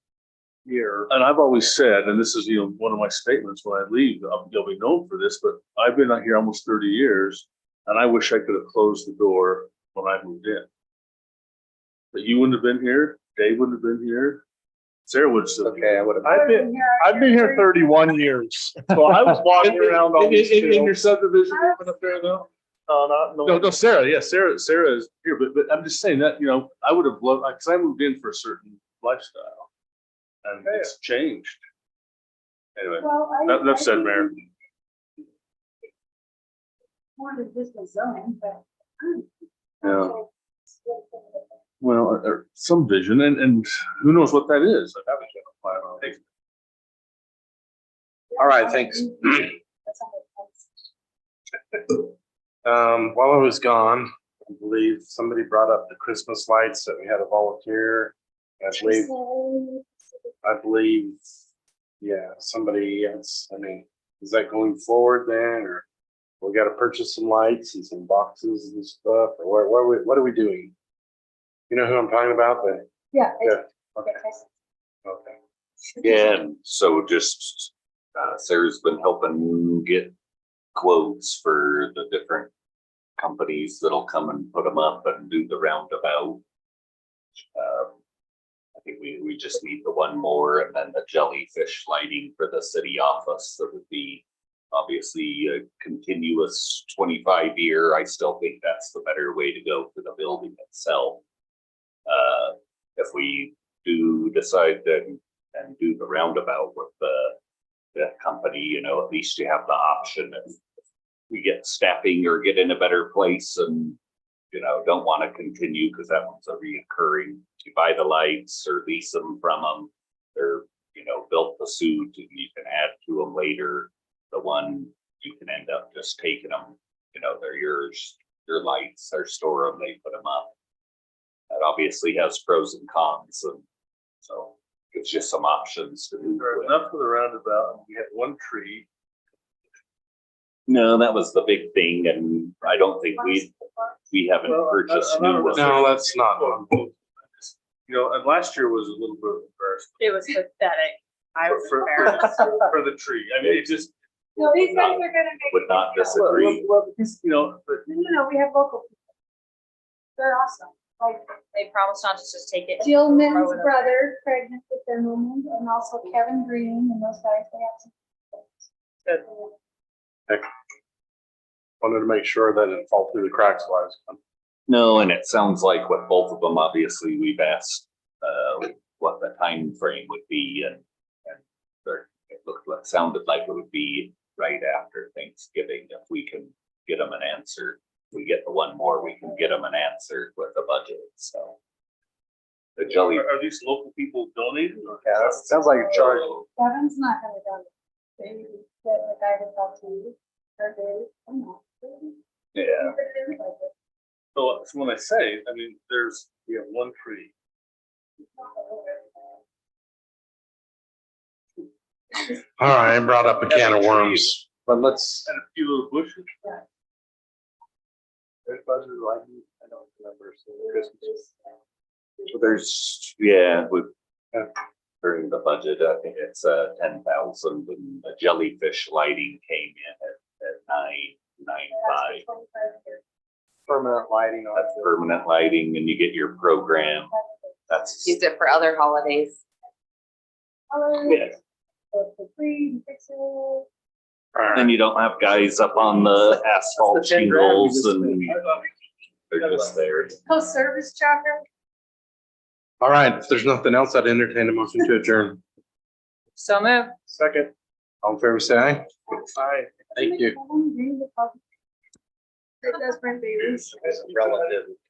Speaker 13: year.
Speaker 5: And I've always said, and this is, you know, one of my statements when I leave, they'll be known for this, but I've been out here almost 30 years, and I wish I could have closed the door when I moved in. But you wouldn't have been here, Dave wouldn't have been here, Sarah would still.
Speaker 9: Okay, I would have.
Speaker 13: I've been here 31 years, so I was walking around all these
Speaker 5: In your
Speaker 13: fields.
Speaker 5: subdivision, even up there though? No, Sarah, yeah, Sarah is here, but I'm just saying that, you know, I would have loved, because I moved in for a certain lifestyle. And it's changed. Anyway, enough said, Mayor.
Speaker 7: More than just the zoning, but.
Speaker 5: Yeah. Well, or some vision, and who knows what that is? I haven't got a plan on it.
Speaker 1: All right, thanks. While I was gone, I believe somebody brought up the Christmas lights that we had a volunteer. I believe, yeah, somebody else, I mean, is that going forward then, or we gotta purchase some lights and some boxes and stuff, or what are we doing? You know who I'm talking about, but,
Speaker 7: Yeah.
Speaker 1: yeah, okay. Okay.
Speaker 22: Yeah, and so just, Sarah's been helping get quotes for the different companies that'll come and put them up and do the roundabout. I think we just need the one more, and then the jellyfish lighting for the city office. That would be obviously a continuous 25-year. I still think that's the better way to go for the building itself. If we do decide to and do the roundabout with the company, you know, at least you have the option if we get staffing or get in a better place and, you know, don't want to continue because that one's a reoccurring. You buy the lights or lease them from them. They're, you know, built the suit and you can add to them later. The one you can end up just taking them, you know, they're yours, your lights, they store them, they put them up. That obviously has pros and cons, and so it's just some options to do.
Speaker 5: Enough of the roundabout, we had one tree.
Speaker 22: No, that was the big thing, and I don't think we haven't purchased new ones.
Speaker 1: No, that's not.
Speaker 5: You know, and last year was a little bit embarrassing.
Speaker 3: It was pathetic. I was
Speaker 5: For
Speaker 3: embarrassed.
Speaker 5: for the tree, I mean, it just.
Speaker 7: No, these guys are gonna make.
Speaker 22: Would not disagree.
Speaker 5: Well, because, you know, but
Speaker 7: No, we have local people. They're awesome. Like
Speaker 3: They promised not to just take it.
Speaker 7: Jill Minn's
Speaker 3: Throw it up.
Speaker 7: brother, pregnant with their woman, and also Kevin Green and those guys, they have some.
Speaker 3: Good.
Speaker 1: Wanted to make sure that it didn't fall through the cracks while I was gone.
Speaker 22: No, and it sounds like with both of them, obviously, we've asked what the time frame would be, and it looked like, sounded like it would be right after Thanksgiving if we can get them an answer. If we get the one more, we can get them an answer with the budget, so. The jelly.
Speaker 5: are these local people donating or?
Speaker 9: Yeah, that sounds like a charge.
Speaker 7: Kevin's not gonna do it. They, the guy that talked to you, or they, I'm not.
Speaker 22: Yeah.
Speaker 5: So when I say, I mean, we have one tree.
Speaker 1: All right, I brought up a can of worms, but let's,
Speaker 5: And a few little bushes.
Speaker 9: There's budget lighting, I don't remember, so Christmas.
Speaker 22: So there's, yeah, with, during the budget, I think it's 10,000, and the jellyfish lighting came in at 995.
Speaker 9: Permanent lighting on
Speaker 22: That's
Speaker 9: it.
Speaker 22: permanent lighting, and you get your program. That's,
Speaker 4: Use it for other holidays.
Speaker 22: yeah.
Speaker 7: For free, fix it.
Speaker 22: And you don't have guys up on the asphalt
Speaker 9: That's the 10 grand we
Speaker 22: shingles
Speaker 9: just
Speaker 22: and they're just there.
Speaker 7: Post service tracker.
Speaker 1: all right, if there's nothing else, I'd entertain a motion to adjourn.
Speaker 3: So move.
Speaker 5: Second.
Speaker 1: All in favor, say aye.
Speaker 5: Aye.
Speaker 1: Thank you.
Speaker 7: It does bring babies.
Speaker 9: Relative.